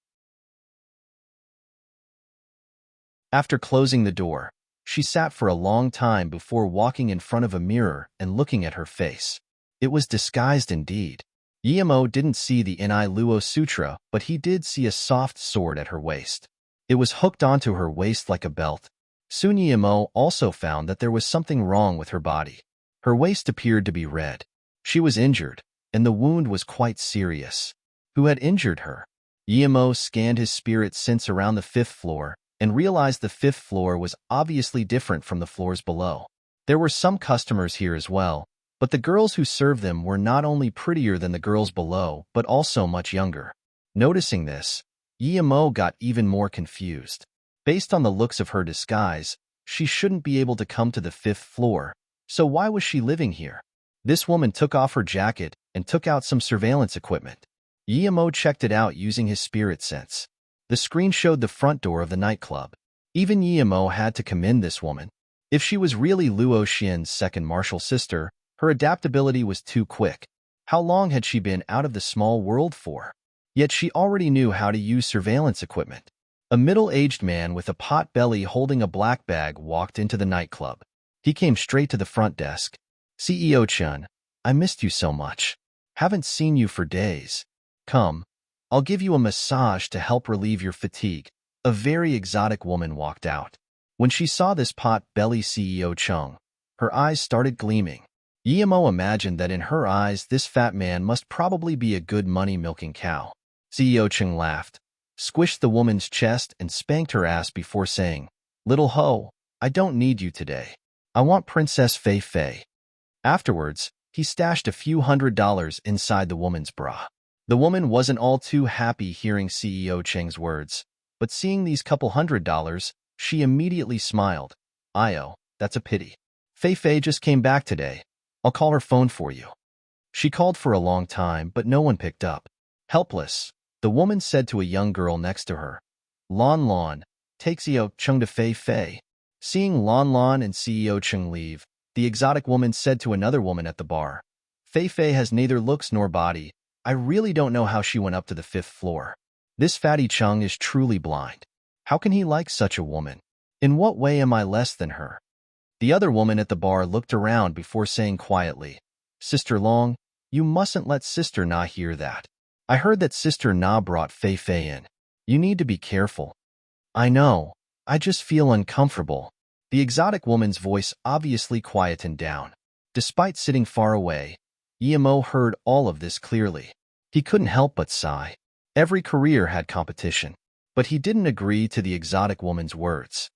After closing the door, she sat for a long time before walking in front of a mirror and looking at her face. It was disguised indeed. Emo didn't see the Inai Luo Sutra, but he did see a soft sword at her waist. It was hooked onto her waist like a belt. Soon Emo also found that there was something wrong with her body. Her waist appeared to be red. She was injured, and the wound was quite serious. Who had injured her? Emo scanned his spirit sense around the fifth floor and realized the fifth floor was obviously different from the floors below. There were some customers here as well, but the girls who served them were not only prettier than the girls below, but also much younger. Noticing this, Emo got even more confused. Based on the looks of her disguise, she shouldn't be able to come to the fifth floor, so why was she living here? This woman took off her jacket and took out some surveillance equipment. Emo checked it out using his spirit sense. The screen showed the front door of the nightclub. Even Emo had to commend this woman. If she was really Luo Xian's second martial sister, her adaptability was too quick. How long had she been out of the small world for? Yet she already knew how to use surveillance equipment. A middle-aged man with a pot belly holding a black bag walked into the nightclub. He came straight to the front desk. CEO Chun, I missed you so much. Haven't seen you for days. Come, I'll give you a massage to help relieve your fatigue. A very exotic woman walked out. When she saw this pot-belly CEO Chung, her eyes started gleaming. Emo imagined that in her eyes this fat man must probably be a good money-milking cow. CEO Cheng laughed, squished the woman's chest, and spanked her ass before saying, "Little hoe, I don't need you today. I want Princess Fei Fei." Afterwards, he stashed a few $100s inside the woman's bra. The woman wasn't all too happy hearing CEO Cheng's words, but seeing these couple $100, she immediately smiled. "Io, that's a pity. Fei Fei just came back today. I'll call her phone for you." She called for a long time, but no one picked up. Helpless, the woman said to a young girl next to her, "Lon Lon, take CEO Cheng to Fei Fei." Seeing Lon Lon and CEO Cheng leave, the exotic woman said to another woman at the bar, "Fei Fei has neither looks nor body. I really don't know how she went up to the 5th floor. This fatty Cheng is truly blind. How can he like such a woman? In what way am I less than her?" The other woman at the bar looked around before saying quietly, "Sister Long, you mustn't let Sister Na hear that. I heard that Sister Na brought Fei Fei in. You need to be careful." "I know. I just feel uncomfortable." The exotic woman's voice obviously quietened down. Despite sitting far away, Emo heard all of this clearly. He couldn't help but sigh. Every career had competition, but he didn't agree to the exotic woman's words.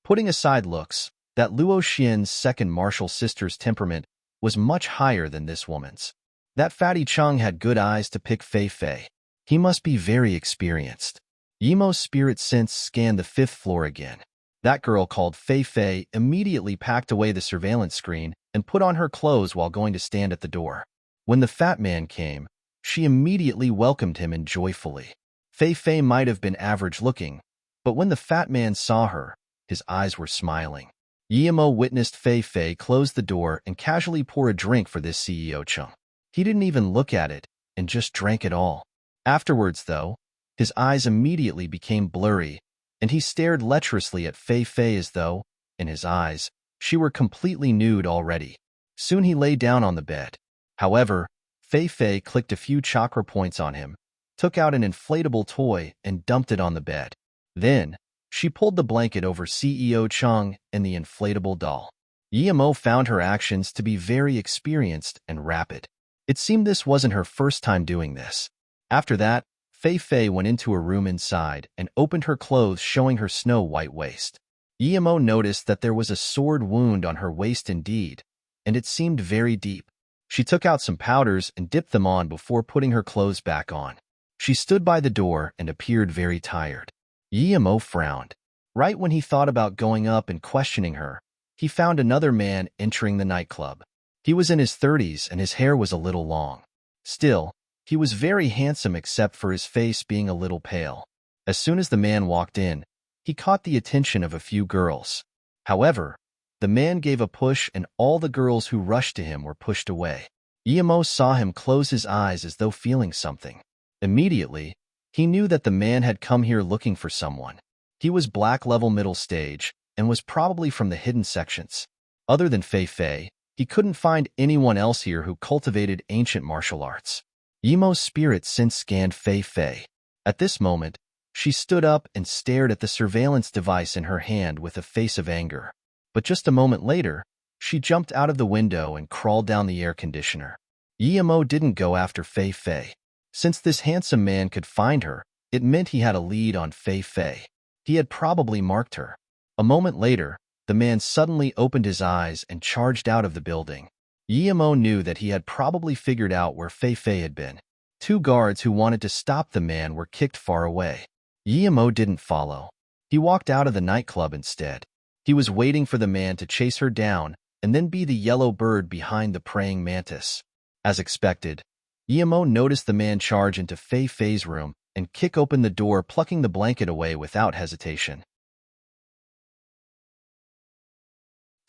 Putting aside looks, that Luo Xian's second martial sister's temperament was much higher than this woman's. That fatty Cheng had good eyes to pick Fei Fei. He must be very experienced. Yemo's spirit sense scanned the 5th floor again. That girl called Fei Fei immediately packed away the surveillance screen and put on her clothes while going to stand at the door. When the fat man came, she immediately welcomed him and joyfully. Fei Fei might have been average looking, but when the fat man saw her, his eyes were smiling. Yemo witnessed Fei Fei close the door and casually pour a drink for this CEO Chung. He didn't even look at it and just drank it all. Afterwards, though, his eyes immediately became blurry, and he stared lecherously at Fei Fei as though, in his eyes, she were completely nude already. Soon he lay down on the bed. However, Fei Fei clicked a few chakra points on him, took out an inflatable toy, and dumped it on the bed. Then, she pulled the blanket over CEO Chung and the inflatable doll. Yemo found her actions to be very experienced and rapid. It seemed this wasn't her first time doing this. After that, Fei Fei went into a room inside and opened her clothes, showing her snow-white waist. Yemo noticed that there was a sword wound on her waist indeed, and it seemed very deep. She took out some powders and dipped them on before putting her clothes back on. She stood by the door and appeared very tired. Yemo frowned. Right when he thought about going up and questioning her, he found another man entering the nightclub. He was in his 30s and his hair was a little long. Still, he was very handsome except for his face being a little pale. As soon as the man walked in, he caught the attention of a few girls. However, the man gave a push and all the girls who rushed to him were pushed away. Yemo saw him close his eyes as though feeling something. Immediately, he knew that the man had come here looking for someone. He was black level middle stage and was probably from the hidden sections. Other than Fei Fei, he couldn't find anyone else here who cultivated ancient martial arts. Yemo's spirit sense scanned Fei Fei. At this moment, she stood up and stared at the surveillance device in her hand with a face of anger. But just a moment later, she jumped out of the window and crawled down the air conditioner. Yemo didn't go after Fei Fei. Since this handsome man could find her, it meant he had a lead on Fei Fei. He had probably marked her. A moment later, the man suddenly opened his eyes and charged out of the building. Yemo knew that he had probably figured out where Fei Fei had been. Two guards who wanted to stop the man were kicked far away. Yemo didn't follow. He walked out of the nightclub instead. He was waiting for the man to chase her down and then be the yellow bird behind the praying mantis. As expected, Yemo noticed the man charge into Fei Fei's room and kick open the door, plucking the blanket away without hesitation.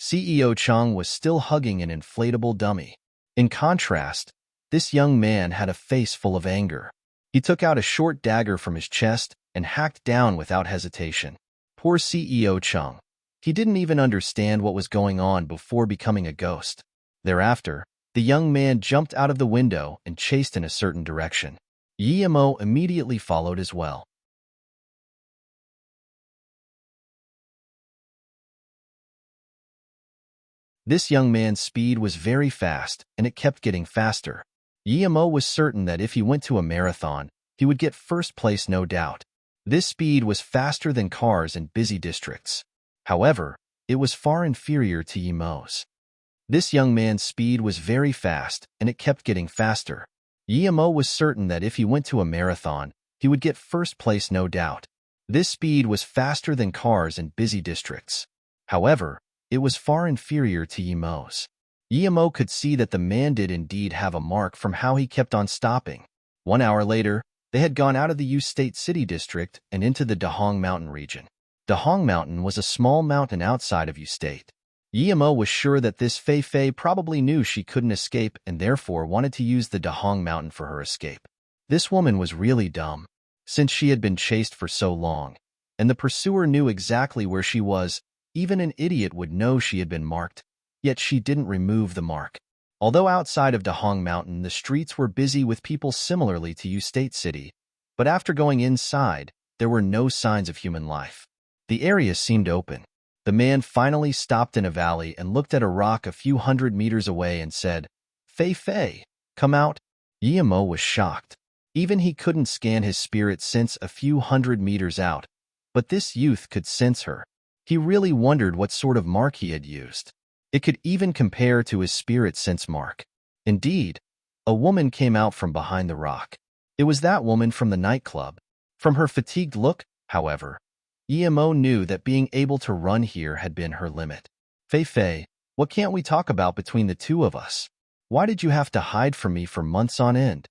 CEO Chang was still hugging an inflatable dummy. In contrast, this young man had a face full of anger. He took out a short dagger from his chest and hacked down without hesitation. Poor CEO Chang. He didn't even understand what was going on before becoming a ghost. Thereafter, the young man jumped out of the window and chased in a certain direction. Yemo immediately followed as well. This young man's speed was very fast, and it kept getting faster. Yimo was certain that if he went to a marathon, he would get first place no doubt. This speed was faster than cars in busy districts. However, it was far inferior to Yimo's. This young man's speed was very fast, and it kept getting faster. Yimo was certain that if he went to a marathon, he would get first place no doubt. This speed was faster than cars in busy districts. However, it was far inferior to Yimo's. Yimo could see that the man did indeed have a mark from how he kept on stopping. 1 hour later, they had gone out of the U State City District and into the Dahong Mountain region. Dahong Mountain was a small mountain outside of U State. Yimo was sure that this Fei Fei probably knew she couldn't escape and therefore wanted to use the Dahong Mountain for her escape. This woman was really dumb, since she had been chased for so long, and the pursuer knew exactly where she was. Even an idiot would know she had been marked, yet she didn't remove the mark. Although outside of Dahong Mountain the streets were busy with people similarly to U State City, but after going inside, there were no signs of human life. The area seemed open. The man finally stopped in a valley and looked at a rock a few hundred meters away and said, "Fei Fei, come out." Yimo was shocked. Even he couldn't scan his spirit sense a few hundred meters out, but this youth could sense her. He really wondered what sort of mark he had used. It could even compare to his spirit sense mark. Indeed, a woman came out from behind the rock. It was that woman from the nightclub. From her fatigued look, however, Yimo knew that being able to run here had been her limit. "Fei Fei, what can't we talk about between the two of us? Why did you have to hide from me for months on end?"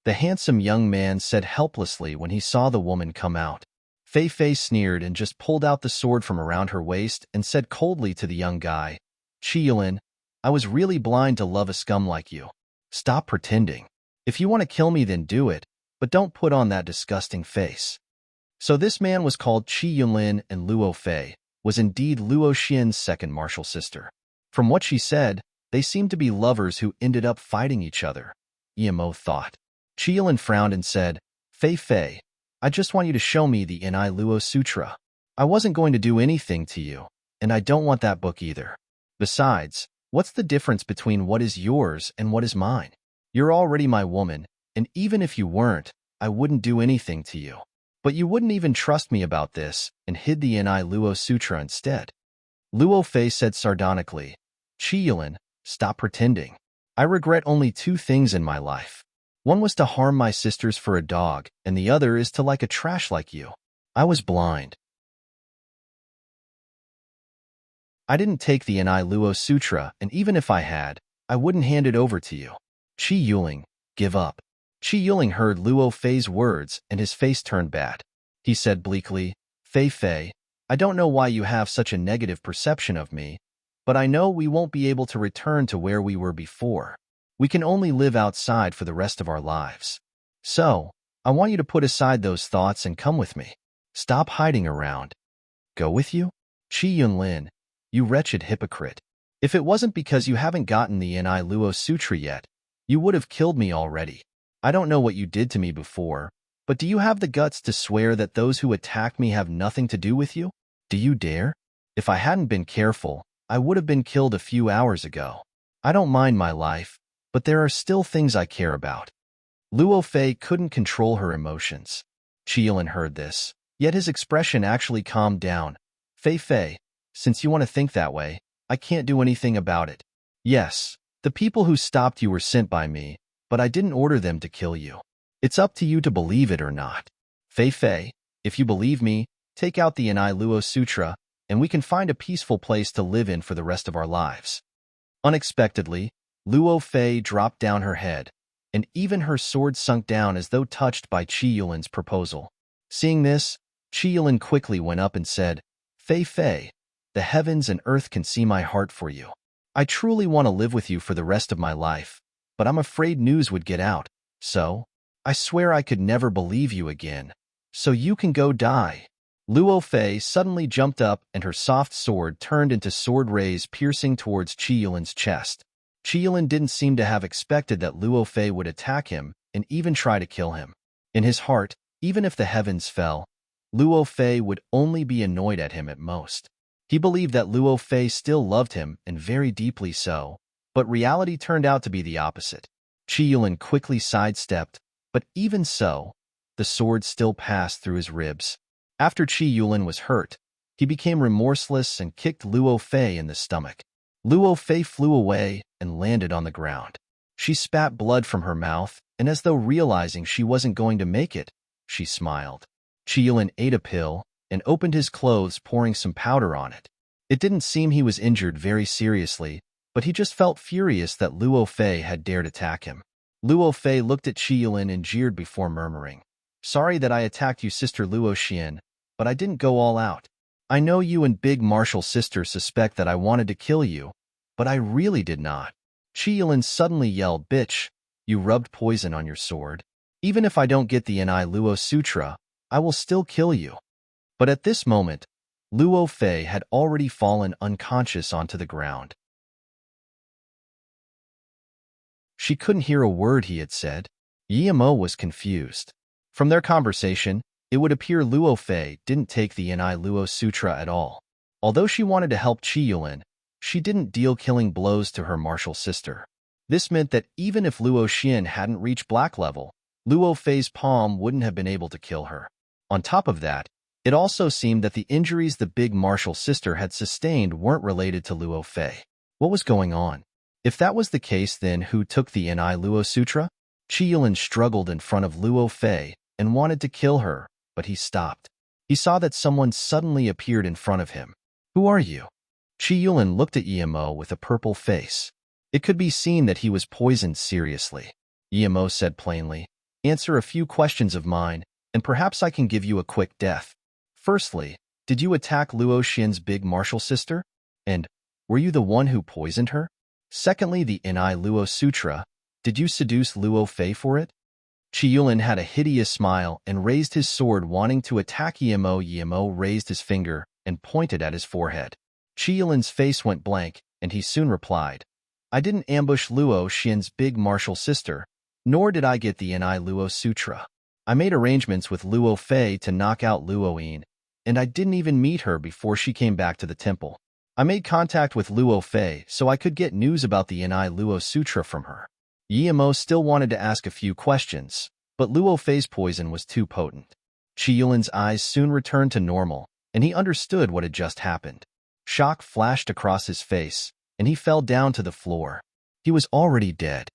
The handsome young man said helplessly when he saw the woman come out. Fei Fei sneered and just pulled out the sword from around her waist and said coldly to the young guy, "Chiyulin, I was really blind to love a scum like you. Stop pretending. If you want to kill me, then do it, but don't put on that disgusting face." So this man was called Chiyulin, and Luo Fei was indeed Luo Xian's second martial sister. From what she said, they seemed to be lovers who ended up fighting each other, Yimo thought. Chiyulin frowned and said, "Fei Fei, I just want you to show me the Ni Luo Sutra. I wasn't going to do anything to you, and I don't want that book either. Besides, what's the difference between what is yours and what is mine? You're already my woman, and even if you weren't, I wouldn't do anything to you. But you wouldn't even trust me about this and hid the Ni Luo Sutra instead." Luo Fei said sardonically, "Chiyulin, stop pretending. I regret only 2 things in my life. One was to harm my sisters for a dog, and the other is to like a trash like you. I was blind. I didn't take the Ni Luo Sutra, and even if I had, I wouldn't hand it over to you. Chiyulin, give up." Chiyulin heard Luo Fei's words, and his face turned bad. He said bleakly, "Fei Fei, I don't know why you have such a negative perception of me, but I know we won't be able to return to where we were before. We can only live outside for the rest of our lives. So, I want you to put aside those thoughts and come with me. Stop hiding around." "Go with you? Chiyulin, you wretched hypocrite. If it wasn't because you haven't gotten the Ni Luo Sutra yet, you would have killed me already. I don't know what you did to me before, but do you have the guts to swear that those who attacked me have nothing to do with you? Do you dare? If I hadn't been careful, I would have been killed a few hours ago. I don't mind my life, but there are still things I care about." Luo Fei couldn't control her emotions. Chiyulin heard this, yet his expression actually calmed down. "Fei Fei, since you want to think that way, I can't do anything about it. Yes, the people who stopped you were sent by me, but I didn't order them to kill you. It's up to you to believe it or not. Fei Fei, if you believe me, take out the Ni Luo Sutra, and we can find a peaceful place to live in for the rest of our lives." Unexpectedly, Luo Fei dropped down her head, and even her sword sunk down as though touched by Chiyulin's proposal. Seeing this, Chiyulin quickly went up and said, "Fei Fei, the heavens and earth can see my heart for you. I truly want to live with you for the rest of my life, but I'm afraid news would get out, so I swear I could never believe you again. So you can go die." Luo Fei suddenly jumped up and her soft sword turned into sword rays piercing towards Chiyulin's chest. Chiyulin didn't seem to have expected that Luo Fei would attack him and even try to kill him. In his heart, even if the heavens fell, Luo Fei would only be annoyed at him at most. He believed that Luo Fei still loved him, and very deeply so, but reality turned out to be the opposite. Qi Yulin quickly sidestepped, but even so, the sword still passed through his ribs. After Qi Yulin was hurt, he became remorseless and kicked Luo Fei in the stomach. Luo Fei flew away and landed on the ground. She spat blood from her mouth, and as though realizing she wasn't going to make it, she smiled. Qi Yulin ate a pill and opened his clothes, pouring some powder on it. It didn't seem he was injured very seriously, but he just felt furious that Luo Fei had dared attack him. Luo Fei looked at Qi Yulin and jeered before murmuring, "Sorry that I attacked you, Sister Luo Xian, but I didn't go all out. I know you and Big Martial Sister suspect that I wanted to kill you, but I really did not." Qi Yulin suddenly yelled, "Bitch, you rubbed poison on your sword. Even if I don't get the Ni Luo Sutra, I will still kill you." But at this moment, Luo Fei had already fallen unconscious onto the ground. She couldn't hear a word he had said. Yimo was confused. From their conversation, it would appear Luo Fei didn't take the Ni Luo Sutra at all. Although she wanted to help Qi Yulin, she didn't deal killing blows to her martial sister. This meant that even if Luo Xian hadn't reached black level, Luo Fei's palm wouldn't have been able to kill her. On top of that, it also seemed that the injuries the big martial sister had sustained weren't related to Luo Fei. What was going on? If that was the case, then who took the Ni Luo Sutra? Qi Yulin struggled in front of Luo Fei and wanted to kill her, but he stopped. He saw that someone suddenly appeared in front of him. "Who are you?" Qi Yulin looked at Yimo with a purple face. It could be seen that he was poisoned seriously. Yimo said plainly, "Answer a few questions of mine, and perhaps I can give you a quick death. Firstly, did you attack Luo Xian's big martial sister? And were you the one who poisoned her? Secondly, the Ni Luo Sutra, did you seduce Luo Fei for it?" Qi Yulin had a hideous smile and raised his sword, wanting to attack Yimo. Yimo raised his finger and pointed at his forehead. Qi Yulin's face went blank, and he soon replied, "I didn't ambush Luo Xian's big martial sister, nor did I get the Ni Luo Sutra. I made arrangements with Luo Fei to knock out Luo Yin, and I didn't even meet her before she came back to the temple. I made contact with Luo Fei so I could get news about the Ni Luo Sutra from her." Yimo still wanted to ask a few questions, but Luo Fei's poison was too potent. Qi Yulin's eyes soon returned to normal, and he understood what had just happened. Shock flashed across his face, and he fell down to the floor. He was already dead.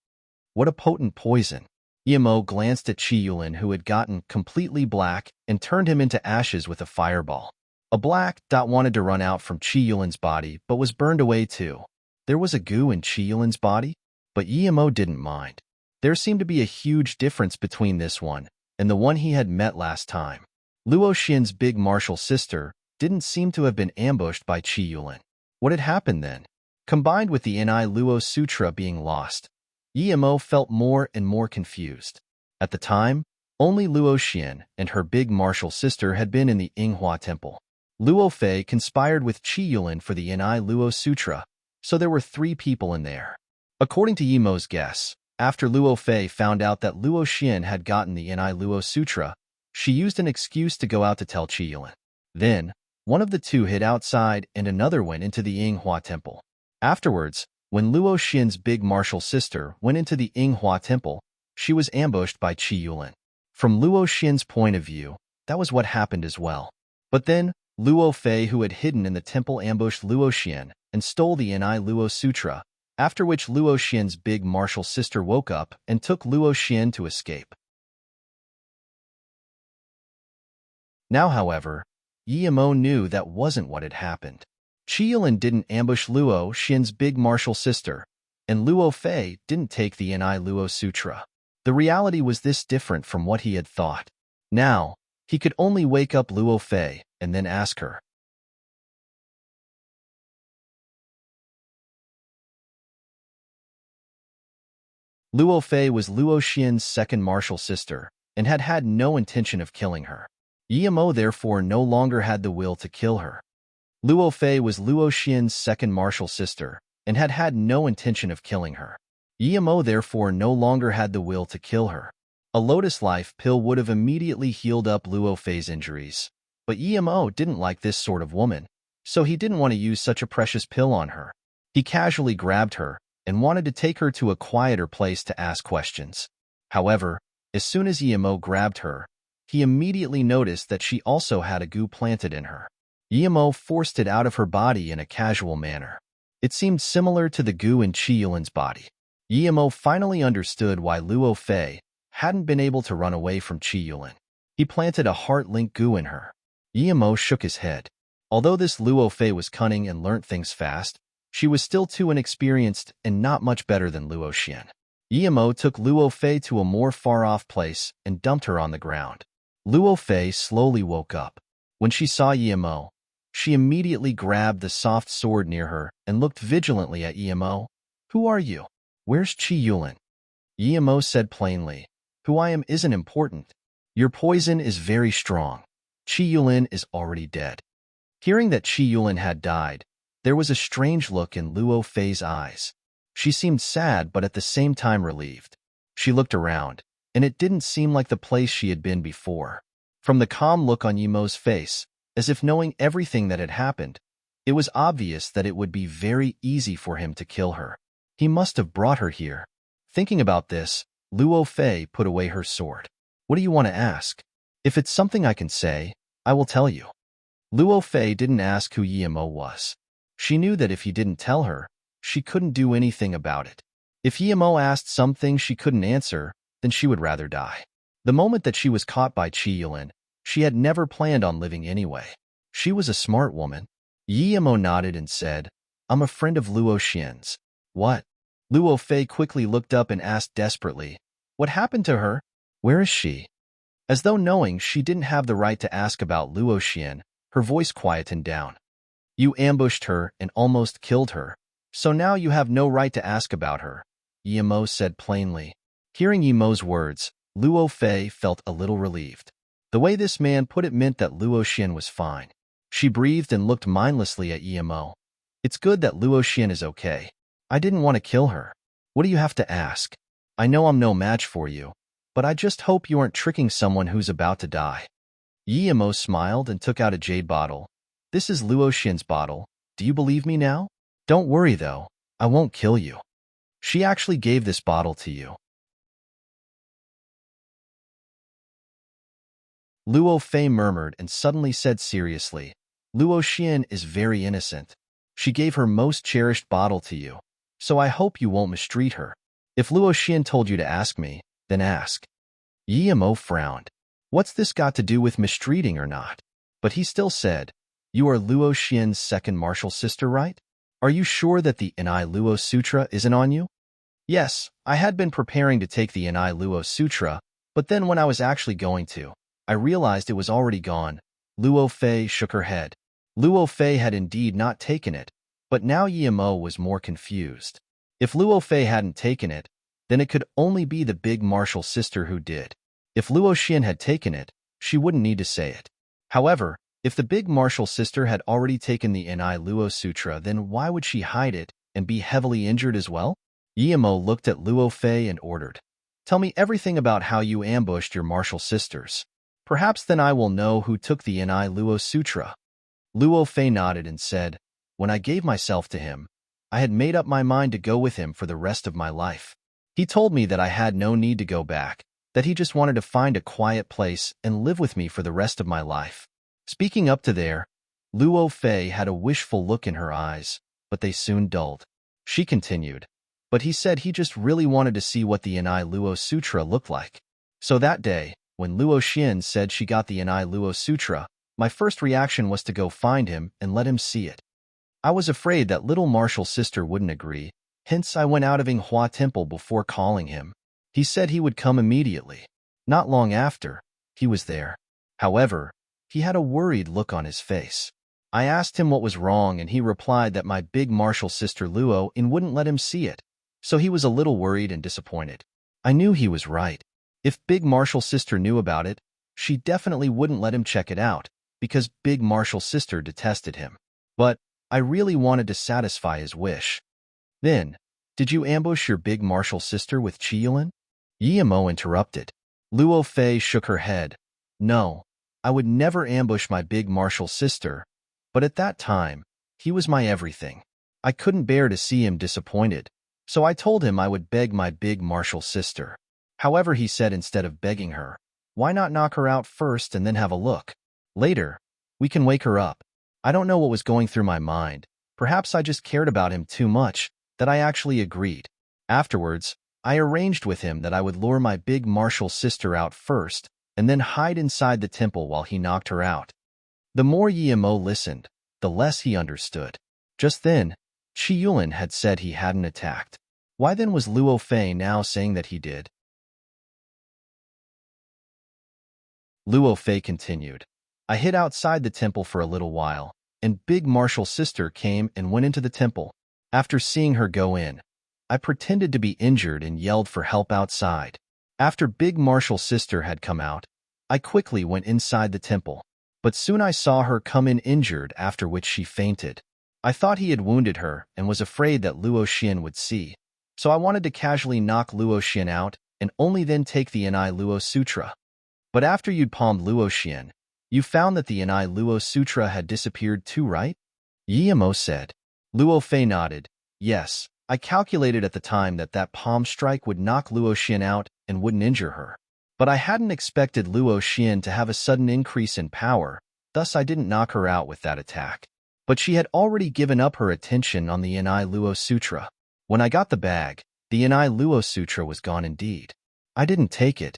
What a potent poison! Yimo glanced at Qi Yulin, who had gotten completely black, and turned him into ashes with a fireball. A black dot wanted to run out from Qi Yulin's body, but was burned away too. There was a goo in Qi Yulin's body, but Yimo didn't mind. There seemed to be a huge difference between this one and the one he had met last time. Luo Xian's big martial sister didn't seem to have been ambushed by Qi Yulin. What had happened then? Combined with the Ni Luo Sutra being lost, Yimo felt more and more confused. At the time, only Luo Xian and her big martial sister had been in the Yinghua Temple. Luo Fei conspired with Qi Yulin for the Ni Luo Sutra, so there were 3 people in there. According to Yimo's guess, after Luo Fei found out that Luo Xian had gotten the Ni Luo Sutra, she used an excuse to go out to tell Qi Yulin. Then, one of the 2 hid outside and another went into the Yinghua Temple. Afterwards, when Luo Xian's big martial sister went into the Yinghua Temple, she was ambushed by Qi Yulin. From Luo Xian's point of view, that was what happened as well. But then, Luo Fei, who had hidden in the temple, ambushed Luo Xian and stole the Ni Luo Sutra, after which Luo Xian's big martial sister woke up and took Luo Xian to escape. Now, however, Yimo knew that wasn't what had happened. Qi Yulin didn't ambush Luo Xian's big martial sister, and Luo Fei didn't take the Ni Luo Sutra. The reality was this different from what he had thought. Now, he could only wake up Luo Fei and then ask her. Luo Fei was Luo Xian's second martial sister and had had no intention of killing her. Yimo therefore no longer had the will to kill her. Luo Fei was Luo Xian's second martial sister and had had no intention of killing her. Yimo therefore no longer had the will to kill her. A Lotus Life pill would have immediately healed up Luo Fei's injuries, but Yimo didn't like this sort of woman, so he didn't want to use such a precious pill on her. He casually grabbed her and wanted to take her to a quieter place to ask questions. However, as soon as Emo grabbed her, he immediately noticed that she also had a goo planted in her. Emo forced it out of her body in a casual manner. It seemed similar to the goo in Chi-Yulin's body. Emo finally understood why Luo Fei hadn't been able to run away from Chi-Yulin. He planted a heart-link goo in her. Emo shook his head. Although this Luo Fei was cunning and learnt things fast, she was still too inexperienced and not much better than Luo Xian. Emo took Luo Fei to a more far-off place and dumped her on the ground. Luo Fei slowly woke up. When she saw Emo, she immediately grabbed the soft sword near her and looked vigilantly at Emo. "Who are you? Where's Chi-Yulin?" Emo said plainly, "Who I am isn't important. Your poison is very strong. Chi-Yulin is already dead." Hearing that Chi-Yulin had died, there was a strange look in Luo Fei's eyes. She seemed sad but at the same time relieved. She looked around, and it didn't seem like the place she had been before. From the calm look on Emo's face, as if knowing everything that had happened, it was obvious that it would be very easy for him to kill her. He must have brought her here. Thinking about this, Luo Fei put away her sword. "What do you want to ask? If it's something I can say, I will tell you." Luo Fei didn't ask who Emo was. She knew that if he didn't tell her, she couldn't do anything about it. If Emo asked something she couldn't answer, then she would rather die. The moment that she was caught by Chi-Yulin, she had never planned on living anyway. She was a smart woman. Emo nodded and said, "I'm a friend of Luo Xian's." "What?" Luo Fei quickly looked up and asked desperately, "What happened to her? Where is she?" As though knowing she didn't have the right to ask about Luo Xian, her voice quietened down. "You ambushed her and almost killed her, so now you have no right to ask about her," Emo said plainly. Hearing Emo's words, Luo Fei felt a little relieved. The way this man put it meant that Luo Xian was fine. She breathed and looked mindlessly at Emo. "It's good that Luo Xian is okay. I didn't want to kill her. What do you have to ask? I know I'm no match for you, but I just hope you aren't tricking someone who's about to die." Emo smiled and took out a jade bottle. "This is Luo Xian's bottle. Do you believe me now? Don't worry though, I won't kill you. She actually gave this bottle to you." Luo Fei murmured and suddenly said seriously, "Luo Xian is very innocent. She gave her most cherished bottle to you, so I hope you won't mistreat her. If Luo Xian told you to ask me, then ask." Emo frowned. What's this got to do with mistreating or not? But he still said, "You are Luo Xian's second martial sister, right? Are you sure that the Inai Luo Sutra isn't on you?" "Yes, I had been preparing to take the Inai Luo Sutra, but then when I was actually going to, I realized it was already gone." Luo Fei shook her head. Luo Fei had indeed not taken it, but now Emo was more confused. If Luo Fei hadn't taken it, then it could only be the big martial sister who did. If Luo Xian had taken it, she wouldn't need to say it. However, if the big martial sister had already taken the Inai Luo Sutra, then why would she hide it and be heavily injured as well? Emo looked at Luo Fei and ordered, "Tell me everything about how you ambushed your martial sisters. Perhaps then I will know who took the Inai Luo Sutra." Luo Fei nodded and said, "When I gave myself to him, I had made up my mind to go with him for the rest of my life. He told me that I had no need to go back, that he just wanted to find a quiet place and live with me for the rest of my life." Speaking up to there, Luo Fei had a wishful look in her eyes, but they soon dulled. She continued, "But he said he just really wanted to see what the Inai Luo Sutra looked like. So that day, when Luo Xian said she got the Inai Luo Sutra, my first reaction was to go find him and let him see it. I was afraid that little martial sister wouldn't agree, hence I went out of Inghua Temple before calling him. He said he would come immediately. Not long after, he was there. However, he had a worried look on his face. I asked him what was wrong and he replied that my big martial sister Luo In wouldn't let him see it, so he was a little worried and disappointed. I knew he was right. If big martial sister knew about it, she definitely wouldn't let him check it out, because big martial sister detested him. But I really wanted to satisfy his wish." "Then, did you ambush your big martial sister with Chi-Yulin?" Emo interrupted. Luo Fei shook her head. "No, I would never ambush my big martial sister, but at that time, he was my everything. I couldn't bear to see him disappointed, So I told him I would beg my big martial sister. However, he said instead of begging her, why not knock her out first and then have a look? Later, we can wake her up. I don't know what was going through my mind. Perhaps I just cared about him too much that I actually agreed. Afterwards, I arranged with him that I would lure my big martial sister out first and then hide inside the temple while he knocked her out. The more Yimo listened, the less he understood. Just then, Qi Yulin had said he hadn't attacked. Why then was Luo Fei now saying that he did? Luo Fei continued. I hid outside the temple for a little while, and big martial sister came and went into the temple. After seeing her go in, I pretended to be injured and yelled for help outside. After big martial sister had come out, I quickly went inside the temple. But soon I saw her come in injured, after which she fainted. I thought he had wounded her and was afraid that Luo Xian would see. So I wanted to casually knock Luo Xian out and only then take the Inai Luo Sutra. But after you'd palmed Luo Xian, you found that the Inai Luo Sutra had disappeared too, right? Yimo said. Luo Fei nodded. Yes, I calculated at the time that that palm strike would knock Luo Xian out and wouldn't injure her. But I hadn't expected Luo Xian to have a sudden increase in power, thus I didn't knock her out with that attack. But she had already given up her attention on the Inai Luo Sutra. When I got the bag, the Inai Luo Sutra was gone indeed. I didn't take it.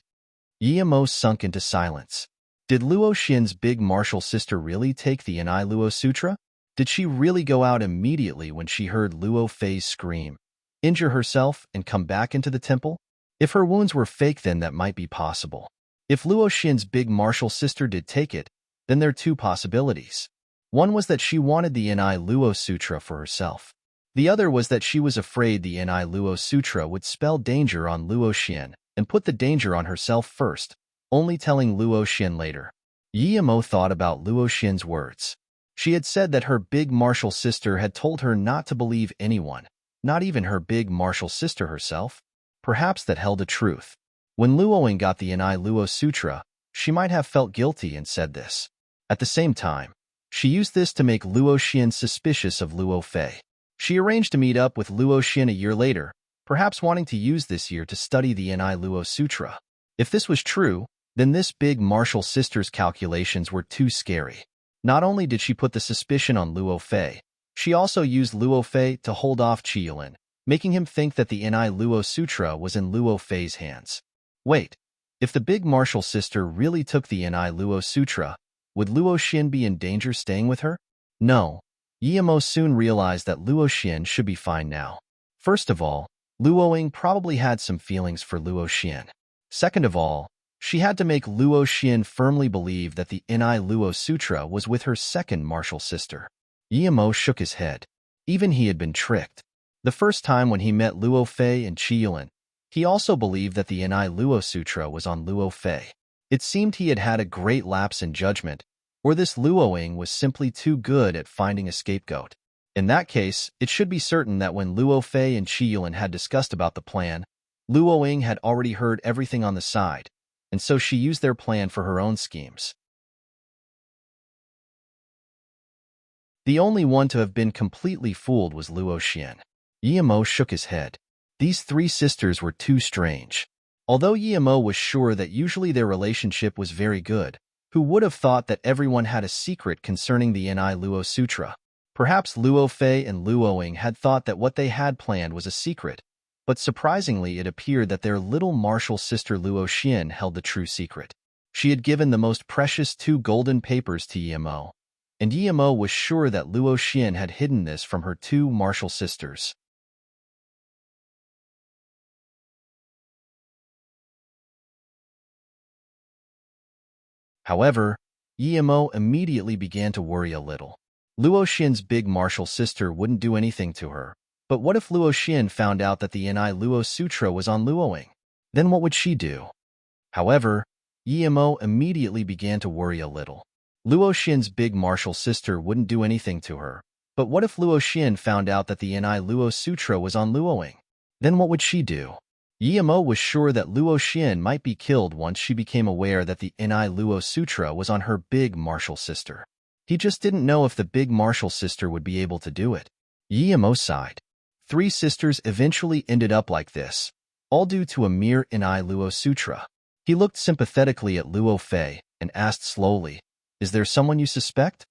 Yimo sunk into silence. Did Luo Xian's big martial sister really take the Inai Luo Sutra? Did she really go out immediately when she heard Luo Fei's scream, injure herself, and come back into the temple? If her wounds were fake, then that might be possible. If Luo Xian's big martial sister did take it, then there are two possibilities. One was that she wanted the Inai Luo Sutra for herself. The other was that she was afraid the Inai Luo Sutra would spell danger on Luo Xian and put the danger on herself first, only telling Luo Xian later. Yimo thought about Luo Xian's words. She had said that her big martial sister had told her not to believe anyone, not even her big martial sister herself. Perhaps that held a truth. When Luoing got the Inai Luo Sutra, she might have felt guilty and said this. At the same time, she used this to make Luo Xian suspicious of Luo Fei. She arranged to meet up with Luo Xian a year later, perhaps wanting to use this year to study the Inai Luo Sutra. If this was true, then this big martial sister's calculations were too scary. Not only did she put the suspicion on Luo Fei, she also used Luo Fei to hold off Qi Yulin, making him think that the Inai Luo Sutra was in Luo Fei's hands. Wait, if the big martial sister really took the Inai Luo Sutra, would Luo Xian be in danger staying with her? No. Yimo soon realized that Luo Xian should be fine now. First of all, Luoing probably had some feelings for Luo Xian. Second of all, she had to make Luo Xian firmly believe that the Inai Luo Sutra was with her second martial sister. Yimo shook his head. Even he had been tricked. The first time when he met Luo Fei and Qi Yulin, he also believed that the Inai Luo Sutra was on Luo Fei. It seemed he had had a great lapse in judgment, or this Luoing was simply too good at finding a scapegoat. In that case, it should be certain that when Luo Fei and Qi Yulin had discussed about the plan, Luoing had already heard everything on the side, and so she used their plan for her own schemes. The only one to have been completely fooled was Luo Xian. Yimo shook his head. These three sisters were too strange. Although Yimo was sure that usually their relationship was very good, who would have thought that everyone had a secret concerning the Inai Luo Sutra? Perhaps Luo Fei and Luoing had thought that what they had planned was a secret, but surprisingly it appeared that their little martial sister Luo Xian held the true secret. She had given the most precious 2 golden papers to Yimo, and Yimo was sure that Luo Xian had hidden this from her 2 martial sisters. However, Yimo immediately began to worry a little. Luo Xian's big martial sister wouldn't do anything to her. But what if Luo Xian found out that the Inai Luo Sutra was on Luoing? Then what would she do? However, Yimo immediately began to worry a little. Luo Xian's big martial sister wouldn't do anything to her. But what if Luo Xian found out that the Inai Luo Sutra was on Luoing? Then what would she do? Yimo was sure that Luo Xian might be killed once she became aware that the Inai Luo Sutra was on her big martial sister. He just didn't know if the big martial sister would be able to do it. Yimo sighed. Three sisters eventually ended up like this, all due to a mere Inai Luo Sutra. He looked sympathetically at Luo Fei and asked slowly, "Is there someone you suspect?"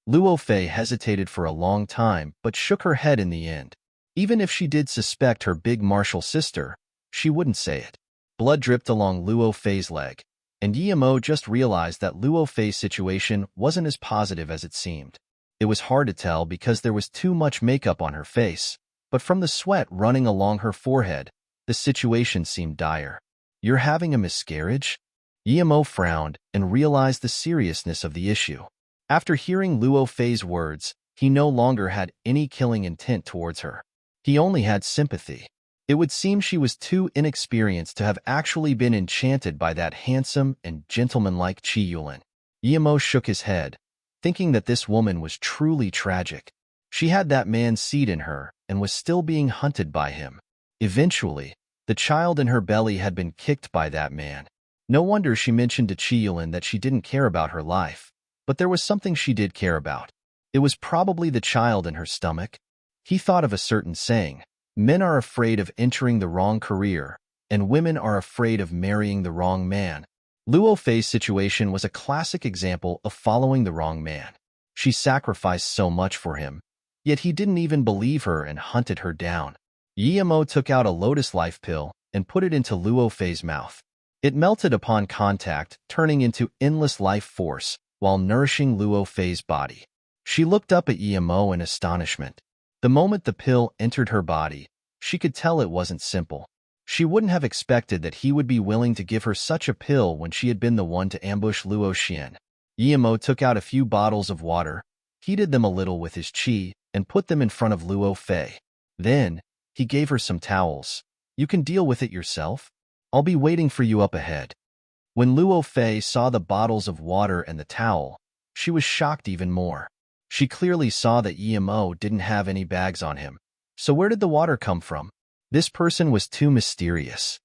Luo Fei hesitated for a long time but shook her head in the end. Even if she did suspect her big martial sister, she wouldn't say it. Blood dripped along Luo Fei's leg, and Yimo just realized that Luo Fei's situation wasn't as positive as it seemed. It was hard to tell because there was too much makeup on her face, but from the sweat running along her forehead, the situation seemed dire. "You're having a miscarriage?" Yimo frowned and realized the seriousness of the issue. After hearing Luo Fei's words, he no longer had any killing intent towards her. He only had sympathy. It would seem she was too inexperienced to have actually been enchanted by that handsome and gentlemanlike Qi Yulin. Yimo shook his head, thinking that this woman was truly tragic. She had that man's seed in her and was still being hunted by him. Eventually, the child in her belly had been kicked by that man. No wonder she mentioned to Qi Yulin that she didn't care about her life, but there was something she did care about. It was probably the child in her stomach. He thought of a certain saying, "Men are afraid of entering the wrong career, and women are afraid of marrying the wrong man." Luo Fei's situation was a classic example of following the wrong man. She sacrificed so much for him, yet he didn't even believe her and hunted her down. Yimo took out a lotus life pill and put it into Luo Fei's mouth. It melted upon contact, turning into endless life force while nourishing Luo Fei's body. She looked up at Yimo in astonishment. The moment the pill entered her body, she could tell it wasn't simple. She wouldn't have expected that he would be willing to give her such a pill when she had been the one to ambush Luo Xian. Yimo took out a few bottles of water, heated them a little with his qi, and put them in front of Luo Fei. Then, he gave her some towels. "You can deal with it yourself. I'll be waiting for you up ahead." When Luo Fei saw the bottles of water and the towel, she was shocked even more. She clearly saw that Yimo didn't have any bags on him. So where did the water come from? This person was too mysterious.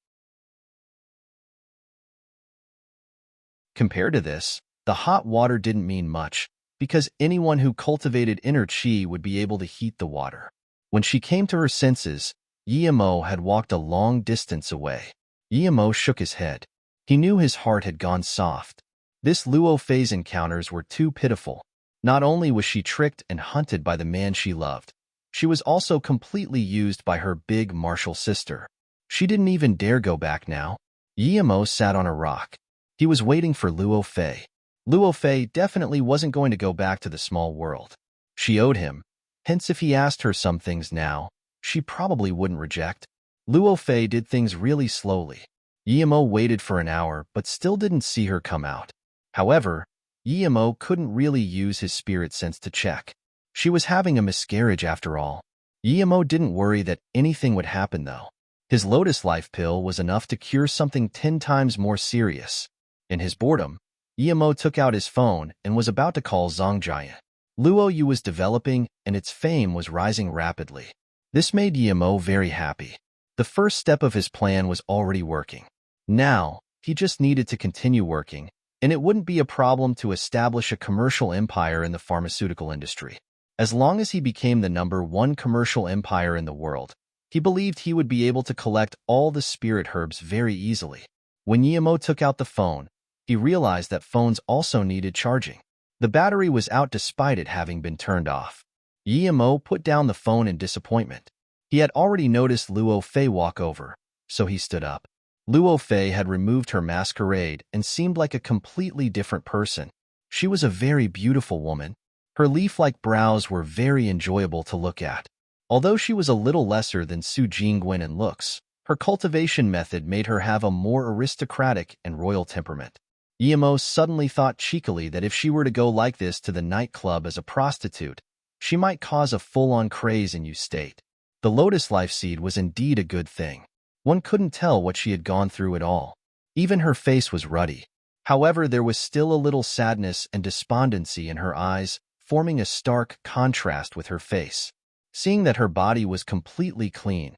Compared to this, the hot water didn't mean much, because anyone who cultivated inner qi would be able to heat the water. When she came to her senses, Yimo had walked a long distance away. Yimo shook his head. He knew his heart had gone soft. This Luo Fei's encounters were too pitiful. Not only was she tricked and hunted by the man she loved, she was also completely used by her big martial sister. She didn't even dare go back now. Yimo sat on a rock. He was waiting for Luo Fei. Luo Fei definitely wasn't going to go back to the small world. She owed him, hence if he asked her some things now, she probably wouldn't reject. Luo Fei did things really slowly. Yimo waited for an hour but still didn't see her come out. However, Yimo couldn't really use his spirit sense to check. She was having a miscarriage after all. Yimo didn't worry that anything would happen though. His lotus life pill was enough to cure something 10 times more serious. In his boredom, Yimo took out his phone and was about to call Zhongjian. Luo Yu was developing and its fame was rising rapidly. This made Yimo very happy. The first step of his plan was already working. Now, he just needed to continue working, and it wouldn't be a problem to establish a commercial empire in the pharmaceutical industry. As long as he became the #1 commercial empire in the world, he believed he would be able to collect all the spirit herbs very easily. When Yimo took out the phone, he realized that phones also needed charging. The battery was out despite it having been turned off. Yimo put down the phone in disappointment. He had already noticed Luo Fei walk over, so he stood up. Luo Fei had removed her masquerade and seemed like a completely different person. She was a very beautiful woman. Her leaf-like brows were very enjoyable to look at. Although she was a little lesser than Su Jingwen in looks, her cultivation method made her have a more aristocratic and royal temperament. Yimo suddenly thought cheekily that if she were to go like this to the nightclub as a prostitute, she might cause a full-on craze in Yu State. The lotus life seed was indeed a good thing. One couldn't tell what she had gone through at all. Even her face was ruddy. However, there was still a little sadness and despondency in her eyes, forming a stark contrast with her face. Seeing that her body was completely clean,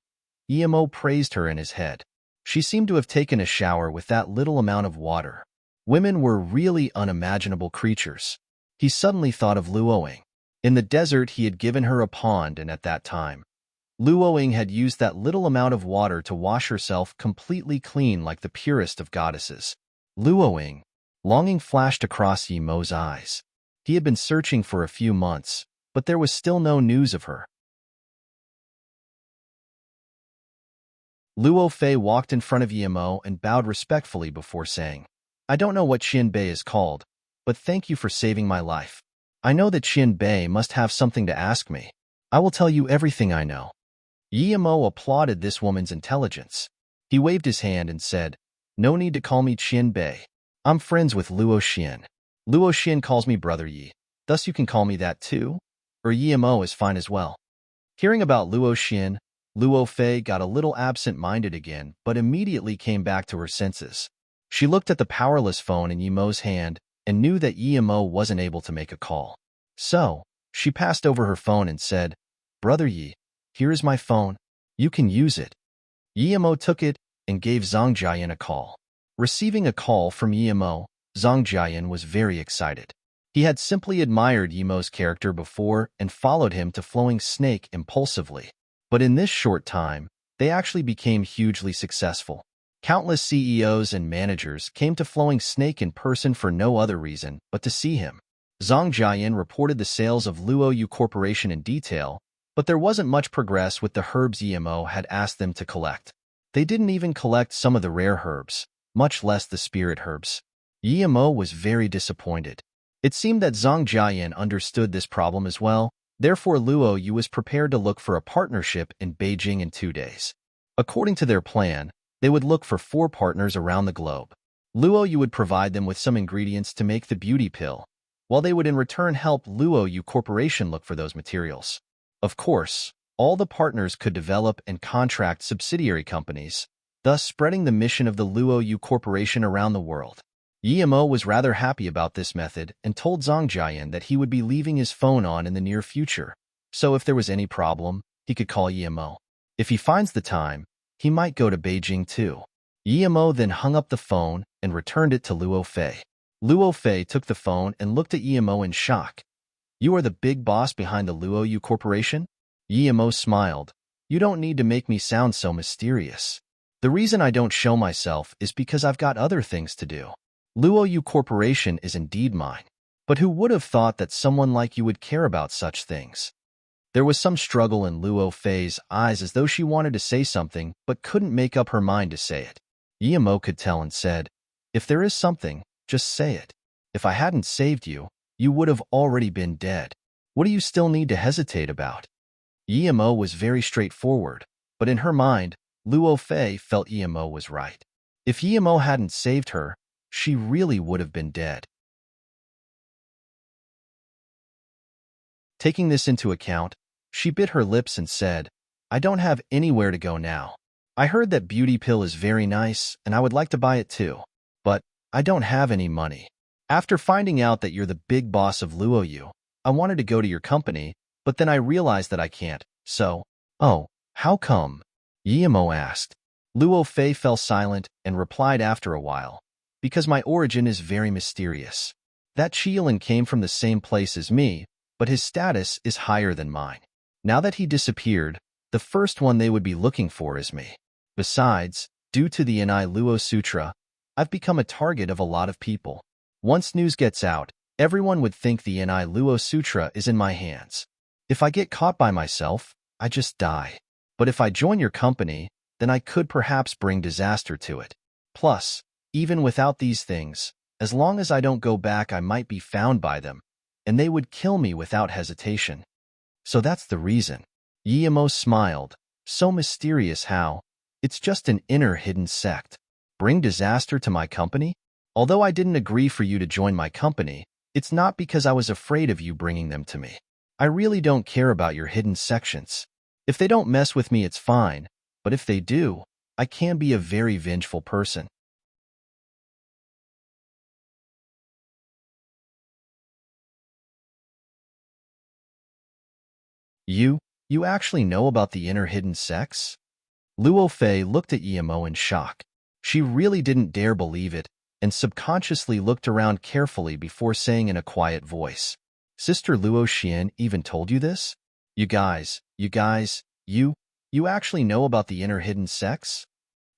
Yimo praised her in his head. She seemed to have taken a shower with that little amount of water. Women were really unimaginable creatures. He suddenly thought of Luoing. In the desert, he had given her a pond, and at that time, Luoying had used that little amount of water to wash herself completely clean like the purest of goddesses. Luoying. Longing flashed across Yimo's eyes. He had been searching for a few months, but there was still no news of her. Luo Fei walked in front of Yimo and bowed respectfully before saying, I don't know what Qian Bei is called, but thank you for saving my life. I know that Qian Bei must have something to ask me. I will tell you everything I know. Yimo applauded this woman's intelligence. He waved his hand and said, No need to call me Qian Bei. I'm friends with Luo Xian. Luo Xian calls me Brother Yi, thus you can call me that too? Or Yimo is fine as well. Hearing about Luo Xian, Luo Fei got a little absent-minded again, but immediately came back to her senses. She looked at the powerless phone in Yimo's hand and knew that Yimo wasn't able to make a call. So, she passed over her phone and said, Brother Yi, here is my phone. You can use it. Yimo took it and gave Zhang Jiayan a call. Receiving a call from Yimo, Zhang Jiayan was very excited. He had simply admired Yimo's character before and followed him to Flowing Snake impulsively. But in this short time, they actually became hugely successful. Countless CEOs and managers came to Flowing Snake in person for no other reason but to see him. Zhang Jiayan reported the sales of Luo Yu Corporation in detail, but there wasn't much progress with the herbs Yimo had asked them to collect. They didn't even collect some of the rare herbs, much less the spirit herbs. Yimo was very disappointed. It seemed that Zhang Jiayan understood this problem as well. Therefore, Luo Yu was prepared to look for a partnership in Beijing in 2 days. According to their plan, they would look for 4 partners around the globe. Luo Yu would provide them with some ingredients to make the beauty pill, while they would in return help Luo Yu Corporation look for those materials. Of course, all the partners could develop and contract subsidiary companies, thus spreading the mission of the Luo Yu Corporation around the world. Yimo was rather happy about this method and told Zhang Jiayan that he would be leaving his phone on in the near future, so if there was any problem, he could call Yimo. If he finds the time, he might go to Beijing too. Yimo then hung up the phone and returned it to Luo Fei. Luo Fei took the phone and looked at Yimo in shock. You are the big boss behind the Luo Yu Corporation? Yimo smiled. You don't need to make me sound so mysterious. The reason I don't show myself is because I've got other things to do. Luo Yu Corporation is indeed mine. But who would have thought that someone like you would care about such things? There was some struggle in Luo Fei's eyes as though she wanted to say something but couldn't make up her mind to say it. Yimo could tell and said, If there is something, just say it. If I hadn't saved you, you would have already been dead. What do you still need to hesitate about? Yimo was very straightforward, but in her mind, Luo Fei felt Yimo was right. If Yimo hadn't saved her, she really would have been dead. Taking this into account, she bit her lips and said, I don't have anywhere to go now. I heard that beauty pill is very nice, and I would like to buy it too. But I don't have any money. After finding out that you're the big boss of Luo Yu, I wanted to go to your company, but then I realized that I can't, so... Oh, how come? Yimo asked. Luo Fei fell silent and replied after a while, Because my origin is very mysterious. That Qilan came from the same place as me, but his status is higher than mine. Now that he disappeared, the first one they would be looking for is me. Besides, due to the Ni Luo Sutra, I've become a target of a lot of people. Once news gets out, everyone would think the Ni Luo Sutra is in my hands. If I get caught by myself, I just die. But if I join your company, then I could perhaps bring disaster to it. Plus, even without these things, as long as I don't go back, I might be found by them, and they would kill me without hesitation. So that's the reason. Yimo smiled. So mysterious how? It's just an inner hidden sect. Bring disaster to my company? Although I didn't agree for you to join my company, it's not because I was afraid of you bringing them to me. I really don't care about your hidden sections. If they don't mess with me, it's fine, but if they do, I can be a very vengeful person. You actually know about the inner hidden sects? Luo Fei looked at Yimo in shock. She really didn't dare believe it, and subconsciously looked around carefully before saying in a quiet voice, Sister Luo Xian even told you this? You guys, You actually know about the inner hidden sects?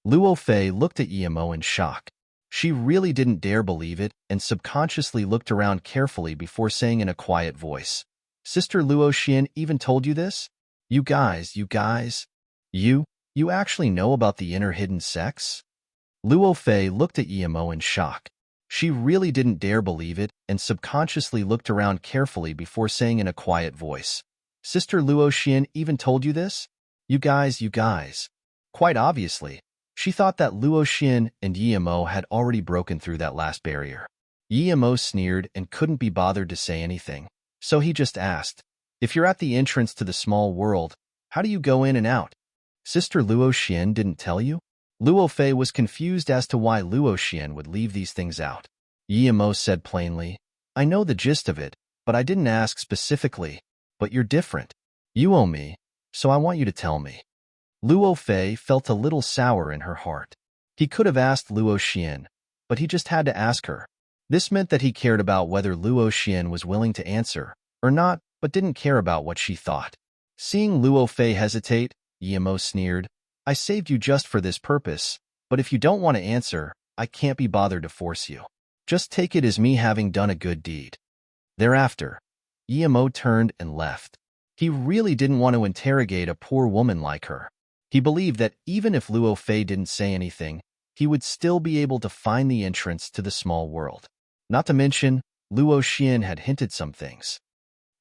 Luo Fei looked at Emo in shock. She really didn't dare believe it and subconsciously looked around carefully before saying in a quiet voice, Sister Luo Xian even told you this? You guys, you actually know about the inner hidden sects? Luo Fei looked at Emo in shock. She really didn't dare believe it and subconsciously looked around carefully before saying in a quiet voice, Sister Luo Xian even told you this? You guys. Quite obviously, she thought that Luo Xian and Emo had already broken through that last barrier. Emo sneered and couldn't be bothered to say anything, so he just asked, if you're at the entrance to the small world, how do you go in and out? Sister Luo Xian didn't tell you? Luo Fei was confused as to why Luo Xian would leave these things out. Emo said plainly, I know the gist of it, but I didn't ask specifically. But you're different. You owe me, so I want you to tell me. Luo Fei felt a little sour in her heart. He could have asked Luo Xian, but he just had to ask her. This meant that he cared about whether Luo Xian was willing to answer or not, but didn't care about what she thought. Seeing Luo Fei hesitate, Emo sneered, I saved you just for this purpose, but if you don't want to answer, I can't be bothered to force you. Just take it as me having done a good deed. Thereafter, Emo turned and left. He really didn't want to interrogate a poor woman like her. He believed that even if Luo Fei didn't say anything, he would still be able to find the entrance to the small world. Not to mention, Luo Xian had hinted some things.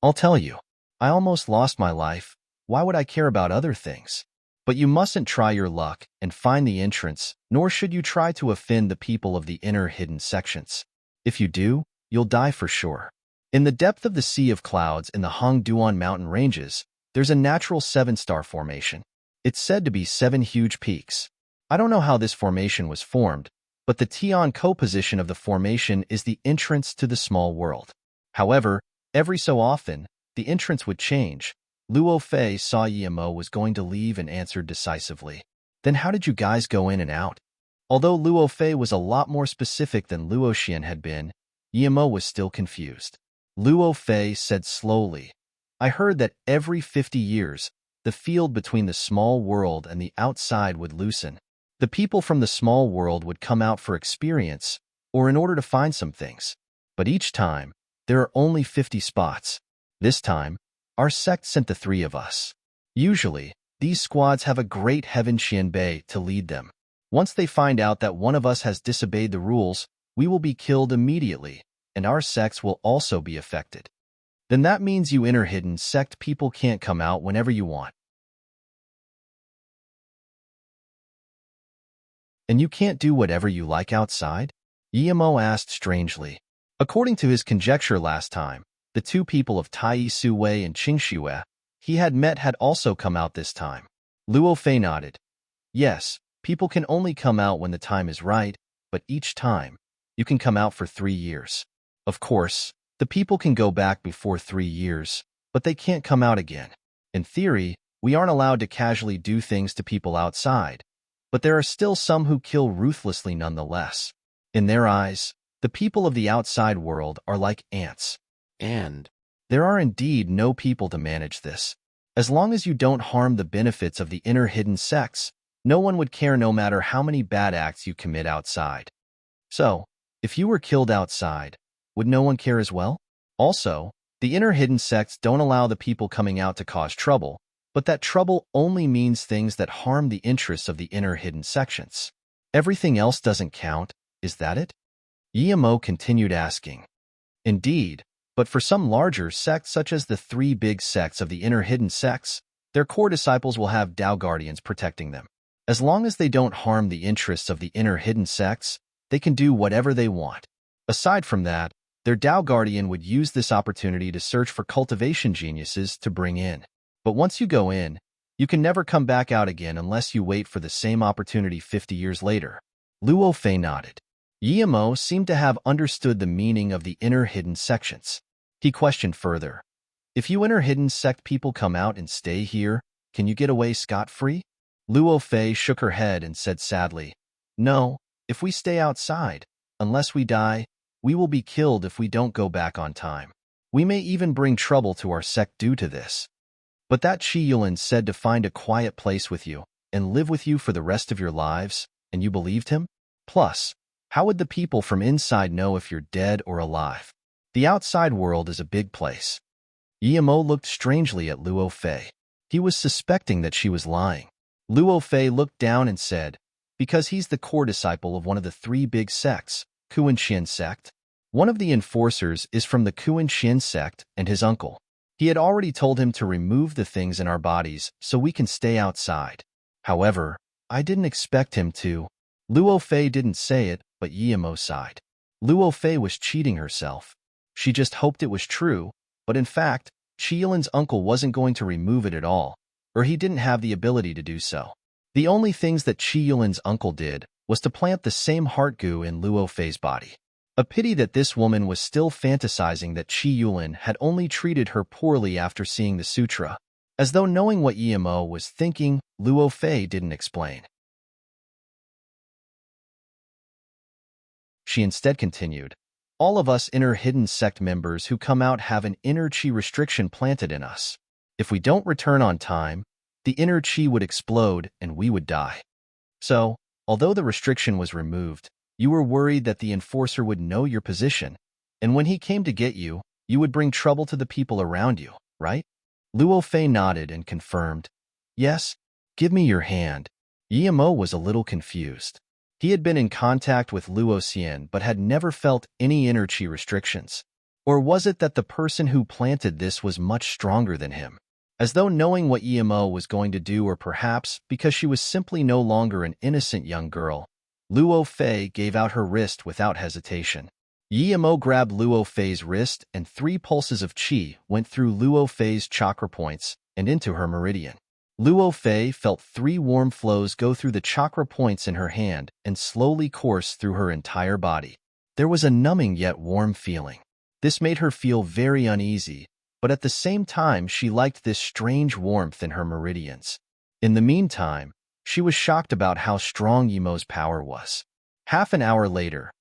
I'll tell you, I almost lost my life. Why would I care about other things? But you mustn't try your luck and find the entrance, nor should you try to offend the people of the inner hidden sections. If you do, you'll die for sure. In the depth of the Sea of Clouds in the Hongduan mountain ranges, there's a natural 7-star formation. It's said to be 7 huge peaks. I don't know how this formation was formed, but the Tian-Ko position of the formation is the entrance to the small world. However, every so often, the entrance would change. Luo Fei saw Emo was going to leave and answered decisively. Then how did you guys go in and out? Although Luo Fei was a lot more specific than Luo Xian had been, Emo was still confused. Luo Fei said slowly, I heard that every 50 years, the field between the small world and the outside would loosen. The people from the small world would come out for experience, or in order to find some things. But each time, there are only 50 spots. This time, our sect sent the 3 of us. Usually, these squads have a great Heaven Xianbei to lead them. Once they find out that one of us has disobeyed the rules, we will be killed immediately, and our sects will also be affected. Then that means you inner hidden sect people can't come out whenever you want. And you can't do whatever you like outside? Emo asked strangely. According to his conjecture last time, the 2 people of Tai Su Wei and Qing Shue he had met had also come out this time. Luo Fei nodded. Yes, people can only come out when the time is right, but each time, you can come out for 3 years. Of course, the people can go back before 3 years, but they can't come out again. In theory, we aren't allowed to casually do things to people outside, but there are still some who kill ruthlessly nonetheless. In their eyes, the people of the outside world are like ants. And there are indeed no people to manage this. As long as you don't harm the benefits of the inner hidden sects, no one would care no matter how many bad acts you commit outside. So, if you were killed outside, would no one care as well? Also, the inner hidden sects don't allow the people coming out to cause trouble, but that trouble only means things that harm the interests of the inner hidden sections. Everything else doesn't count, is that it? Emo continued asking. Indeed, but for some larger sects such as the 3 big sects of the inner hidden sects, their core disciples will have Tao Guardians protecting them. As long as they don't harm the interests of the inner hidden sects, they can do whatever they want. Aside from that, their Tao Guardian would use this opportunity to search for cultivation geniuses to bring in. But once you go in, you can never come back out again unless you wait for the same opportunity 50 years later. Luo Fei nodded. Emo seemed to have understood the meaning of the inner hidden sections. He questioned further. If you inner hidden sect people come out and stay here, can you get away scot-free? Luo Fei shook her head and said sadly, No, if we stay outside, unless we die, we will be killed if we don't go back on time. We may even bring trouble to our sect due to this. But that Qi Yulin said to find a quiet place with you and live with you for the rest of your lives, and you believed him? Plus, how would the people from inside know if you're dead or alive? The outside world is a big place. Yimo looked strangely at Luo Fei. He was suspecting that she was lying. Luo Fei looked down and said, because he's the core disciple of one of the three big sects, Kuan-Qian sect. One of the enforcers is from the Kuan-Qian sect and his uncle. He had already told him to remove the things in our bodies so we can stay outside. However, I didn't expect him to. Luo Fei didn't say it, but Yimo sighed. Luo Fei was cheating herself. She just hoped it was true, but in fact, Qilin's uncle wasn't going to remove it at all, or he didn't have the ability to do so. The only things that Qilin's uncle did was to plant the same heart goo in Luo Fei's body. A pity that this woman was still fantasizing that Qi Yulin had only treated her poorly after seeing the sutra. As though knowing what Yimo was thinking, Luo Fei didn't explain. She instead continued, all of us inner hidden sect members who come out have an inner Qi restriction planted in us. If we don't return on time, the inner Qi would explode and we would die. So, although the restriction was removed, you were worried that the enforcer would know your position, and when he came to get you, you would bring trouble to the people around you, right? Luo Fei nodded and confirmed, yes, give me your hand. Yimo was a little confused. He had been in contact with Luo Xian but had never felt any inner Qi restrictions. Or was it that the person who planted this was much stronger than him? As though knowing what Yimo was going to do, or perhaps because she was simply no longer an innocent young girl, Luo Fei gave out her wrist without hesitation. Yimo grabbed Luo Fei's wrist and 3 pulses of qi went through Luo Fei's chakra points and into her meridian. Luo Fei felt 3 warm flows go through the chakra points in her hand and slowly course through her entire body. There was a numbing yet warm feeling. This made her feel very uneasy, but at the same time she liked this strange warmth in her meridians. In the meantime, she was shocked about how strong Yimo's power was. Half an hour later,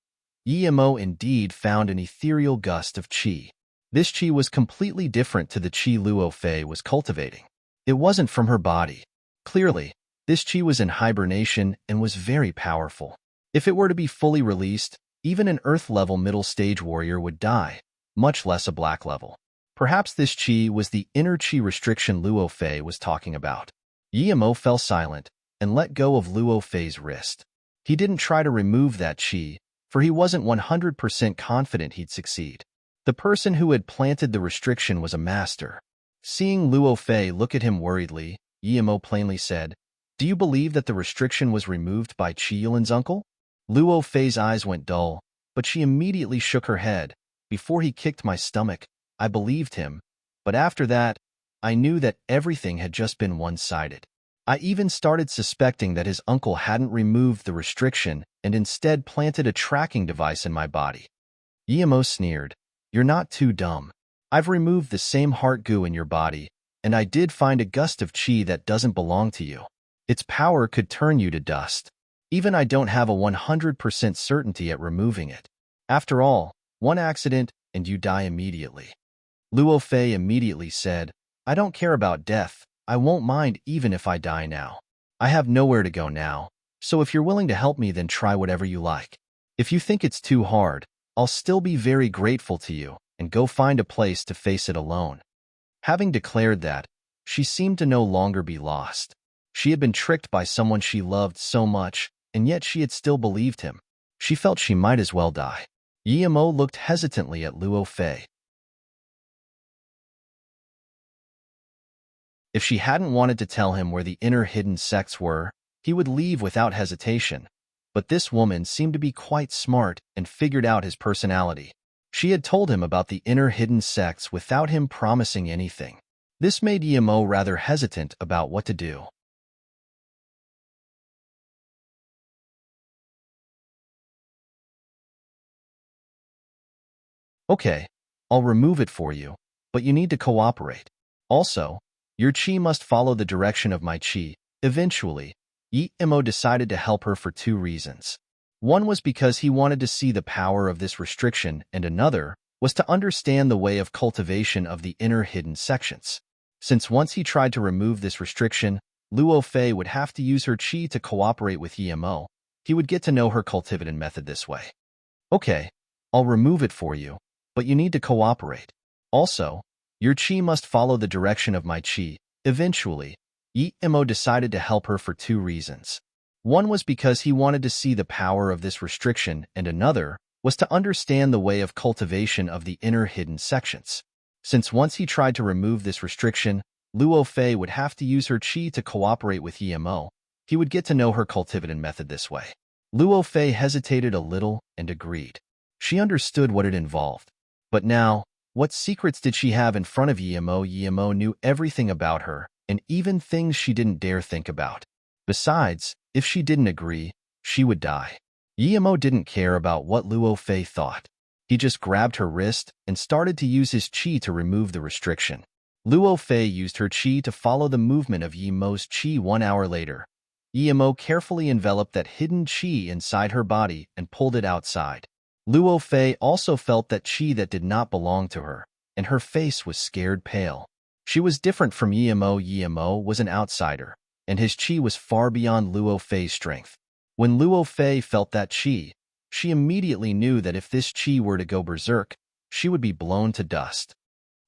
Yimo indeed found an ethereal gust of qi. This qi was completely different to the qi Luo Fei was cultivating. It wasn't from her body. Clearly, this qi was in hibernation and was very powerful. If it were to be fully released, even an Earth-level middle-stage warrior would die, much less a black level. Perhaps this qi was the inner qi restriction Luo Fei was talking about. Yimo fell silent and let go of Luo Fei's wrist. He didn't try to remove that qi, for he wasn't 100% confident he'd succeed. The person who had planted the restriction was a master. Seeing Luo Fei look at him worriedly, Yimo plainly said, "Do you believe that the restriction was removed by Qi Yulin's uncle?" Luo Fei's eyes went dull, but she immediately shook her head. "Before he kicked my stomach, I believed him, but after that, I knew that everything had just been one-sided. I even started suspecting that his uncle hadn't removed the restriction and instead planted a tracking device in my body." Yimo sneered, "You're not too dumb. I've removed the same heart goo in your body, and I did find a gust of qi that doesn't belong to you. Its power could turn you to dust. Even I don't have a 100% certainty at removing it. After all, one accident and you die immediately." Luo Fei immediately said, "I don't care about death. I won't mind even if I die now. I have nowhere to go now, so if you're willing to help me, then try whatever you like. If you think it's too hard, I'll still be very grateful to you and go find a place to face it alone." Having declared that, she seemed to no longer be lost. She had been tricked by someone she loved so much, and yet she had still believed him. She felt she might as well die. Yimo looked hesitantly at Luo Fei. If she hadn't wanted to tell him where the inner hidden sects were, he would leave without hesitation. But this woman seemed to be quite smart and figured out his personality. She had told him about the inner hidden sects without him promising anything. This made Yimo rather hesitant about what to do. "Okay, I'll remove it for you, but you need to cooperate. Also, your qi must follow the direction of my qi." Eventually, Yimo decided to help her for 2 reasons. One was because he wanted to see the power of this restriction, and another was to understand the way of cultivation of the inner hidden sections. since once he tried to remove this restriction, Luo Fei would have to use her qi to cooperate with Emo. He would get to know her cultivated method this way. Okay, I'll remove it for you, but you need to cooperate. Also, your qi must follow the direction of my qi. Eventually, Emo decided to help her for two reasons. One was because he wanted to see the power of this restriction, and another was to understand the way of cultivation of the inner hidden sections. Since once he tried to remove this restriction, Luo Fei would have to use her qi to cooperate with Emo. He would get to know her cultivated method this way. Luo Fei hesitated a little and agreed. She understood what it involved. But now, what secrets did she have in front of Emo? Emo knew everything about her, and even things she didn't dare think about. Besides, if she didn't agree, she would die. Emo didn't care about what Luo Fei thought. He just grabbed her wrist and started to use his qi to remove the restriction. Luo Fei used her qi to follow the movement of Emo's qi 1 hour later. Emo carefully enveloped that hidden qi inside her body and pulled it outside. Luo Fei also felt that qi that did not belong to her, and her face was scared pale. She was different from Emo. Emo was an outsider, and his qi was far beyond Luo Fei's strength. When Luo Fei felt that qi, she immediately knew that if this qi were to go berserk, she would be blown to dust.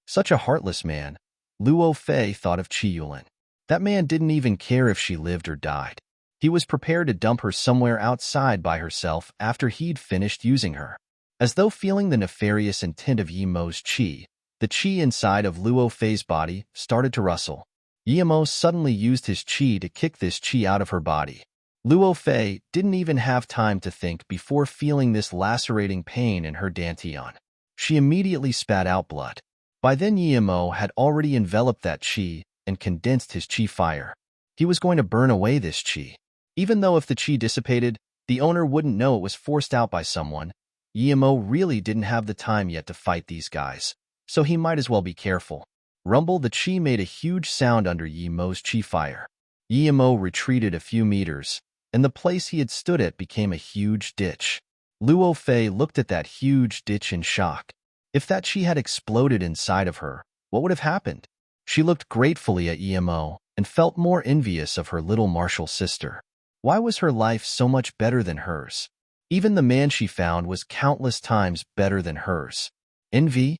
Such a heartless man, Luo Fei thought of Qi Yulin. That man didn't even care if she lived or died. He was prepared to dump her somewhere outside by herself after he'd finished using her. As though feeling the nefarious intent of Emo's qi, the qi inside of Luo Fei's body started to rustle. Emo suddenly used his qi to kick this qi out of her body. Luo Fei didn't even have time to think before feeling this lacerating pain in her dantian. She immediately spat out blood. By then Emo had already enveloped that qi and condensed his qi fire. He was going to burn away this qi. Even though if the qi dissipated, the owner wouldn't know it was forced out by someone, Emo really didn't have the time yet to fight these guys, so he might as well be careful. Rumble, the qi made a huge sound under Emo's qi fire. Emo retreated a few meters, and the place he had stood at became a huge ditch. Luo Fei looked at that huge ditch in shock. If that qi had exploded inside of her, what would have happened? She looked gratefully at Emo and felt more envious of her little martial sister. Why was her life so much better than hers? Even the man she found was countless times better than hers. Envy?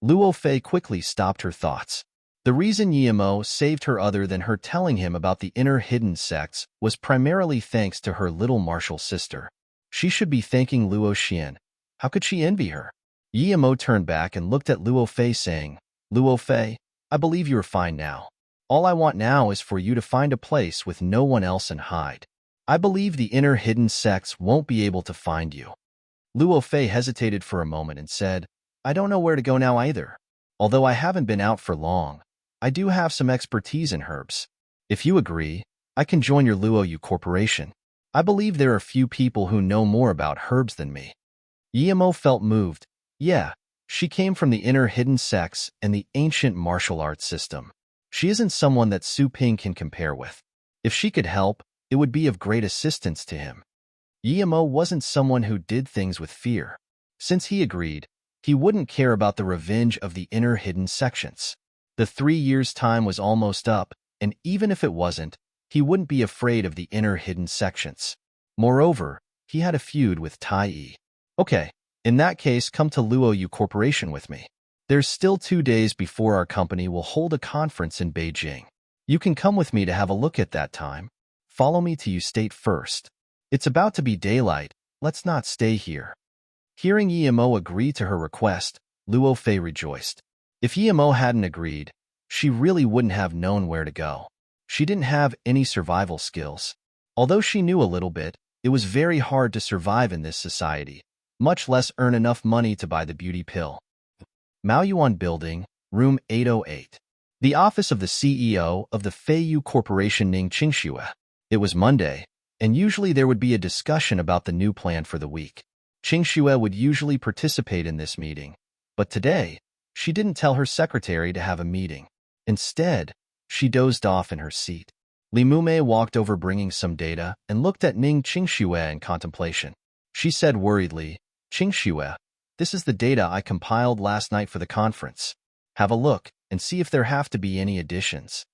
Luo Fei quickly stopped her thoughts. The reason Emo saved her other than her telling him about the inner hidden sects was primarily thanks to her little martial sister. She should be thanking Luo Xian. How could she envy her? Emo turned back and looked at Luo Fei saying, Luo Fei, I believe you are fine now. All I want now is for you to find a place with no one else and hide. I believe the inner hidden sects won't be able to find you. Luo Fei hesitated for a moment and said, I don't know where to go now either. Although I haven't been out for long, I do have some expertise in herbs. If you agree, I can join your Luo Yu corporation. I believe there are few people who know more about herbs than me. Emo felt moved. Yeah, she came from the inner hidden sects and the ancient martial arts system. She isn't someone that Su Ping can compare with. If she could help, it would be of great assistance to him. Emo wasn't someone who did things with fear. Since he agreed, he wouldn't care about the revenge of the inner hidden sections. The 3 years' time was almost up, and even if it wasn't, he wouldn't be afraid of the inner hidden sections. Moreover, he had a feud with Tai Yi. Okay, in that case, come to Luo Yu Corporation with me. There's still 2 days before our company will hold a conference in Beijing. You can come with me to have a look at that time. Follow me to Yu State first. It's about to be daylight. Let's not stay here. Hearing Emo agree to her request, Luo Fei rejoiced. If Emo hadn't agreed, she really wouldn't have known where to go. She didn't have any survival skills. Although she knew a little bit, it was very hard to survive in this society, much less earn enough money to buy the beauty pill. Maoyuan Building, Room 808. The office of the CEO of the Feiyu Corporation Ning Qingxue. It was Monday, and usually there would be a discussion about the new plan for the week. Qingxue would usually participate in this meeting, but today, she didn't tell her secretary to have a meeting. Instead, she dozed off in her seat. Li Mumei walked over bringing some data and looked at Ning Qingxue in contemplation. She said worriedly, Qingxue, This is the data I compiled last night for the conference. Have a look and see if there have to be any additions.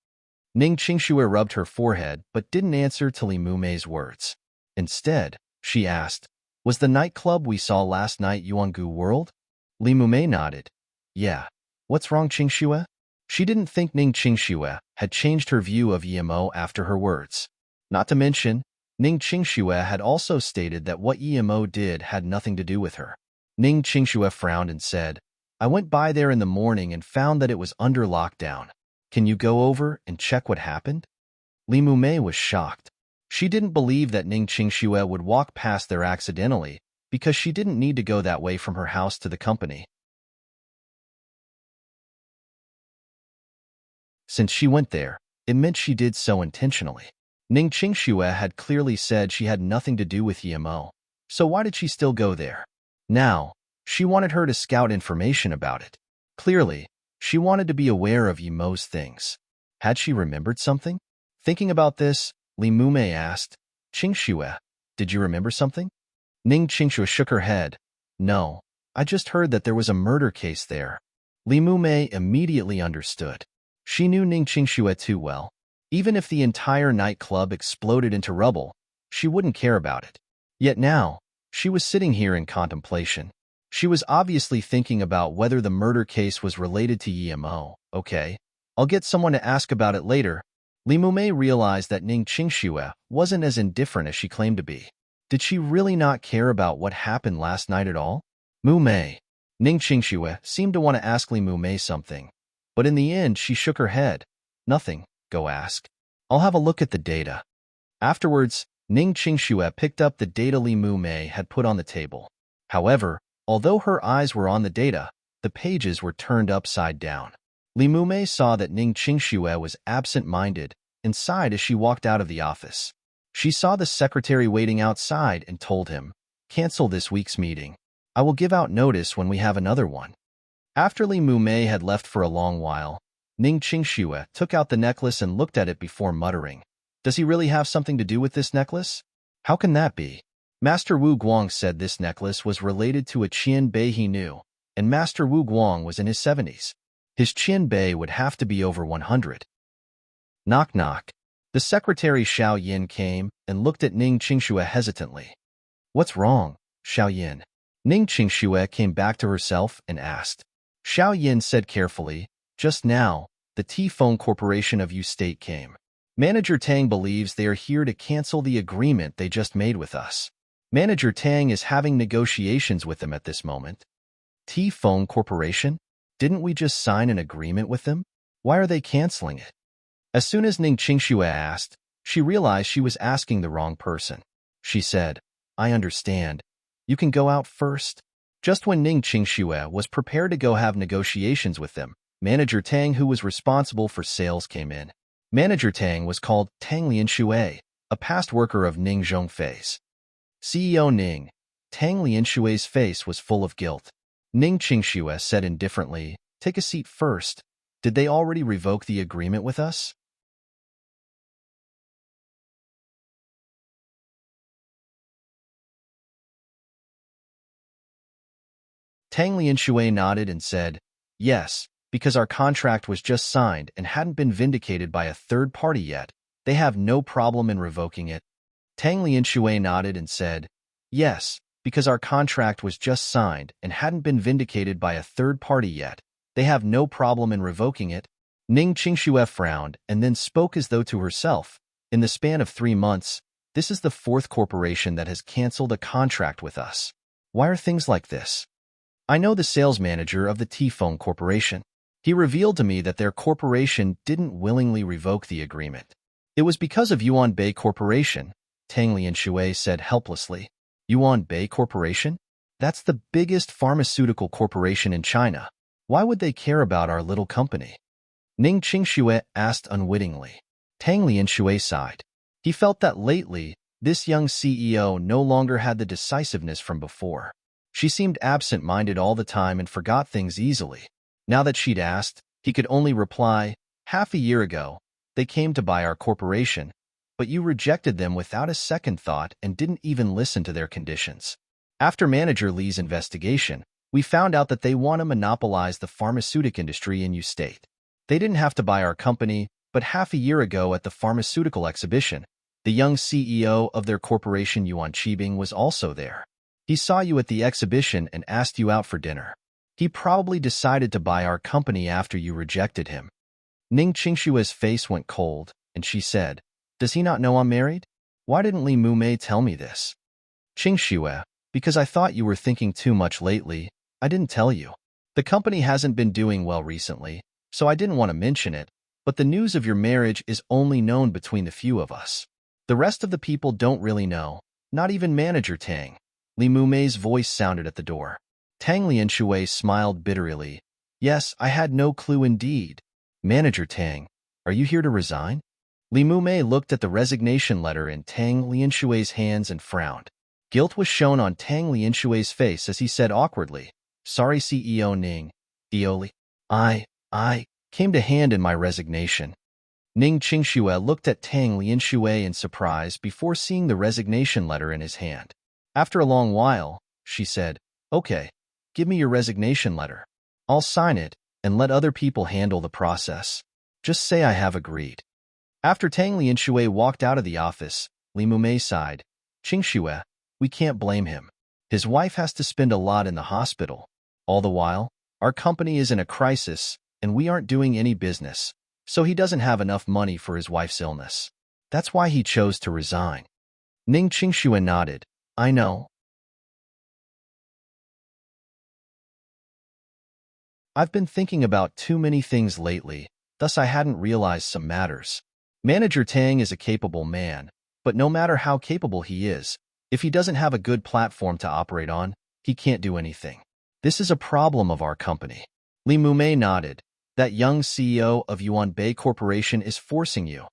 Ning Qingxue rubbed her forehead but didn't answer to Li Mumei's words. Instead, she asked, was the nightclub we saw last night Yuangu World? Li Mumei nodded. Yeah. What's wrong, Qingxue? She didn't think Ning Qingxue had changed her view of EMO after her words. Not to mention, Ning Qingxue had also stated that what EMO did had nothing to do with her. Ning Qingxue frowned and said, I went by there in the morning and found that it was under lockdown. Can you go over and check what happened? Li Mumei was shocked. She didn't believe that Ning Qingxue would walk past there accidentally because she didn't need to go that way from her house to the company. Since she went there, it meant she did so intentionally. Ning Qingxue had clearly said she had nothing to do with EMO, so why did she still go there? Now, she wanted her to scout information about it. Clearly, she wanted to be aware of EMO's things. Had she remembered something? Thinking about this, Li Mumei asked, Qingxue, did you remember something? Ning Qingxue shook her head. No, I just heard that there was a murder case there. Li Mumei immediately understood. She knew Ning Qingxue too well. Even if the entire nightclub exploded into rubble, she wouldn't care about it. Yet now, she was sitting here in contemplation. She was obviously thinking about whether the murder case was related to EMO. Okay, I'll get someone to ask about it later. Li Mumei realized that Ning Qingxue wasn't as indifferent as she claimed to be. Did she really not care about what happened last night at all? Mumei. Ning Qingxue seemed to want to ask Li Mumei something, but in the end she shook her head. Nothing. Go ask. I'll have a look at the data. Afterwards, Ning Qingxue picked up the data Li Mumei had put on the table. However, although her eyes were on the data, the pages were turned upside down. Li Mumei saw that Ning Qingxue was absent-minded and sighed as she walked out of the office. She saw the secretary waiting outside and told him, cancel this week's meeting. I will give out notice when we have another one. After Li Mumei had left for a long while, Ning Qingxue took out the necklace and looked at it before muttering, does he really have something to do with this necklace? How can that be? Master Wu Guang said this necklace was related to a Qian Bei he knew, and Master Wu Guang was in his 70s. His Qian Bei would have to be over 100. Knock knock. The secretary Xiao Yin came and looked at Ning Qingxue hesitantly. What's wrong, Xiao Yin? Ning Qingxue came back to herself and asked. Xiao Yin said carefully, just now, the T-Phone Corporation of U State came. Manager Tang believes they are here to cancel the agreement they just made with us. Manager Tang is having negotiations with them at this moment. T-Phone Corporation? Didn't we just sign an agreement with them? Why are they canceling it? As soon as Ning Qingxue asked, she realized she was asking the wrong person. She said, I understand. You can go out first. Just when Ning Qingxue was prepared to go have negotiations with them, Manager Tang, who was responsible for sales, came in. Manager Tang was called Tang Lianshui, a past worker of Ning Zhongfei's. CEO Ning. Tang Lianshui's face was full of guilt. Ning Qingxue said indifferently, take a seat first. Did they already revoke the agreement with us? Tang Lianshui nodded and said, yes, because our contract was just signed and hadn't been vindicated by a third party yet. They have no problem in revoking it. Tang Lianshui nodded and said, yes, because our contract was just signed and hadn't been vindicated by a third party yet. They have no problem in revoking it. Ning Qingxue frowned and then spoke as though to herself. In the span of 3 months, this is the 4th corporation that has canceled a contract with us. Why are things like this? I know the sales manager of the T-Phone Corporation. He revealed to me that their corporation didn't willingly revoke the agreement. It was because of Yuan Bei Corporation, Tang Lianshui said helplessly. Yuan Bei Corporation? That's the biggest pharmaceutical corporation in China. Why would they care about our little company? Ning Qingxue asked unwittingly. Tang Lianshui sighed. He felt that lately, this young CEO no longer had the decisiveness from before. She seemed absent-minded all the time and forgot things easily. Now that she'd asked, he could only reply, half a year ago, they came to buy our corporation, but you rejected them without a second thought and didn't even listen to their conditions. After Manager Li's investigation, We found out that they want to monopolize the pharmaceutical industry in your state. They didn't have to buy our company, but half a year ago at the pharmaceutical exhibition, the young CEO of their corporation Yuan Qibing was also there. He saw you at the exhibition and asked you out for dinner. He probably decided to buy our company after you rejected him. Ning Qingshue's face went cold, and she said, "Does he not know I'm married? Why didn't Li Mumei tell me this?" "Qingxue, because I thought you were thinking too much lately. I didn't tell you. The company hasn't been doing well recently, so I didn't want to mention it, but the news of your marriage is only known between the few of us. The rest of the people don't really know, not even Manager Tang." Li Mumei's voice sounded at the door. Tang Lianxue smiled bitterly. "Yes, I had no clue indeed. Manager Tang, are you here to resign?" Li Mumei looked at the resignation letter in Tang Lianxue's hands and frowned. Guilt was shown on Tang Lianxue's face as he said awkwardly, "Sorry, CEO Ning. Dioli. I came to hand in my resignation." Ning Qingxue looked at Tang Lianxue in surprise before seeing the resignation letter in his hand. After a long while, she said, "Okay, give me your resignation letter. I'll sign it and let other people handle the process. Just say I have agreed." After Tang Lianxue walked out of the office, Li Mumei sighed, "Qingxue, we can't blame him. His wife has to spend a lot in the hospital. All the while, our company is in a crisis and we aren't doing any business, so he doesn't have enough money for his wife's illness. That's why he chose to resign." Ning Qingxue nodded. "I know. I've been thinking about too many things lately, thus I hadn't realized some matters. Manager Tang is a capable man, but no matter how capable he is, if he doesn't have a good platform to operate on, he can't do anything. This is a problem of our company." Li Mumei nodded. "That young CEO of Yuan Bei Corporation is forcing you,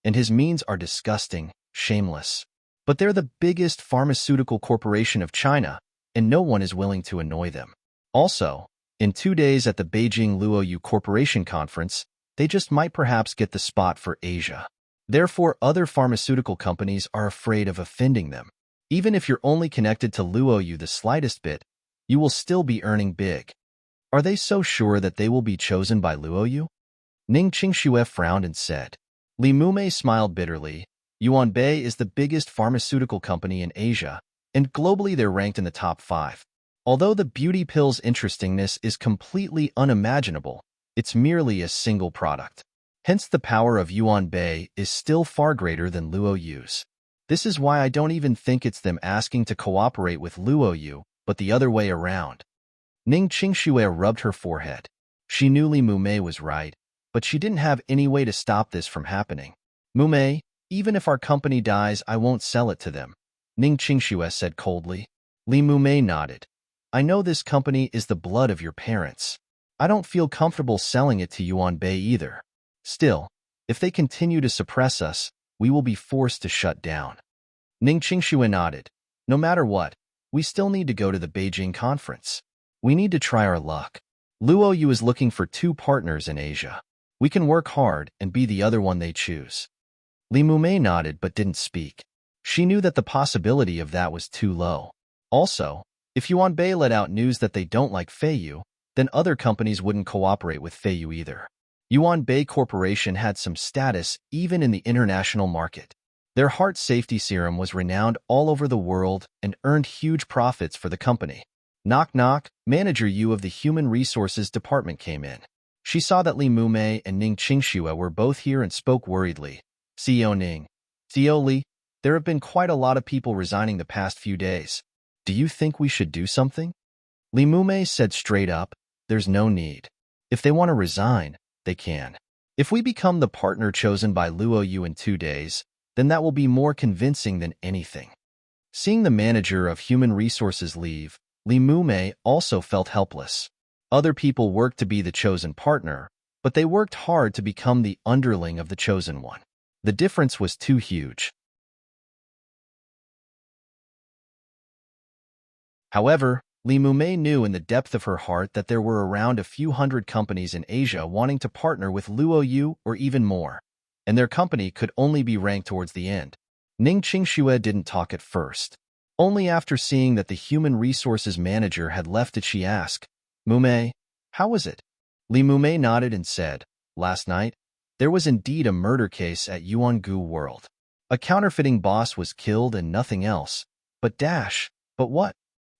and his means are disgusting, shameless. But they're the biggest pharmaceutical corporation of China, and no one is willing to annoy them. Also, in 2 days at the Beijing Luoyu Corporation Conference, they just might perhaps get the spot for Asia. Therefore, other pharmaceutical companies are afraid of offending them. Even if you're only connected to Luoyu the slightest bit, you will still be earning big. Are they so sure that they will be chosen by Luoyu?" Ning Qingxue frowned and said. Li Mumei smiled bitterly. "Yuan Bei is the biggest pharmaceutical company in Asia, and globally they're ranked in the top 5. Although the beauty pill's interestingness is completely unimaginable, it's merely a single product. Hence the power of Yuan Bei is still far greater than Luoyu's. This is why I don't even think it's them asking to cooperate with Luoyu, but the other way around." Ning Qingxue rubbed her forehead. She knew Li Mumei was right, but she didn't have any way to stop this from happening. "Mumei, even if our company dies, I won't sell it to them," Ning Qingxue said coldly. Li Mumei nodded. "I know this company is the blood of your parents. I don't feel comfortable selling it to Yuan Bei either. Still, if they continue to suppress us, we will be forced to shut down." Ning Qingxue nodded. "No matter what, we still need to go to the Beijing conference. We need to try our luck. Luoyu is looking for 2 partners in Asia. We can work hard and be the other one they choose." Li Mumei nodded but didn't speak. She knew that the possibility of that was too low. Also, if Yuan Bei let out news that they don't like Feiyu, then other companies wouldn't cooperate with Feiyu either. Yuan Bei Corporation had some status even in the international market. Their heart safety serum was renowned all over the world and earned huge profits for the company. Knock knock, Manager Yu of the Human Resources Department came in. She saw that Li Mumei and Ning Qingxue were both here and spoke worriedly. "CEO Ning. CEO Li, there have been quite a lot of people resigning the past few days. Do you think we should do something?" Li Mumei said straight up, "There's no need. If they want to resign, they can. If we become the partner chosen by Luoyu in 2 days, then that will be more convincing than anything." Seeing the manager of human resources leave, Li Mumei also felt helpless. Other people worked to be the chosen partner, but they worked hard to become the underling of the chosen one. The difference was too huge. However, Li Mumei knew in the depth of her heart that there were around a few hundred companies in Asia wanting to partner with Luoyu or even more, and their company could only be ranked towards the end. Ning Qingxue didn't talk at first. Only after seeing that the human resources manager had left did she ask, "Mume, how was it?" Li Mume nodded and said, "Last night, there was indeed a murder case at Yuangu World. A counterfeiting boss was killed and nothing else. But what?"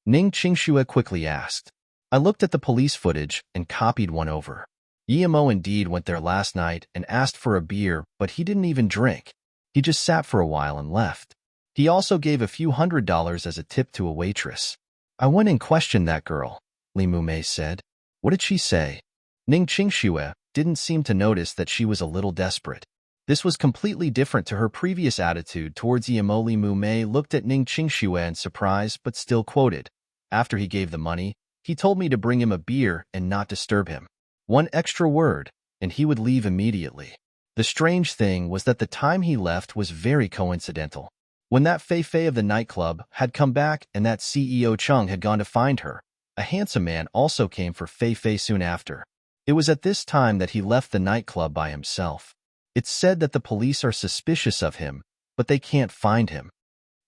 Ning Qingxue quickly asked. I looked at the police footage and copied one over. Yimo indeed went there last night and asked for a beer, but he didn't even drink. He just sat for a while and left. He also gave a few $100s as a tip to a waitress. I went and questioned that girl, Li Mumei said. What did she say? Ning Qingxue didn't seem to notice that she was a little desperate. This was completely different to her previous attitude towards Yimo. Li Mumei looked at Ning Qingxue in surprise but still quoted. After he gave the money, he told me to bring him a beer and not disturb him. One extra word, and he would leave immediately. The strange thing was that the time he left was very coincidental. When that Fei of the nightclub had come back and that CEO Chung had gone to find her, a handsome man also came for Fei soon after. It was at this time that he left the nightclub by himself. It's said that the police are suspicious of him, but they can't find him.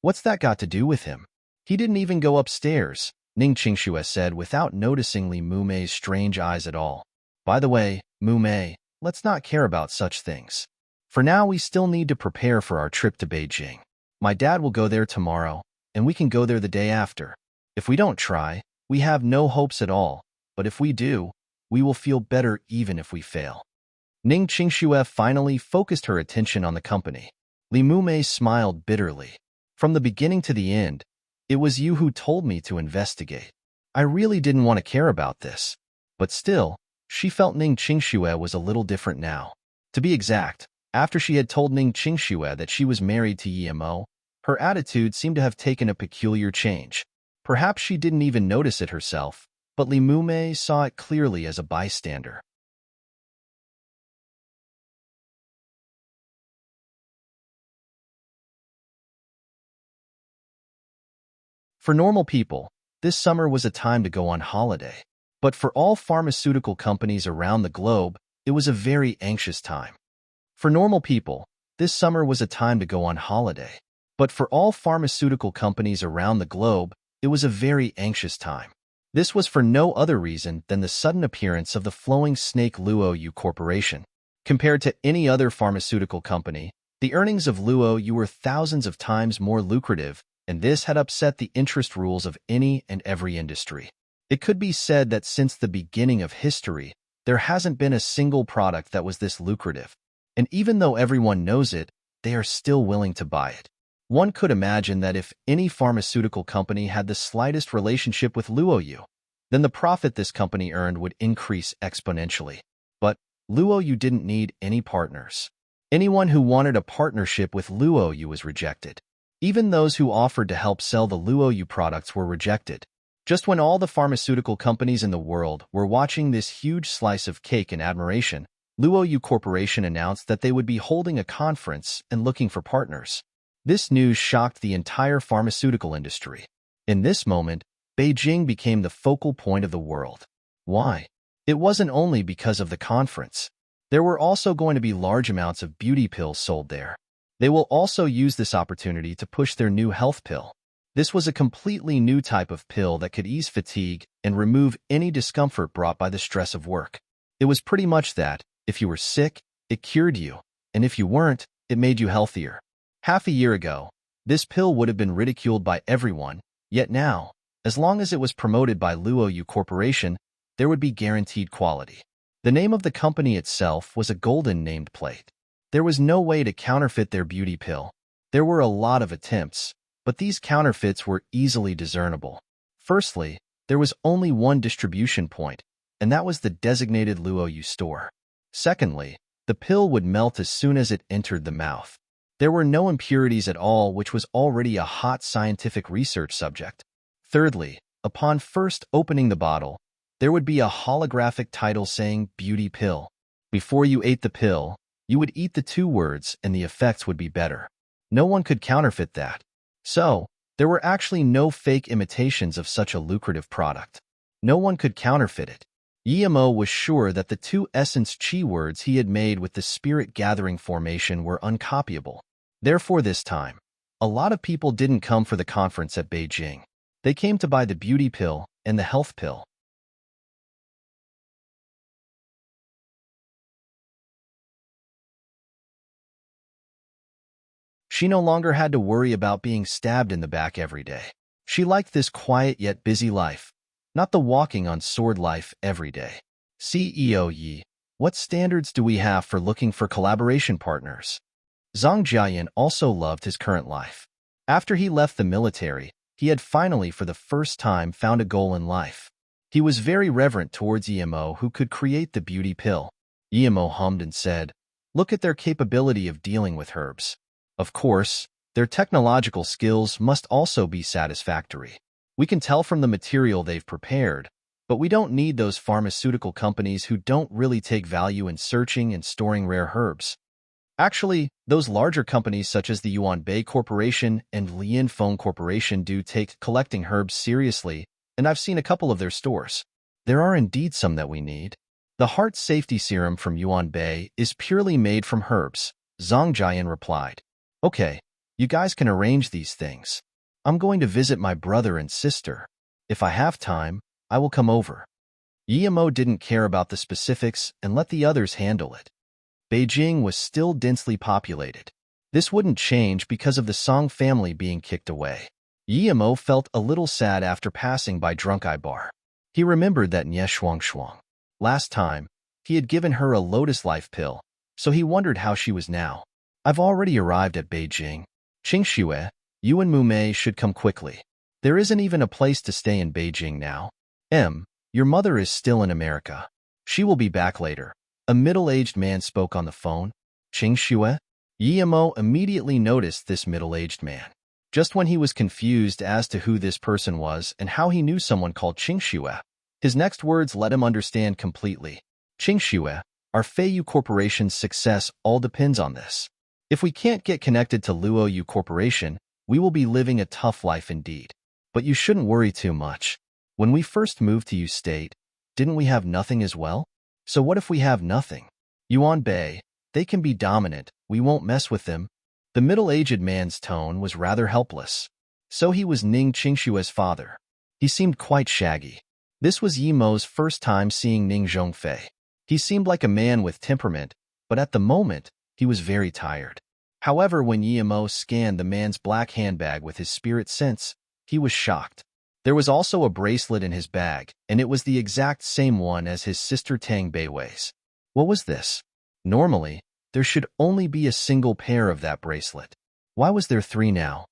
What's that got to do with him? He didn't even go upstairs, Ning Qingxue said without noticing Li Mumei's strange eyes at all. By the way, Mumei, let's not care about such things. For now, we still need to prepare for our trip to Beijing. My dad will go there tomorrow, and we can go there the day after. If we don't try, we have no hopes at all, but if we do, we will feel better even if we fail. Ning Qingxue finally focused her attention on the company. Li Mumei smiled bitterly. From the beginning to the end, it was you who told me to investigate. I really didn't want to care about this. But still, she felt Ning Qingxue was a little different now. To be exact, after she had told Ning Qingxue that she was married to Yimo, her attitude seemed to have taken a peculiar change. Perhaps she didn't even notice it herself, but Li Mumei saw it clearly as a bystander. For normal people, this summer was a time to go on holiday. But for all pharmaceutical companies around the globe, it was a very anxious time. For normal people, this summer was a time to go on holiday. But for all pharmaceutical companies around the globe, it was a very anxious time. This was for no other reason than the sudden appearance of the flowing snake Luoyu Corporation. Compared to any other pharmaceutical company, the earnings of Luoyu were thousands of times more lucrative, and this had upset the interest rules of any and every industry. It could be said that since the beginning of history, there hasn't been a single product that was this lucrative. And even though everyone knows it, they are still willing to buy it. One could imagine that if any pharmaceutical company had the slightest relationship with Luoyu, then the profit this company earned would increase exponentially. But Luoyu didn't need any partners. Anyone who wanted a partnership with Luoyu was rejected. Even those who offered to help sell the Luoyu products were rejected. Just when all the pharmaceutical companies in the world were watching this huge slice of cake in admiration, Luoyu Corporation announced that they would be holding a conference and looking for partners. This news shocked the entire pharmaceutical industry. In this moment, Beijing became the focal point of the world. Why? It wasn't only because of the conference. There were also going to be large amounts of beauty pills sold there. They will also use this opportunity to push their new health pill. This was a completely new type of pill that could ease fatigue and remove any discomfort brought by the stress of work. It was pretty much that, if you were sick, it cured you, and if you weren't, it made you healthier. Half a year ago, this pill would have been ridiculed by everyone, yet now, as long as it was promoted by Luoyu Corporation, there would be guaranteed quality. The name of the company itself was a golden named plate. There was no way to counterfeit their beauty pill. There were a lot of attempts, but these counterfeits were easily discernible. Firstly, there was only one distribution point, and that was the designated Luoyu store. Secondly, the pill would melt as soon as it entered the mouth. There were no impurities at all, which was already a hot scientific research subject. Thirdly, upon first opening the bottle, there would be a holographic title saying beauty pill. Before you ate the pill, you would eat the two words and the effects would be better. No one could counterfeit that. So, there were actually no fake imitations of such a lucrative product. No one could counterfeit it. Yimo was sure that the two essence chi words he had made with the spirit gathering formation were uncopyable. Therefore this time, A lot of people didn't come for the conference at Beijing. They came to buy the beauty pill and the health pill. She no longer had to worry about being stabbed in the back every day. She liked this quiet yet busy life, not the walking on sword life every day. CEO Yi, what standards do we have for looking for collaboration partners? Zhang Jiayan also loved his current life. After he left the military, he had finally for the first time found a goal in life. He was very reverent towards Emo, who could create the beauty pill. Emo hummed and said, "Look at their capability of dealing with herbs. Of course, their technological skills must also be satisfactory. We can tell from the material they've prepared, but we don't need those pharmaceutical companies who don't really take value in searching and storing rare herbs. Actually, those larger companies such as the Yuanbei Corporation and Lian Feng Corporation do take collecting herbs seriously, and I've seen a couple of their stores. There are indeed some that we need. The heart safety serum from Yuanbei is purely made from herbs," Zhang Jiayan replied. "Okay, you guys can arrange these things. I'm going to visit my brother and sister. If I have time, I will come over." Yimo didn't care about the specifics and let the others handle it. Beijing was still densely populated. This wouldn't change because of the Song family being kicked away. Yimo felt a little sad after passing by Drunk Eye Bar. He remembered that Nye Shuang. Last time, he had given her a Lotus Life pill, so he wondered how she was now. "I've already arrived at Beijing. Qingxue, you and Mumei should come quickly. There isn't even a place to stay in Beijing now. Your mother is still in America. She will be back later." A middle-aged man spoke on the phone. "Qingxue?" Yimo immediately noticed this middle-aged man. Just when he was confused as to who this person was and how he knew someone called Qingxue, his next words let him understand completely. "Qingxue, our Feiyu Corporation's success all depends on this. If we can't get connected to Luoyu Corporation, we will be living a tough life indeed. But you shouldn't worry too much. When we first moved to Yu State, didn't we have nothing as well? So what if we have nothing? Yuanbei, they can be dominant, we won't mess with them." The middle-aged man's tone was rather helpless. So he was Ning Qingshue's father. He seemed quite shaggy. This was Yimo's first time seeing Ning Zhongfei. He seemed like a man with temperament, but at the moment, he was very tired. However, when Yimo scanned the man's black handbag with his spirit sense, he was shocked. There was also a bracelet in his bag, and it was the exact same one as his sister Tang Beiwei's. What was this? Normally, there should only be a single pair of that bracelet. Why was there three now?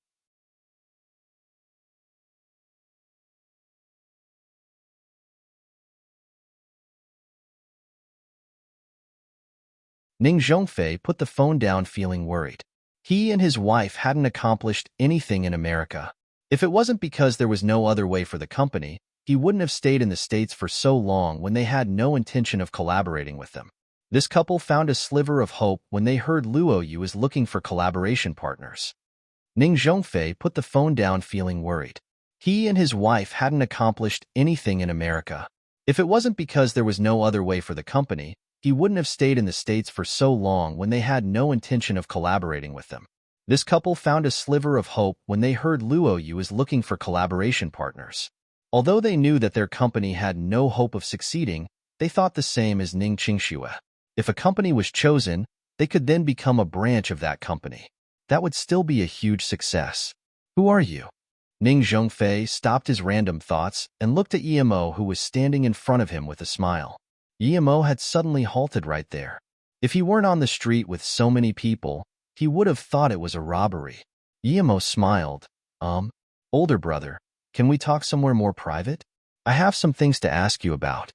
Ning Zhongfei put the phone down feeling worried. He and his wife hadn't accomplished anything in America. If it wasn't because there was no other way for the company, he wouldn't have stayed in the States for so long when they had no intention of collaborating with them. This couple found a sliver of hope when they heard Luoyu is looking for collaboration partners. Ning Zhongfei put the phone down feeling worried. He and his wife hadn't accomplished anything in America. If it wasn't because there was no other way for the company, he wouldn't have stayed in the States for so long when they had no intention of collaborating with them. This couple found a sliver of hope when they heard Luoyu is looking for collaboration partners. Although they knew that their company had no hope of succeeding, they thought the same as Ning Qingxue. If a company was chosen, they could then become a branch of that company. That would still be a huge success. "Who are you?" Ning Zhongfei stopped his random thoughts and looked at Yimo, who was standing in front of him with a smile. Yimo had suddenly halted right there. If he weren't on the street with so many people, he would have thought it was a robbery. Yimo smiled. Older brother, can we talk somewhere more private? I have some things to ask you about."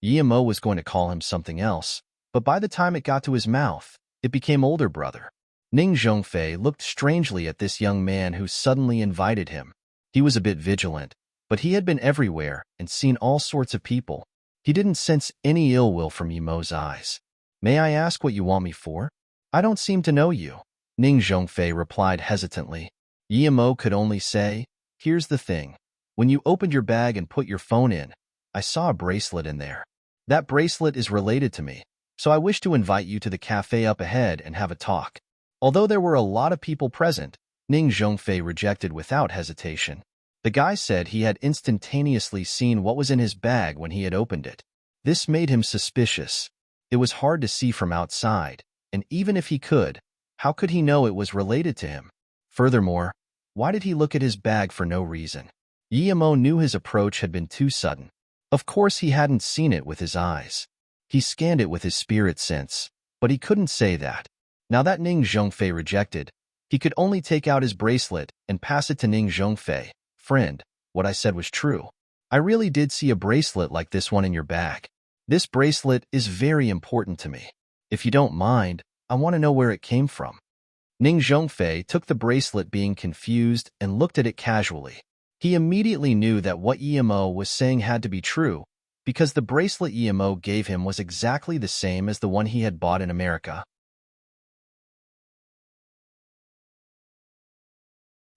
Yimo was going to call him something else, but by the time it got to his mouth, it became older brother. Ning Zhongfei looked strangely at this young man who suddenly invited him. He was a bit vigilant, but he had been everywhere and seen all sorts of people. He didn't sense any ill will from Yimo's eyes. "May I ask what you want me for? I don't seem to know you," Ning Zhongfei replied hesitantly. Yimo could only say, "Here's the thing. When you opened your bag and put your phone in, I saw a bracelet in there. That bracelet is related to me, so I wish to invite you to the cafe up ahead and have a talk." Although there were a lot of people present, Ning Zhongfei rejected without hesitation. The guy said he had instantaneously seen what was in his bag when he had opened it. This made him suspicious. It was hard to see from outside, and even if he could, how could he know it was related to him? Furthermore, why did he look at his bag for no reason? Yimo knew his approach had been too sudden. Of course he hadn't seen it with his eyes. He scanned it with his spirit sense, but he couldn't say that. Now that Ning Zhongfei rejected, he could only take out his bracelet and pass it to Ning Zhongfei. Friend, what I said was true. I really did see a bracelet like this one in your bag. This bracelet is very important to me. If you don't mind, I want to know where it came from. Ning Zhongfei took the bracelet being confused and looked at it casually. He immediately knew that what Yimo was saying had to be true, because the bracelet Yimo gave him was exactly the same as the one he had bought in America.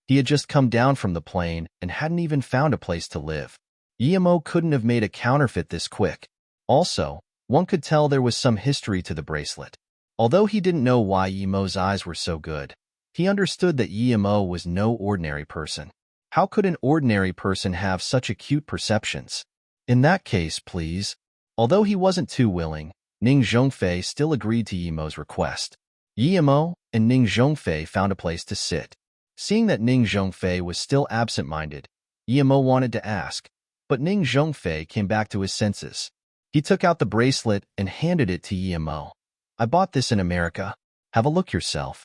He had just come down from the plane and hadn't even found a place to live. Yimo couldn't have made a counterfeit this quick. Also, one could tell there was some history to the bracelet. Although he didn't know why Yimo's eyes were so good, he understood that Yimo was no ordinary person. How could an ordinary person have such acute perceptions? In that case, please. Although he wasn't too willing, Ning Zhongfei still agreed to Yimo's request. Yimo and Ning Zhongfei found a place to sit. Seeing that Ning Zhongfei was still absent-minded, Yimo wanted to ask, but Ning Zhongfei came back to his senses. He took out the bracelet and handed it to Yimo. I bought this in America. Have a look yourself.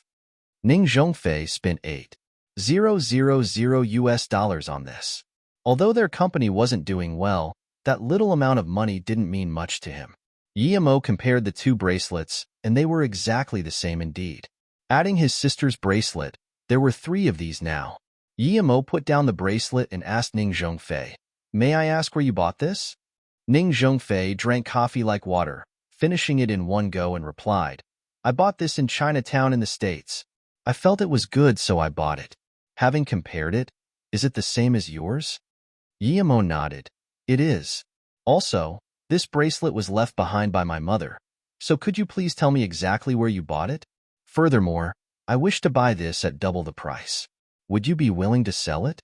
Ning Zhongfei spent $8,000 on this. Although their company wasn't doing well, that little amount of money didn't mean much to him. Yimo compared the two bracelets, and they were exactly the same indeed. Adding his sister's bracelet, there were 3 of these now. Yimo put down the bracelet and asked Ning Zhongfei, "May I ask where you bought this?" Ning Zhongfei drank coffee like water, finishing it in one go, and replied, "I bought this in Chinatown in the States. I felt it was good, so I bought it." Having compared it, "Is it the same as yours?" Yimo nodded. "It is. Also, this bracelet was left behind by my mother, so could you please tell me exactly where you bought it? Furthermore, I wish to buy this at double the price. Would you be willing to sell it?"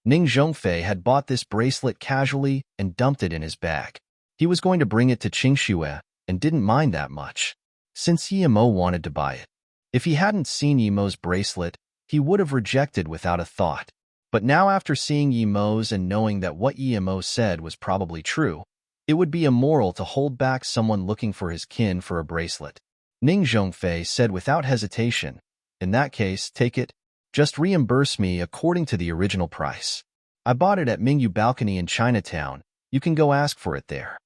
Ning Zhongfei had bought this bracelet casually and dumped it in his bag. He was going to bring it to Qingxue and didn't mind that much, since Yimo wanted to buy it. If he hadn't seen Yimo's bracelet, he would have rejected without a thought. But now, after seeing Yimo's and knowing that what Yimo said was probably true, it would be immoral to hold back someone looking for his kin for a bracelet. Ning Zhongfei said without hesitation, "In that case, take it. Just reimburse me according to the original price. I bought it at Mingyu Balcony in Chinatown. You can go ask for it there."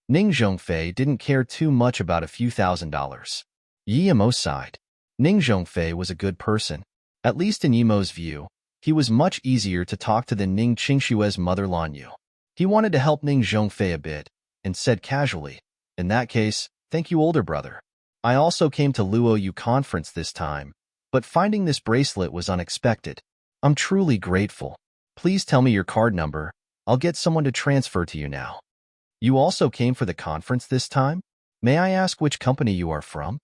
Ning Zhongfei didn't care too much about a few $1,000s. Yimo sighed. Ning Zhongfei was a good person. At least in Yimo's view, he was much easier to talk to than Ning Qingshue's mother Lanyu. He wanted to help Ning Zhongfei a bit, and said casually, "In that case, thank you, older brother. I also came to Luoyu conference this time, but finding this bracelet was unexpected. I'm truly grateful. Please tell me your card number. I'll get someone to transfer to you now." "You also came for the conference this time? May I ask which company you are from?"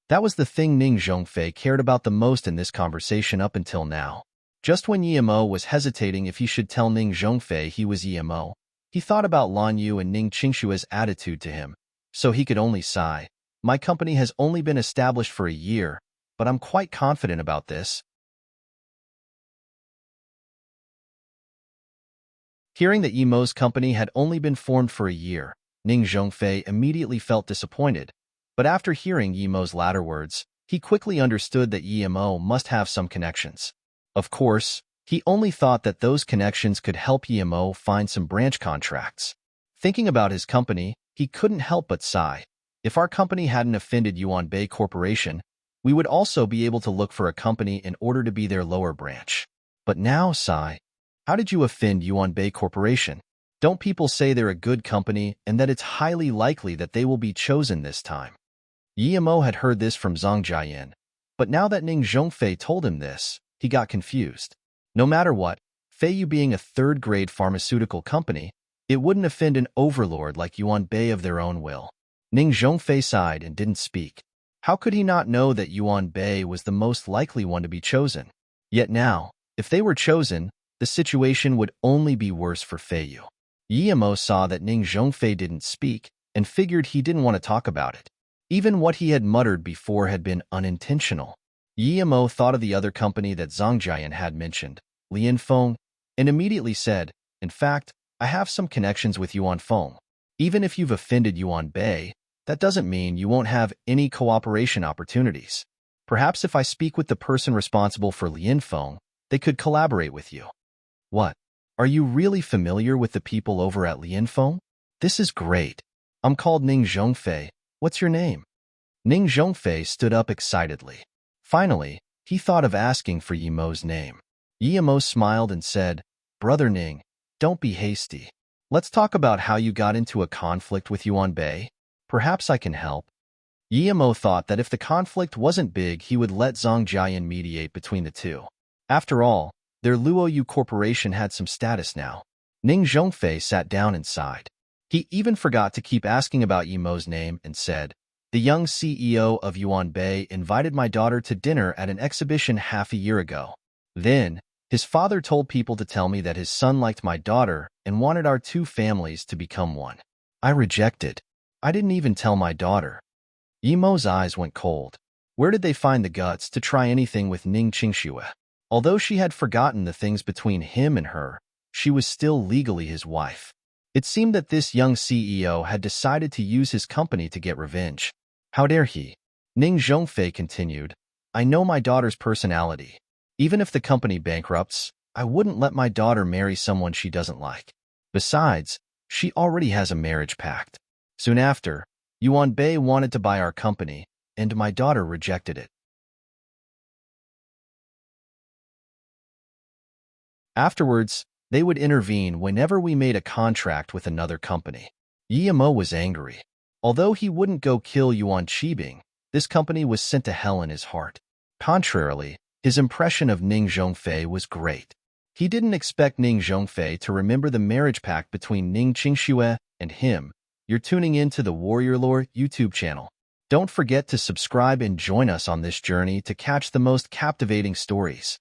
That was the thing Ning Zhongfei cared about the most in this conversation up until now. Just when Yimo was hesitating if he should tell Ning Zhongfei he was Yimo, he thought about Lanyu and Ning Qingshue's attitude to him, so he could only sigh. "My company has only been established for a year, but I'm quite confident about this." Hearing that Yimo's company had only been formed for a year, Ning Zhongfei immediately felt disappointed, but after hearing Yimo's latter words, he quickly understood that Yimo must have some connections. Of course, he only thought that those connections could help Yimo find some branch contracts. Thinking about his company, he couldn't help but sigh. If our company hadn't offended Yuan Bei Corporation, we would also be able to look for a company in order to be their lower branch. But now, sigh. How did you offend Yuan Bei Corporation? Don't people say they're a good company and that it's highly likely that they will be chosen this time? Yimo had heard this from Zhang Jiayan, but now that Ning Zhongfei told him this, he got confused. No matter what, Feiyu being a third-grade pharmaceutical company, it wouldn't offend an overlord like Yuan Bei of their own will. Ning Zhongfei sighed and didn't speak. How could he not know that Yuan Bei was the most likely one to be chosen? Yet now, if they were chosen, the situation would only be worse for Feiyu. Yimo saw that Ning Zhongfei didn't speak and figured he didn't want to talk about it. Even what he had muttered before had been unintentional. Yimo thought of the other company that Zhang Jian had mentioned, Lianfeng, and immediately said, "In fact, I have some connections with Yuan Feng. Even if you've offended Yuan Bei, that doesn't mean you won't have any cooperation opportunities. Perhaps if I speak with the person responsible for Lianfeng, they could collaborate with you." "What? Are you really familiar with the people over at Lianfeng? This is great. I'm called Ning Zhongfei. What's your name?" Ning Zhongfei stood up excitedly. Finally, he thought of asking for Yimo's name. Yimo smiled and said, "Brother Ning, don't be hasty. Let's talk about how you got into a conflict with Yuan Bei. Perhaps I can help." Yimo thought that if the conflict wasn't big, he would let Zhang Jian mediate between the two. After all, their Luoyu corporation had some status now. Ning Zhongfei sat down and sighed. He even forgot to keep asking about Yimo's name and said, "The young CEO of Yuan Bei invited my daughter to dinner at an exhibition half a year ago. Then, his father told people to tell me that his son liked my daughter and wanted our two families to become one. I rejected. I didn't even tell my daughter." Yimo's eyes went cold. Where did they find the guts to try anything with Ning Qingxue? Although she had forgotten the things between him and her, she was still legally his wife. It seemed that this young CEO had decided to use his company to get revenge. How dare he? Ning Zhongfei continued, "I know my daughter's personality. Even if the company bankrupts, I wouldn't let my daughter marry someone she doesn't like. Besides, she already has a marriage pact. Soon after, Yuan Bei wanted to buy our company, and my daughter rejected it. Afterwards, they would intervene whenever we made a contract with another company." Yimo was angry. Although he wouldn't go kill Yuan Qibing, this company was sent to hell in his heart. Contrarily, his impression of Ning Zhongfei was great. He didn't expect Ning Zhongfei to remember the marriage pact between Ning Qingxue and him. You're tuning in to the Warrior Lore YouTube channel. Don't forget to subscribe and join us on this journey to catch the most captivating stories.